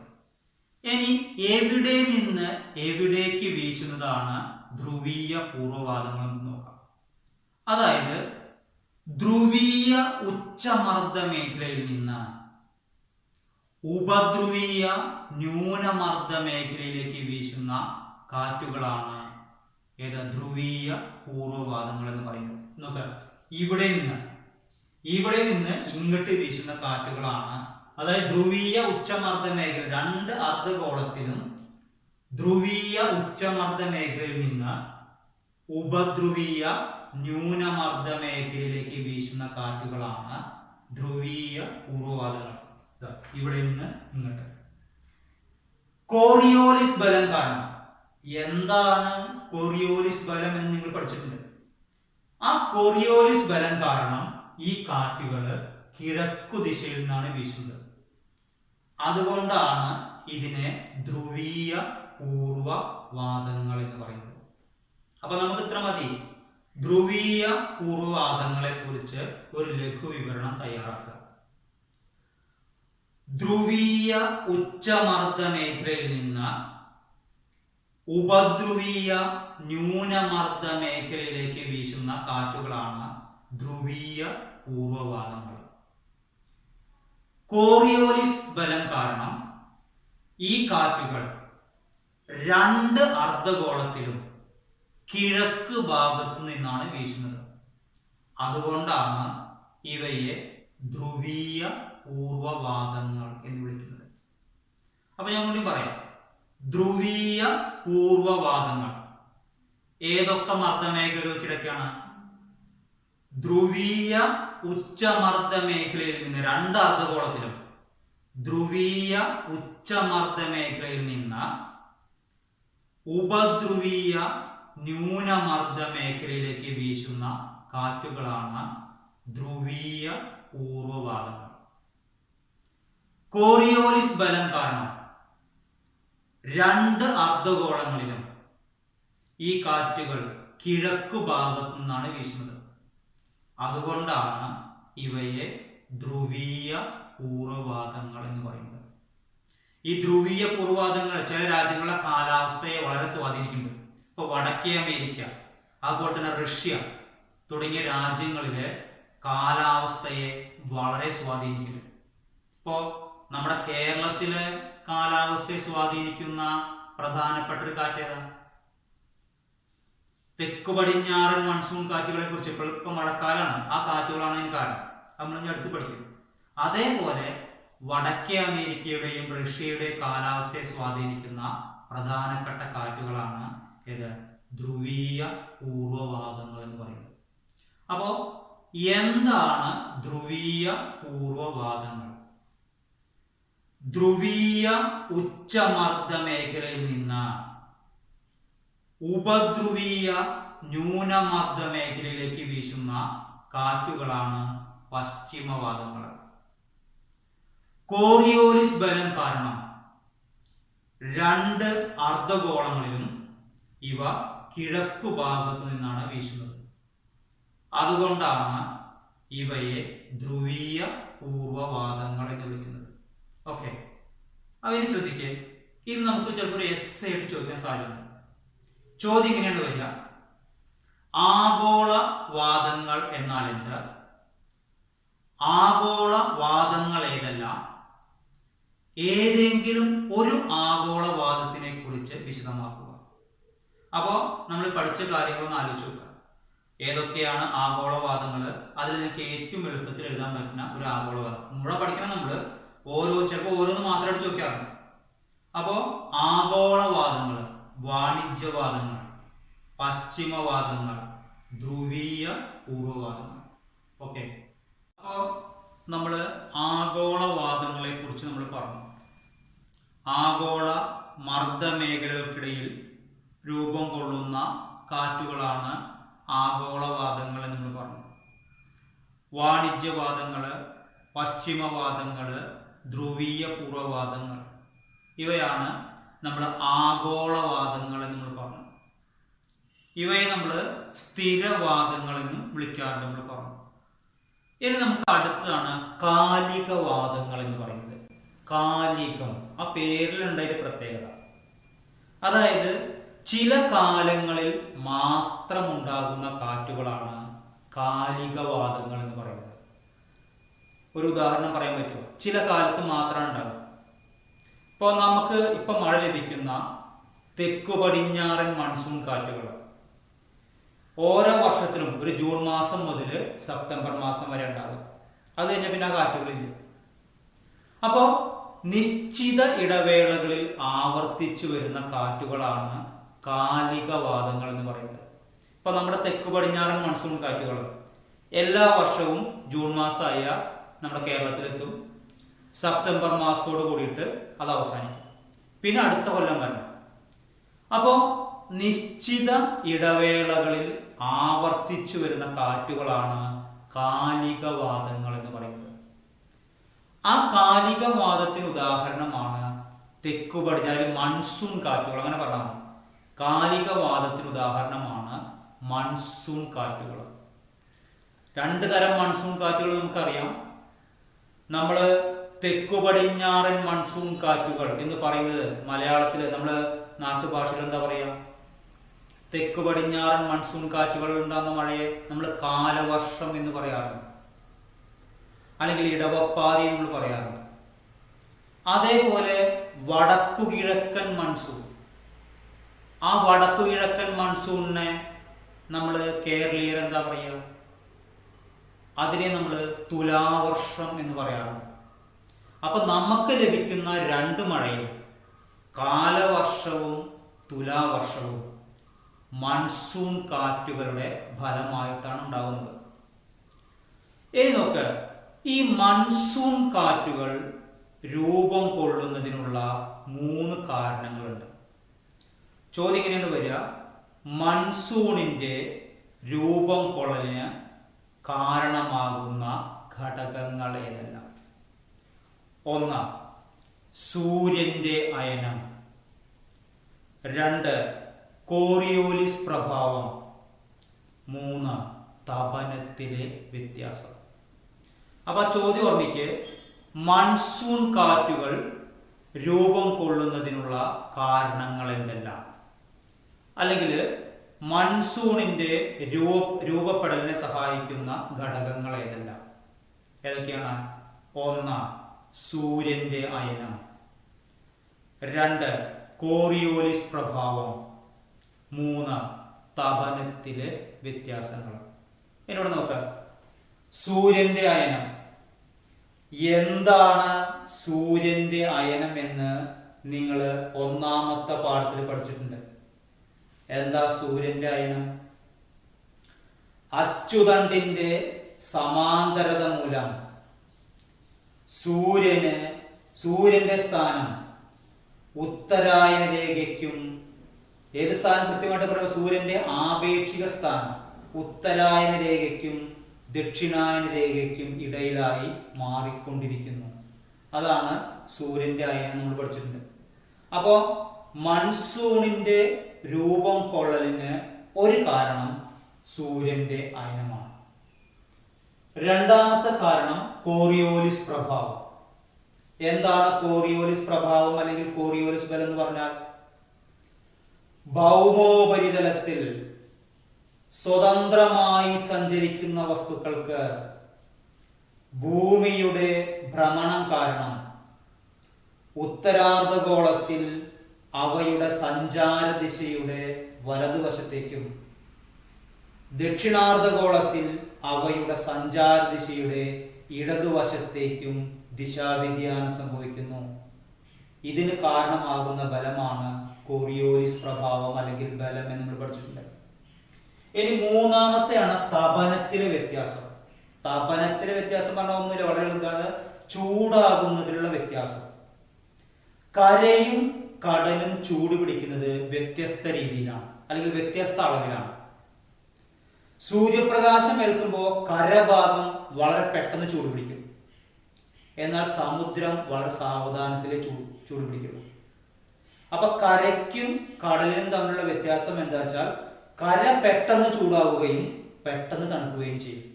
ഇനി എവിടെ നിന്ന് എവിടേക്ക് വീശുന്നതാണ് ധ്രുവീയ പൂർവവാദങ്ങൾ എന്ന് നോക്കാം. അതായത് ധ്രുവീയ ഉച്ചമർദ്ദ മേഖലയിൽ നിന്ന് ഉപദ്രുവീയ ന്യൂനമർദ്ദ മേഖലയിലേക്ക് വീശുന്ന കാറ്റുകളാണ് ഏത് ധ്രുവീയ പൂർവവാദങ്ങൾ എന്ന് പറയുന്നത്. നോക്കാം, ഇവിടെ നിന്ന് ഇങ്ങോട്ട് വീശുന്ന കാറ്റുകളാണ്. അതായത് ധ്രുവീയ ഉച്ചമർദ്ദ മേഖല, 2 അർദ്ധഗോളത്തിലും ധ്രുവീയ ഉച്ചമർദ്ദ മേഖലയിൽ നിന്ന് ഉപദ്രുവീയ ന്യൂനമർദ്ദ മേഖലയിലേക്ക് വീശുന്ന കാറ്റുകളാണ് ധ്രുവീയ പൂർവവാദങ്ങൾ. ഇവിടെ നിന്ന് ഇങ്ങോട്ട്. കോറിയോലിസ് ബലം കാരണം. എന്താണ് കോറിയോലിസ് ബലം എന്ന് നിങ്ങൾ പഠിച്ചിട്ടുണ്ട്. ആ കോറിയോലിസ് ബലം കാരണം ഈ കാറ്റുകൾ കിഴക്കു ദിശയിൽ നിന്നാണ് വീശുന്നത്. അതുകൊണ്ടാണ് ഇതിനെ ധ്രുവീയ പൂർവവാദങ്ങൾ എന്ന് പറയുന്നത്. അപ്പൊ നമുക്ക് ഇത്ര മതി. ധ്രുവീയ പൂർവവാദങ്ങളെ കുറിച്ച് ഒരു ലഘു വിവരണം തയ്യാറാക്കുക. ധ്രുവീയ ഉച്ചമർദ്ദ മേഖലയിൽ നിന്ന് ഉപദ്രുവീയ ന്യൂനമർദ്ദ മേഖലയിലേക്ക് വീശുന്ന കാറ്റുകളാണ് ധ്രുവീയ പൂർവവാദങ്ങൾ. കോറിയോലിസ് ബലം കാരണം ഈ കാറ്റുകൾ 2 അർദ്ധഗോളത്തിലും കിഴക്ക് ഭാഗത്തു നിന്നാണ് വീശുന്നത്. അതുകൊണ്ടാണ് ഇവയെ ധ്രുവീയ പൂർവവാദങ്ങൾ എന്ന് വിളിക്കുന്നത്. അപ്പൊ ഞാൻ കൂടി പറയാം. ധ്രുവീയ പൂർവവാദങ്ങൾ ഏതൊക്കെ മർദ്ദമേഖലകൾക്കിടയ്ക്കാണ്? ധ്രുവീയ ഉച്ചമർദ്ദ മേഖലയിൽ നിന്ന് 2 അർദ്ധഗോളത്തിലും ധ്രുവീയ ഉച്ചമർദ്ദ മേഖലയിൽ നിന്ന് ഉപധ്രുവീയ ന്യൂനമർദ്ദ മേഖലയിലേക്ക് വീശുന്ന കാറ്റുകളാണ് ധ്രുവീയ പൂർവവാദങ്ങൾ. കോറിയോലിസ് ബലം കാരണം 2 അർദ്ധഗോളങ്ങളിലും ഈ കാറ്റുകൾ കിഴക്കു ഭാഗത്തു നിന്നാണ് വീശുന്നത്. അതുകൊണ്ടാണ് ഇവയെ ധ്രുവീയ പൂർവ്വവാദങ്ങൾ എന്ന് പറയുന്നത്. ഈ ധ്രുവീയ പൂർവ്വവാദങ്ങൾ ചില രാജ്യങ്ങളുടെ കാലാവസ്ഥയെ വളരെ സ്വാധീനിക്കുന്നുണ്ട്. ഇപ്പൊ വടക്കേ അമേരിക്ക, അതുപോലെ തന്നെ റഷ്യ തുടങ്ങിയ രാജ്യങ്ങളിലെ കാലാവസ്ഥയെ വളരെ സ്വാധീനിക്കുന്നുണ്ട്. ഇപ്പോ നമ്മുടെ കേരളത്തിലെ കാലാവസ്ഥയെ സ്വാധീനിക്കുന്ന പ്രധാനപ്പെട്ട ഒരു കാറ്റ് ഏതാ? തെക്ക് പടിഞ്ഞാറൻ മൺസൂൺ കാറ്റുകളെ കുറിച്ച് ഇപ്പൊ മഴക്കാലാണ്, ആ കാറ്റുകളാണ് അതിന് കാരണം. നമ്മൾ ഇനി അടുത്ത് പഠിക്കും. അതേപോലെ വടക്കേ അമേരിക്കയുടെയും റഷ്യയുടെയും കാലാവസ്ഥയെ സ്വാധീനിക്കുന്ന പ്രധാനപ്പെട്ട കാറ്റുകളാണ് ഏത്? ധ്രുവീയ പൂർവ്വവാദങ്ങൾ എന്ന് പറയുന്നത്. അപ്പോ എന്താണ് ധ്രുവീയ പൂർവ്വവാദങ്ങൾ? ധ്രുവീയ ഉച്ചമർദ്ദ മേഖലയിൽ നിന്ന് ഉപധ്രുവീയ ന്യൂനമർദ്ദ മേഖലയിലേക്ക് വീശുന്ന കാറ്റുകളാണ് പശ്ചിമവാദങ്ങൾ. കോറിയോലിസ് ബലം കാരണം 2 അർദ്ധഗോളങ്ങളിലും ഇവ കിഴക്കു ഭാഗത്തു നിന്നാണ് വീശുന്നത്. അതുകൊണ്ടാണ് ഇവയെ ധ്രുവീയ പൂർവ്വവാദങ്ങൾ എന്ന് വിളിക്കുന്നത്. ഓക്കെ, അവന് ശ്രദ്ധിക്കേ, ഇത് നമുക്ക് ചിലപ്പോൾ ഒരു എസ് ആയിട്ട് ചോദിക്കാൻ സാധ്യതയുണ്ട്. ചോദ്യം ഇങ്ങനെയാണ് വരിക: ആഗോളവാദങ്ങൾ എന്നാൽ എന്ത്? ആഗോളവാദങ്ങൾ ഏതെല്ലാം? ഏതെങ്കിലും ഒരു ആഗോളവാദത്തിനെ കുറിച്ച് വിശദമാക്കുക. അപ്പോ നമ്മൾ പഠിച്ച കാര്യങ്ങളൊന്ന് ആലോചിച്ച് നോക്കുക. ഏതൊക്കെയാണ് ആഗോളവാദങ്ങൾ? അതിൽ നിങ്ങൾക്ക് ഏറ്റവും എളുപ്പത്തിൽ എഴുതാൻ പറ്റുന്ന ഒരു ആഗോളവാദം ഇവിടെ പഠിക്കണം. നമ്മൾ ചിലപ്പോൾ ഓരോന്ന് മാത്രമായിട്ട് ചോദിക്കാറുണ്ട്. അപ്പോ ആഗോളവാദങ്ങൾ: വാണിജ്യവാദങ്ങൾ, പശ്ചിമവാദങ്ങൾ, ധ്രുവീയ പൂർവ്വവാദങ്ങൾ. ഓക്കെ, അപ്പോ നമ്മൾ ആഗോളവാദങ്ങളെ കുറിച്ച് നമ്മൾ പറഞ്ഞു. ആഗോള മർദ്ദമേഖലകൾക്കിടയിൽ രൂപം കൊള്ളുന്ന കാറ്റുകളാണ് ആഗോളവാദങ്ങൾ എന്ന് നമ്മൾ പറഞ്ഞു. വാണിജ്യവാദങ്ങൾ, പശ്ചിമവാദങ്ങൾ, ധ്രുവീയ പൂർവ്വവാദങ്ങൾ, ഇവയാണ് നമ്മൾ ആഗോളവാദങ്ങൾ എന്ന് നമ്മൾ പറഞ്ഞു. ഇവയെ നമ്മൾ സ്ഥിരവാദങ്ങൾ എന്നും വിളിക്കാറുണ്ട് നമ്മൾ പറഞ്ഞു. ഇനി നമുക്ക് അടുത്തതാണ് കാലികവാദങ്ങൾ എന്ന് പറയുന്നത്. കാലികം, ആ പേരിലുണ്ടായ പ്രത്യേകത, അതായത് ചില കാലങ്ങളിൽ മാത്രം ഉണ്ടാകുന്ന കാറ്റുകളാണ് കാലികവാദങ്ങൾ എന്ന് പറയുന്നത്. ഒരു ഉദാഹരണം പറയാൻ പറ്റുമോ? ചില കാലത്ത് മാത്രമാണ് ഉണ്ടാകുക. ഇപ്പോൾ നമുക്ക് ഇപ്പൊ മഴ ലഭിക്കുന്ന തെക്കു പടിഞ്ഞാറൻ മൺസൂൺ കാറ്റുകൾ ഓരോ വർഷത്തിലും ഒരു ജൂൺ മാസം മുതൽ സെപ്റ്റംബർ മാസം വരെ ഉണ്ടാകും. അത് കഴിഞ്ഞ പിന്നെ ആ കാറ്റുകളില്ല. അപ്പോ നിശ്ചിത ഇടവേളകളിൽ ആവർത്തിച്ചു വരുന്ന കാറ്റുകളാണ് കാലികവാദങ്ങൾ എന്ന് പറയുന്നത്. ഇപ്പൊ നമ്മുടെ തെക്കു പടിഞ്ഞാറൻ മൺസൂൺ കാറ്റുകൾ എല്ലാ വർഷവും ജൂൺ മാസമായ നമ്മുടെ കേരളത്തിലെത്തും. സെപ്റ്റംബർ മാസത്തോട് കൂടിയിട്ട് അത് അവസാനിക്കും. പിന്നെ അടുത്ത കൊല്ലം വരണം. അപ്പോ നിശ്ചിത ഇടവേളകളിൽ ആവർത്തിച്ചു വരുന്ന കാറ്റുകളാണ് കാലികവാദങ്ങൾ എന്ന് പറയുന്നത്. ആ കാലികവാദത്തിന് ഉദാഹരണമാണ് തെക്കു പടിഞ്ഞാറ് മൺസൂൺ കാറ്റുകൾ. അങ്ങനെ പറഞ്ഞാൽ കാലികവാദത്തിന് ഉദാഹരണമാണ് മൺസൂൺ കാറ്റുകൾ. 2 തരം മൺസൂൺ കാറ്റുകൾ നമുക്കറിയാം. നമ്മള് തെക്കു പടിഞ്ഞാറൻ മൺസൂൺ കാറ്റുകൾ എന്ന് പറയുന്നത് മലയാളത്തില് നമ്മള് നാട്ടുഭാഷയിൽ എന്താ പറയാ? തെക്കു പടിഞ്ഞാറൻ മൺസൂൺ കാറ്റുകൾ ഉണ്ടാകുന്ന മഴയെ നമ്മൾ കാലവർഷം എന്ന് പറയാറുണ്ട്, അല്ലെങ്കിൽ ഇടവപ്പാതി നമ്മൾ പറയാറുണ്ട്. അതേപോലെ വടക്കു കിഴക്കൻ മൺസൂൺ, ആ വടക്കു കിഴക്കൻ മൺസൂണിനെ നമ്മൾ കേരളീയർ എന്താ പറയുക? അതിനെ നമ്മൾ തുലാവർഷം എന്ന് പറയാറുണ്ട്. അപ്പൊ നമുക്ക് ലഭിക്കുന്ന 2 മഴയും, കാലവർഷവും തുലാവർഷവും, മൺസൂൺ കാറ്റുകളുടെ ഫലമായിട്ടാണ് ഉണ്ടാകുന്നത്. ഇനി നോക്ക്, ഈ മൺസൂൺ കാറ്റുകൾ രൂപം കൊള്ളുന്നതിനുള്ള 3 കാരണങ്ങളുണ്ട്. ചോദ്യം ഇങ്ങനെയാണ് വരിക: മൺസൂണിന്റെ രൂപം കൊള്ളലിന് കാരണമാകുന്ന ഘടകങ്ങൾ ഏതെല്ലാം? 1. സൂര്യന്റെ അയനം. 2. കോറിയോലിസ് പ്രഭാവം. 3. തപനത്തിലെ വ്യത്യാസം. അപ്പൊ ചോദ്യം ഓർമ്മിക്ക്, മൺസൂൺ കാറ്റുകൾ രൂപം കൊള്ളുന്നതിനുള്ള കാരണങ്ങൾ എന്തെല്ലാം, അല്ലെങ്കിൽ മൺസൂണിന്റെ രൂപപ്പെടലിനെ സഹായിക്കുന്ന ഘടകങ്ങൾ ഏതെല്ലാം? ഏതൊക്കെയാണ്? 1 സൂര്യന്റെ അയനം, 2 കോറിയോലിസ് പ്രഭാവം, 3 തപനത്തിലെ വ്യത്യാസങ്ങൾ. എന്നോട് നോക്കാം. സൂര്യന്റെ അയനം. എന്താണ് സൂര്യന്റെ അയനം എന്ന് നിങ്ങൾ ഒന്നാമത്തെ പാഠത്തിൽ പഠിച്ചിട്ടുണ്ട്. എന്താ സൂര്യന്റെ അയനം? അച്ചുതണ്ടിന്റെ സമാന്തരത മൂലം സൂര്യന്റെ സ്ഥാനം ഉത്തരായന രേഖയ്ക്കും, ഏത് സ്ഥാനം കൃത്യമായിട്ട് പറയുക? സൂര്യന്റെ ആപേക്ഷിക സ്ഥാനം ഉത്തരായന രേഖയ്ക്കും ദക്ഷിണായന രേഖയ്ക്കും ഇടയിലായി മാറിക്കൊണ്ടിരിക്കുന്നു. അതാണ് സൂര്യന്റെ അയനം നമ്മൾ പഠിച്ചിട്ടുണ്ട്. അപ്പോ മൺസൂണിന്റെ രൂപം കൊള്ളലിന് ഒരു കാരണം സൂര്യന്റെ അയനമാണ്. രണ്ടാമത്തെ കാരണം കോറിയോലിസ് പ്രഭാവം. എന്താണ് കോറിയോലിസ് പ്രഭാവം അല്ലെങ്കിൽ കോറിയോലിസ് ബലം എന്ന് പറഞ്ഞാൽ? ഭൗമോപരിതലത്തിൽ സ്വതന്ത്രമായി സഞ്ചരിക്കുന്ന വസ്തുക്കൾക്ക് ഭൂമിയുടെ ഭ്രമണം കാരണം ഉത്തരാർദ്ധഗോളത്തിൽ അവയുടെ സഞ്ചാര ദിശയുടെ വലതുവശത്തേക്കും ദക്ഷിണാർദ്ധഗോളത്തിൽ അവയുടെ സഞ്ചാര ദിശയുടെ ഇടതുവശത്തേക്കും ദിശാവ്യതിയാനം സംഭവിക്കുന്നു. ഇതിന് കാരണമാകുന്ന ബലമാണ് കോറിയോലിസ് പ്രഭാവം അല്ലെങ്കിൽ ബലം എന്ന് നമ്മൾ പഠിച്ചിട്ടുണ്ട്. ഇനി മൂന്നാമത്തെയാണ് തപനത്തിലെ വ്യത്യാസം. തപനത്തിലെ വ്യത്യാസം പറഞ്ഞാൽ ഒന്നുമില്ല, വളരെ എന്താണ്? ചൂടാകുന്നതിലുള്ള വ്യത്യാസം. കരയും കടലും ചൂട് പിടിക്കുന്നത് വ്യത്യസ്ത രീതിയിലാണ് അല്ലെങ്കിൽ വ്യത്യസ്ത അളവിലാണ്. സൂര്യപ്രകാശം ഏൽക്കുമ്പോൾ കരഭാഗം വളരെ പെട്ടെന്ന് ചൂട് പിടിക്കും, എന്നാൽ സമുദ്രം വളരെ സാവധാനത്തിലെ ചൂട് പിടിക്കുന്നു. അപ്പൊ കരയ്ക്കും കടലിനും തമ്മിലുള്ള വ്യത്യാസം എന്താ വെച്ചാൽ, കര പെട്ടെന്ന് ചൂടാവുകയും പെട്ടെന്ന് തണുക്കുകയും ചെയ്യും.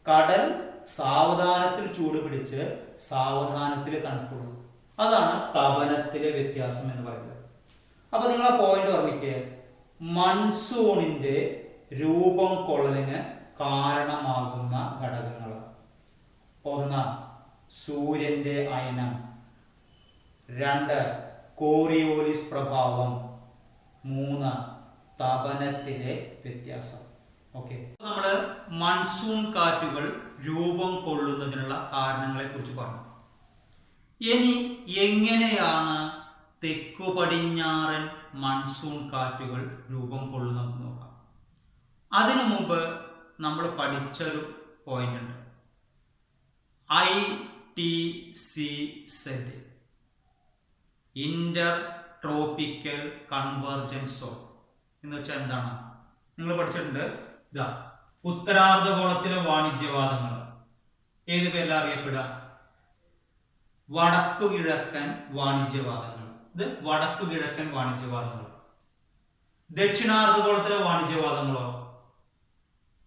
കടൽ സാവധാനത്തിൽ ചൂട് പിടിച്ച് സാവധാനത്തിൽ തണുക്കുള്ളൂ. അതാണ് തപനത്തിലെ വ്യത്യാസം എന്ന് പറയുന്നത്. അപ്പൊ നിങ്ങൾ ആ പോയിന്റ് ഓർമ്മിക്കുക. മൺസൂണിന്റെ രൂപം കൊള്ളലിന് കാരണമാകുന്ന ഘടകങ്ങൾ: 1 സൂര്യന്റെ അയനം, 2 കോറിയോലിസ് പ്രഭാവം, 3 തപനത്തിലെ വ്യത്യാസം. ഓക്കെ, നമ്മള് മൺസൂൺ കാറ്റുകൾ രൂപം കൊള്ളുന്നതിനുള്ള കാരണങ്ങളെ കുറിച്ച് പറഞ്ഞു. ഇനി എങ്ങനെയാണ് തെക്കു പടിഞ്ഞാറൻ മൺസൂൺ കാറ്റുകൾ രൂപം കൊള്ളുന്നത് നോക്കാം. അതിനു മുമ്പ് നമ്മൾ പഠിച്ചൊരു പോയിന്റ് ഉണ്ട്, ITCZ, Inter tropical convergence zone എന്ന് വെച്ചാൽ എന്താണ്? നിങ്ങൾ പഠിച്ചിട്ടുണ്ട്. ഇതാ ഉത്തരാർദ്ധഗോളത്തിലെ വാണിജ്യവാദങ്ങൾ ഏത് പേരിൽ അറിയപ്പെടുക? വടക്കു കിഴക്കൻ വാണിജ്യവാദങ്ങൾ. ഇത് വടക്കു കിഴക്കൻ വാണിജ്യവാദങ്ങൾ. ദക്ഷിണാർദ്ധഗോളത്തിലെ വാണിജ്യവാദങ്ങളോ?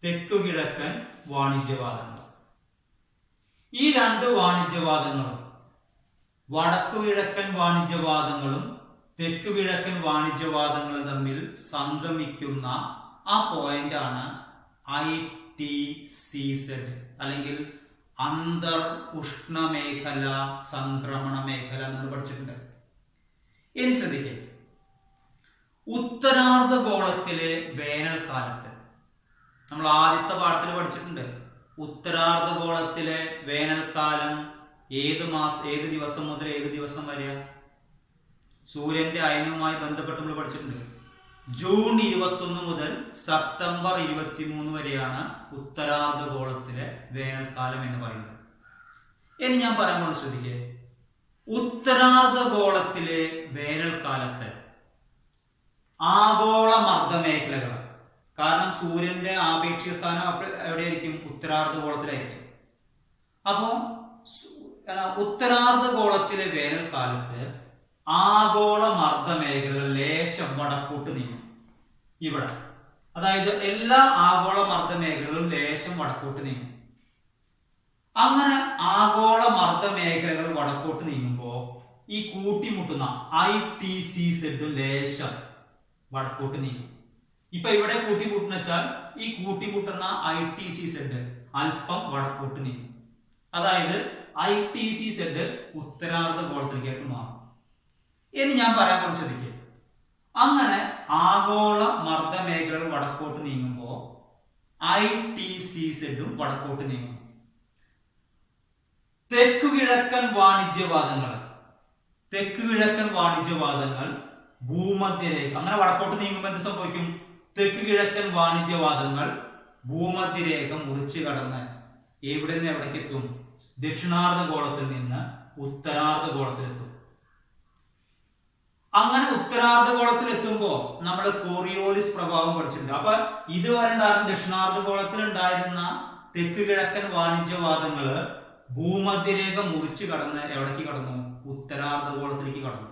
തെക്കു കിഴക്കൻ വാണിജ്യവാദങ്ങൾ. ഈ 2 വാണിജ്യവാദങ്ങളും, വടക്കു കിഴക്കൻ വാണിജ്യവാദങ്ങളും തെക്കു കിഴക്കൻ വാണിജ്യവാദങ്ങളും തമ്മിൽ സംഗമിക്കുന്ന ആ പോയിന്റ് ആണ് ITCZ അല്ലെങ്കിൽ അന്തർ ഉഷ്ണമേഖല സംക്രമണ മേഖല നമ്മൾ പഠിച്ചിട്ടുണ്ട്. ഇനി ശ്രദ്ധിക്കുക, ഉത്തരാർദ്ധഗോളത്തിലെ വേനൽക്കാലത്ത് നമ്മൾ ആദ്യത്തെ പാഠത്തിൽ പഠിച്ചിട്ടുണ്ട്. ഉത്തരാർദ്ധഗോളത്തിലെ വേനൽക്കാലം ഏത് ദിവസം മുതൽ ഏത് ദിവസം വരെയാ? സൂര്യന്റെ അയനവുമായി ബന്ധപ്പെട്ട് നമ്മൾ പഠിച്ചിട്ടുണ്ട്. ജൂൺ 21 മുതൽ സെപ്റ്റംബർ 23 വരെയാണ് ഉത്തരാർദ്ധഗോളത്തിലെ വേനൽക്കാലം എന്ന് പറയുന്നത്. ഇനി ഞാൻ പറയാൻ പോകുന്നത് ശ്രദ്ധിക്കുക, ഉത്തരാർദ്ധഗോളത്തിലെ വേനൽക്കാലത്ത് ആഗോള മർദ്ദമേഖലകൾ, കാരണം സൂര്യന്റെ ആപേക്ഷിക സ്ഥാനം എവിടെയായിരിക്കും? ഉത്തരാർദ്ധഗോളത്തിലായിരിക്കും. അപ്പോ ഉത്തരാർദ്ധഗോളത്തിലെ വേനൽക്കാലത്ത് ആഗോള മർദ്ദമേഖലകൾ ലേശം വടക്കോട്ട് നീങ്ങും. ഇവിടെ അതായത് എല്ലാ ആഗോള മർദ്ദമേഖലകളും ലേശം വടക്കോട്ട് നീങ്ങും. അങ്ങനെ ആഗോള മർദ്ദ മേഖലകൾ വടക്കോട്ട് നീങ്ങുമ്പോൾ ഈ കൂട്ടിമുട്ടുന്ന ITCZ ലേശം വടക്കോട്ട് നീങ്ങും. ഇപ്പൊ ഇവിടെ കൂട്ടിമുട്ടുന്ന വെച്ചാൽ ഈ കൂട്ടിമുട്ടുന്ന ITCZ അല്പം വടക്കോട്ട് നീങ്ങും. അതായത് ITCZ ഉത്തരാർദ്ധ ഗോളത്തിലേക്ക് മാറും. ഇനി ഞാൻ പറയാൻ കുറച്ച് ശ്രദ്ധിക്കുക. അങ്ങനെ ആഗോള മർദ്ദ മേഖലകൾ വടക്കോട്ട് നീങ്ങുമ്പോൾ ITCZ വടക്കോട്ട് നീങ്ങും. തെക്കുകിഴക്കൻ വാണിജ്യവാദങ്ങൾ ഭൂമധ്യരേഖ അങ്ങനെ വടക്കോട്ട് നീങ്ങുമ്പോൾ എന്ത് സംഭവിക്കും? തെക്കുകിഴക്കൻ വാണിജ്യവാദങ്ങൾ ഭൂമധ്യരേഖ മുറിച്ചു കടന്ന് എവിടെ നിന്ന് എവിടേക്ക് എത്തും? ദക്ഷിണാർദ്ധ ഗോളത്തിൽ നിന്ന് ഉത്തരാർദ്ധ ഗോളത്തിലെത്തും. അങ്ങനെ ഉത്തരാർദ്ധ ഗോളത്തിൽ എത്തുമ്പോ നമ്മൾ കോറിയോലിസ് പ്രഭാവം പഠിച്ചിട്ടുണ്ട്. അപ്പൊ ഇതുവരെ ഉണ്ടായിരുന്ന ദക്ഷിണാർദ്ധ ഗോളത്തിൽ ഉണ്ടായിരുന്ന തെക്ക് കിഴക്കൻ വാണിജ്യവാദങ്ങള് ഭൂമധ്യരേഖ മുറിച്ചു കടന്ന് എവിടേക്ക് കടന്നു? ഉത്തരാർദ്ധ ഗോളത്തിലേക്ക് കടന്നു.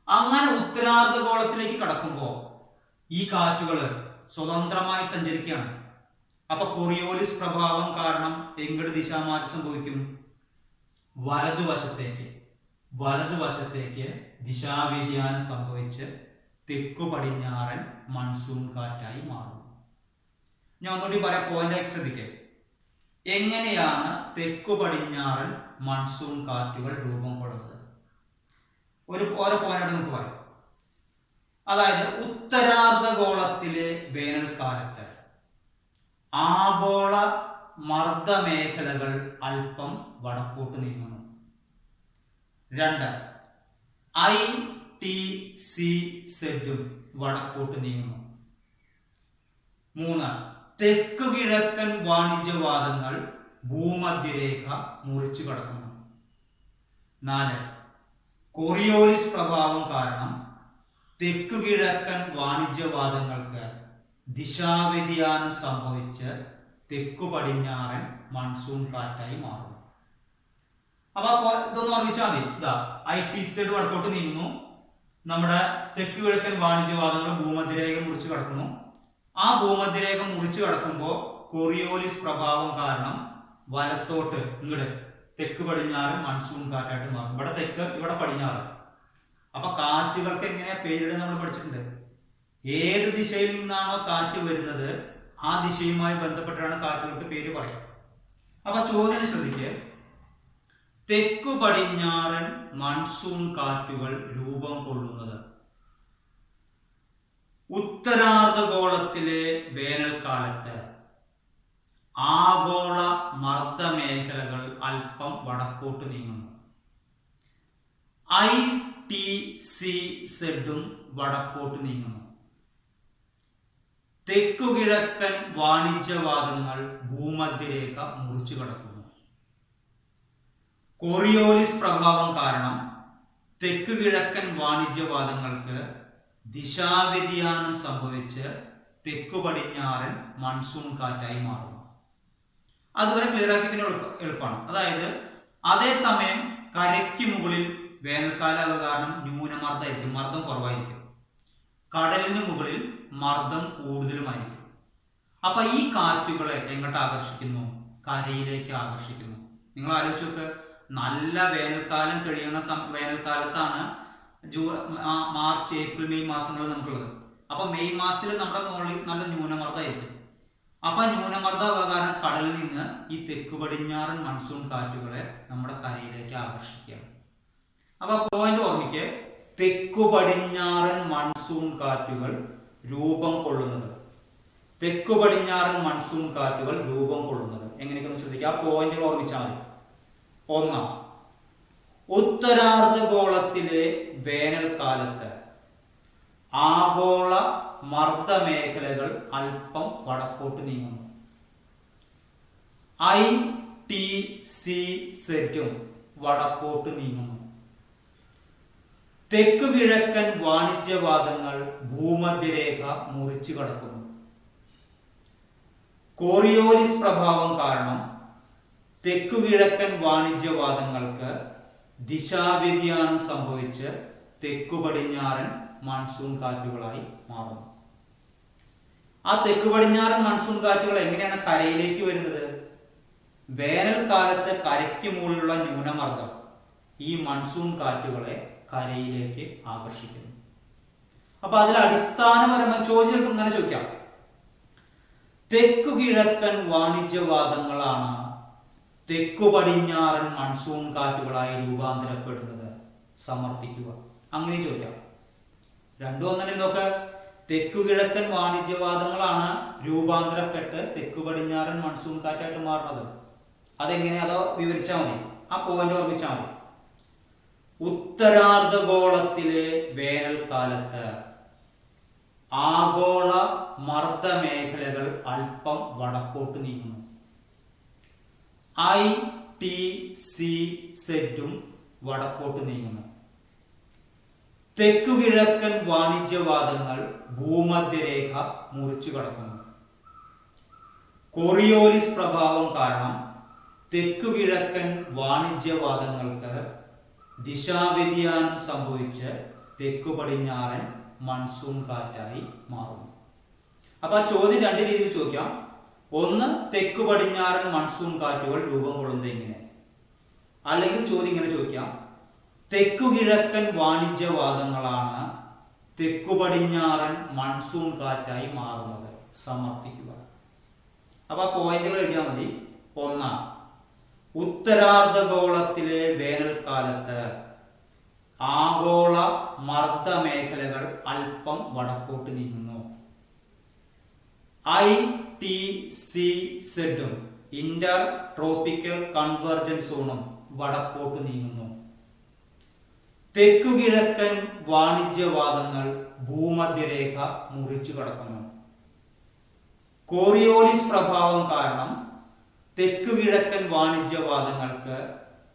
അങ്ങനെ ഉത്തരാർദ്ധ ഗോളത്തിലേക്ക് കടക്കുമ്പോ ഈ കാറ്റുകള് സ്വതന്ത്രമായി സഞ്ചരിക്കുകയാണ്. അപ്പൊ കോറിയോലിസ് പ്രഭാവം കാരണം എങ്ങോട്ട് ദിശാമാറ്റം സംഭവിക്കും? വലതുവശത്തേക്ക് ദിശാവ്യതിയാനം സംഭവിച്ച് തെക്കു പടിഞ്ഞാറൻ മൺസൂൺ കാറ്റായി മാറും. ഞാൻ ഒന്നുകൂടി പറയാം, പോയിന്റ് ആക്കി ശ്രദ്ധിക്കുക. എങ്ങനെയാണ് തെക്കു പടിഞ്ഞാറൻ മൺസൂൺ കാറ്റുകൾ രൂപം കൊള്ളുന്നത്? ഓരോ പോയിന്റായിട്ട് നമുക്ക് പറയാം. അതായത് ഉത്തരാർദ്ധ ഗോളത്തിലെ വേനൽക്കാലത്ത് ആഗോള മർദ്ദ മേഖലകൾ അല്പം വടക്കോട്ട് നീങ്ങുന്നു. 2 ITCZ വടക്കോട്ട് നീങ്ങുന്നു. 3 തെക്ക് കിഴക്കൻ വാണിജ്യവാദങ്ങൾ ഭൂമധ്യരേഖ മുറിച്ചു കടക്കുന്നു. 4 കോറിയോലിസ് പ്രഭാവം കാരണം തെക്ക് കിഴക്കൻ വാണിജ്യവാദങ്ങൾക്ക് ദിശാവ്യതിയാനം സംഭവിച്ച് തെക്കു പടിഞ്ഞാറൻ മൺസൂൺ കാറ്റായി മാറുന്നു. അപ്പൊ ഇതൊന്ന് ഓർമ്മിച്ചാൽ മതി. ITCZ വടക്കോട്ട് നീങ്ങുന്നു. നമ്മുടെ തെക്ക് കിഴക്കൻ വാണിജ്യവാദങ്ങൾ ഭൂമധ്യരേഖ മുറിച്ചു കടക്കുന്നു. ആ ഭൂമധ്യരേഖ മുറിച്ചു കടക്കുമ്പോൾ കോറിയോലിസ് പ്രഭാവം കാരണം വലത്തോട്ട് ഇങ്ങോട്ട് തെക്ക് പടിഞ്ഞാറൻ മൺസൂൺ കാറ്റായിട്ട് മാറും. ഇവിടെ തെക്ക്, ഇവിടെ പടിഞ്ഞാറ്. അപ്പൊ കാറ്റുകൾക്ക് എങ്ങനെയാ പേരിടുന്നത് നമ്മൾ പഠിച്ചിട്ടുണ്ട്. ഏത് ദിശയിൽ നിന്നാണോ കാറ്റ് വരുന്നത് ആ ദിശയുമായി ബന്ധപ്പെട്ടാണ് കാറ്റുകൾക്ക് പേര് പറയാം. അപ്പൊ ചോദ്യം ശ്രദ്ധിക്കുക. തെക്കു പടിഞ്ഞാറൻ മൺസൂൺ കാറ്റുകൾ രൂപം കൊള്ളുന്നത് ഉത്തരാർദ്ധഗോളത്തിലെ വേനൽക്കാലത്ത് ആഗോള മർദ്ദ മേഖലകൾ അല്പം വടക്കോട്ട് നീങ്ങുന്നു. ITCZ വടക്കോട്ട് നീങ്ങുന്നു. തെക്കുകിഴക്കൻ വാണിജ്യവാദങ്ങൾ ഭൂമധ്യരേഖ മുറിച്ചു കടക്കുന്നു. കോറിയോലിസ് പ്രഭാവം കാരണം തെക്ക് കിഴക്കൻ വാണിജ്യവാദങ്ങൾക്ക് ദിശാവ്യതിയാനം സംഭവിച്ച് തെക്കു പടിഞ്ഞാറൻ മൺസൂൺ കാറ്റായി മാറുന്നു. അതുവരെ ക്ലിയർ ആക്കി പിന്നെ എളുപ്പമാണ്. അതായത് അതേസമയം കരയ്ക്ക് മുകളിൽ വേനൽക്കാല കാരണം ന്യൂനമർദ്ദമായിരിക്കും, മർദ്ദം കുറവായിരിക്കും. കടലിന് മുകളിൽ മർദ്ദം കൂടുതലുമായിരിക്കും. അപ്പൊ ഈ കാറ്റുകളെ എങ്ങോട്ട് ആകർഷിക്കുന്നു? കരയിലേക്ക് ആകർഷിക്കുന്നു. നിങ്ങൾ ആലോചിച്ച് നോക്ക്. നല്ല വേനൽക്കാലം കഴിയുന്ന വേനൽക്കാലത്താണ് മാർച്ച്, ഏപ്രിൽ, മെയ് മാസങ്ങളിൽ നമുക്കുള്ളത്. അപ്പൊ മെയ് മാസത്തിൽ നമ്മുടെ മുകളിൽ നല്ല ന്യൂനമർദ്ദമായിരിക്കും. അപ്പൊ ന്യൂനമർദ്ദ കാരണം കടലിൽ നിന്ന് ഈ തെക്ക് പടിഞ്ഞാറൻ മൺസൂൺ കാറ്റുകളെ നമ്മുടെ കരയിലേക്ക് ആകർഷിക്കുകയാണ്. അപ്പൊ പോയിന്റ് ഓർമ്മിക്ക്. തെക്കു പടിഞ്ഞാറൻ മൺസൂൺ കാറ്റുകൾ രൂപം കൊള്ളുന്നത് എങ്ങനെയൊക്കെ ശ്രദ്ധിക്കുക. ആ പോയിന്റുകൾ ഓർമ്മിച്ചാൽ മതി. 1 ഉത്തരാർദ്ധഗോളത്തിലെ വേനൽക്കാലത്ത് ആഗോള മർദ്ദ മേഖലകൾ അല്പം വടക്കോട്ട് നീങ്ങുന്നു. ITCZ വടക്കോട്ട് നീങ്ങുന്നു. തെക്ക് കിഴക്കൻ വാണിജ്യവാദങ്ങൾ ഭൂമധ്യരേഖ മുറിച്ചു കടക്കുന്നു. കോറിയോലിസ് പ്രഭാവം കാരണം തെക്കു കിഴക്കൻ വാണിജ്യവാദങ്ങൾക്ക് ദിശാവ്യതിയാനം സംഭവിച്ച് തെക്കു പടിഞ്ഞാറൻ മൺസൂൺ കാറ്റുകളായി മാറുന്നു. ആ തെക്കു പടിഞ്ഞാറൻ മൺസൂൺ കാറ്റുകൾ എങ്ങനെയാണ് കരയിലേക്ക് വരുന്നത്? വേനൽക്കാലത്ത് കരയ്ക്ക് മുകളിലുള്ള ന്യൂനമർദ്ദം ഈ മൺസൂൺ കാറ്റുകളെ കരയിലേക്ക് ആകർഷിക്കുന്നു. അപ്പൊ അതിൽ അടിസ്ഥാനപരമായി ചോദ്യം ഇങ്ങനെ ചോദിക്കാം, തെക്കു കിഴക്കൻ വാണിജ്യവാദങ്ങളാണ് തെക്കു പടിഞ്ഞാറൻ മൺസൂൺ കാറ്റുകളായി രൂപാന്തരപ്പെടുന്നത്, സമർത്ഥിക്കുക. അങ്ങനെ ചോദിക്കാം. രണ്ടും ഒന്നല്ലേ നോക്ക്. തെക്കു കിഴക്കൻ വാണിജ്യവാദങ്ങളാണ് രൂപാന്തരപ്പെട്ട് തെക്കു പടിഞ്ഞാറൻ മൺസൂൺ കാറ്റായിട്ട് മാറുന്നത്. അതെങ്ങനെ, അതോ വിവരിച്ചാൽ മതി, ആ പോയിന്റ് ഓർമ്മിച്ചാൽ മതി. ഉത്തരാർദ്ധഗോളത്തിലെ വേനൽക്കാലത്ത് ആഗോള മർദ്ദ മേഖലകൾ അല്പം വടക്കോട്ട് നീങ്ങുന്നു. ITCZ വടക്കോട്ട് നീങ്ങുന്നു. തെക്കു കിഴക്കൻ വാണിജ്യവാദങ്ങൾ ഭൂമധ്യരേഖ മുറിച്ചു കടക്കുന്നു. കോറിയോലിസ് പ്രഭാവം കാരണം തെക്കു കിഴക്കൻ വാണിജ്യവാദങ്ങൾക്ക് ദിശാവ്യതിയാനം സംഭവിച്ച് തെക്കു പടിഞ്ഞാറൻ മൺസൂൺ കാറ്റായി മാറുന്നു. അപ്പൊ ആ ചോദ്യം രണ്ട് രീതിയിൽ ചോദിക്കാം. ഒന്ന്, തെക്കു പടിഞ്ഞാറൻ മൺസൂൺ കാറ്റുകൾ രൂപം കൊള്ളുന്നത് എങ്ങനെ? അല്ലെങ്കിൽ ചോദ്യം ഇങ്ങനെ ചോദിക്കാം, തെക്കു കിഴക്കൻ വാണിജ്യവാദങ്ങളാണ് തെക്കു പടിഞ്ഞാറൻ മൺസൂൺ കാറ്റായി മാറുന്നത്, സമർത്ഥിക്കുക. അപ്പൊ ആ പോയിന്റുകൾ എഴുതിയാൽ മതി. ഒന്നാം, ഉത്തരാർദ്ധഗോളത്തിലെ വേനൽക്കാലത്ത് ആഗോള മർദ്ദ മേഖലകൾ അല്പം വടക്കോട്ട് നീങ്ങുന്നു. ITCZ ഇന്റർ ട്രോപ്പിക്കൽ കൺവെർജൻസ് സോണും വടക്കോട്ട് നീങ്ങുന്നു. തെക്കു കിഴക്കൻ വാണിജ്യവാദങ്ങൾ ഭൂമധ്യരേഖ മുറിച്ചു കടക്കുന്നു. കോറിയോലിസ് പ്രഭാവം കാരണം തെക്കു കിഴക്കൻ വാണിജ്യവാദങ്ങൾക്ക്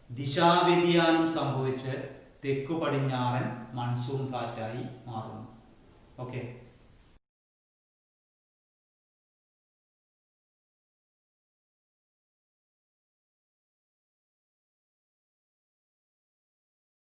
ദിശാവ്യതിയാനം സംഭവിച്ച് തെക്കു പടിഞ്ഞാറൻ മൺസൂൺ കാറ്റായി മാറുന്നു. ഓക്കെ.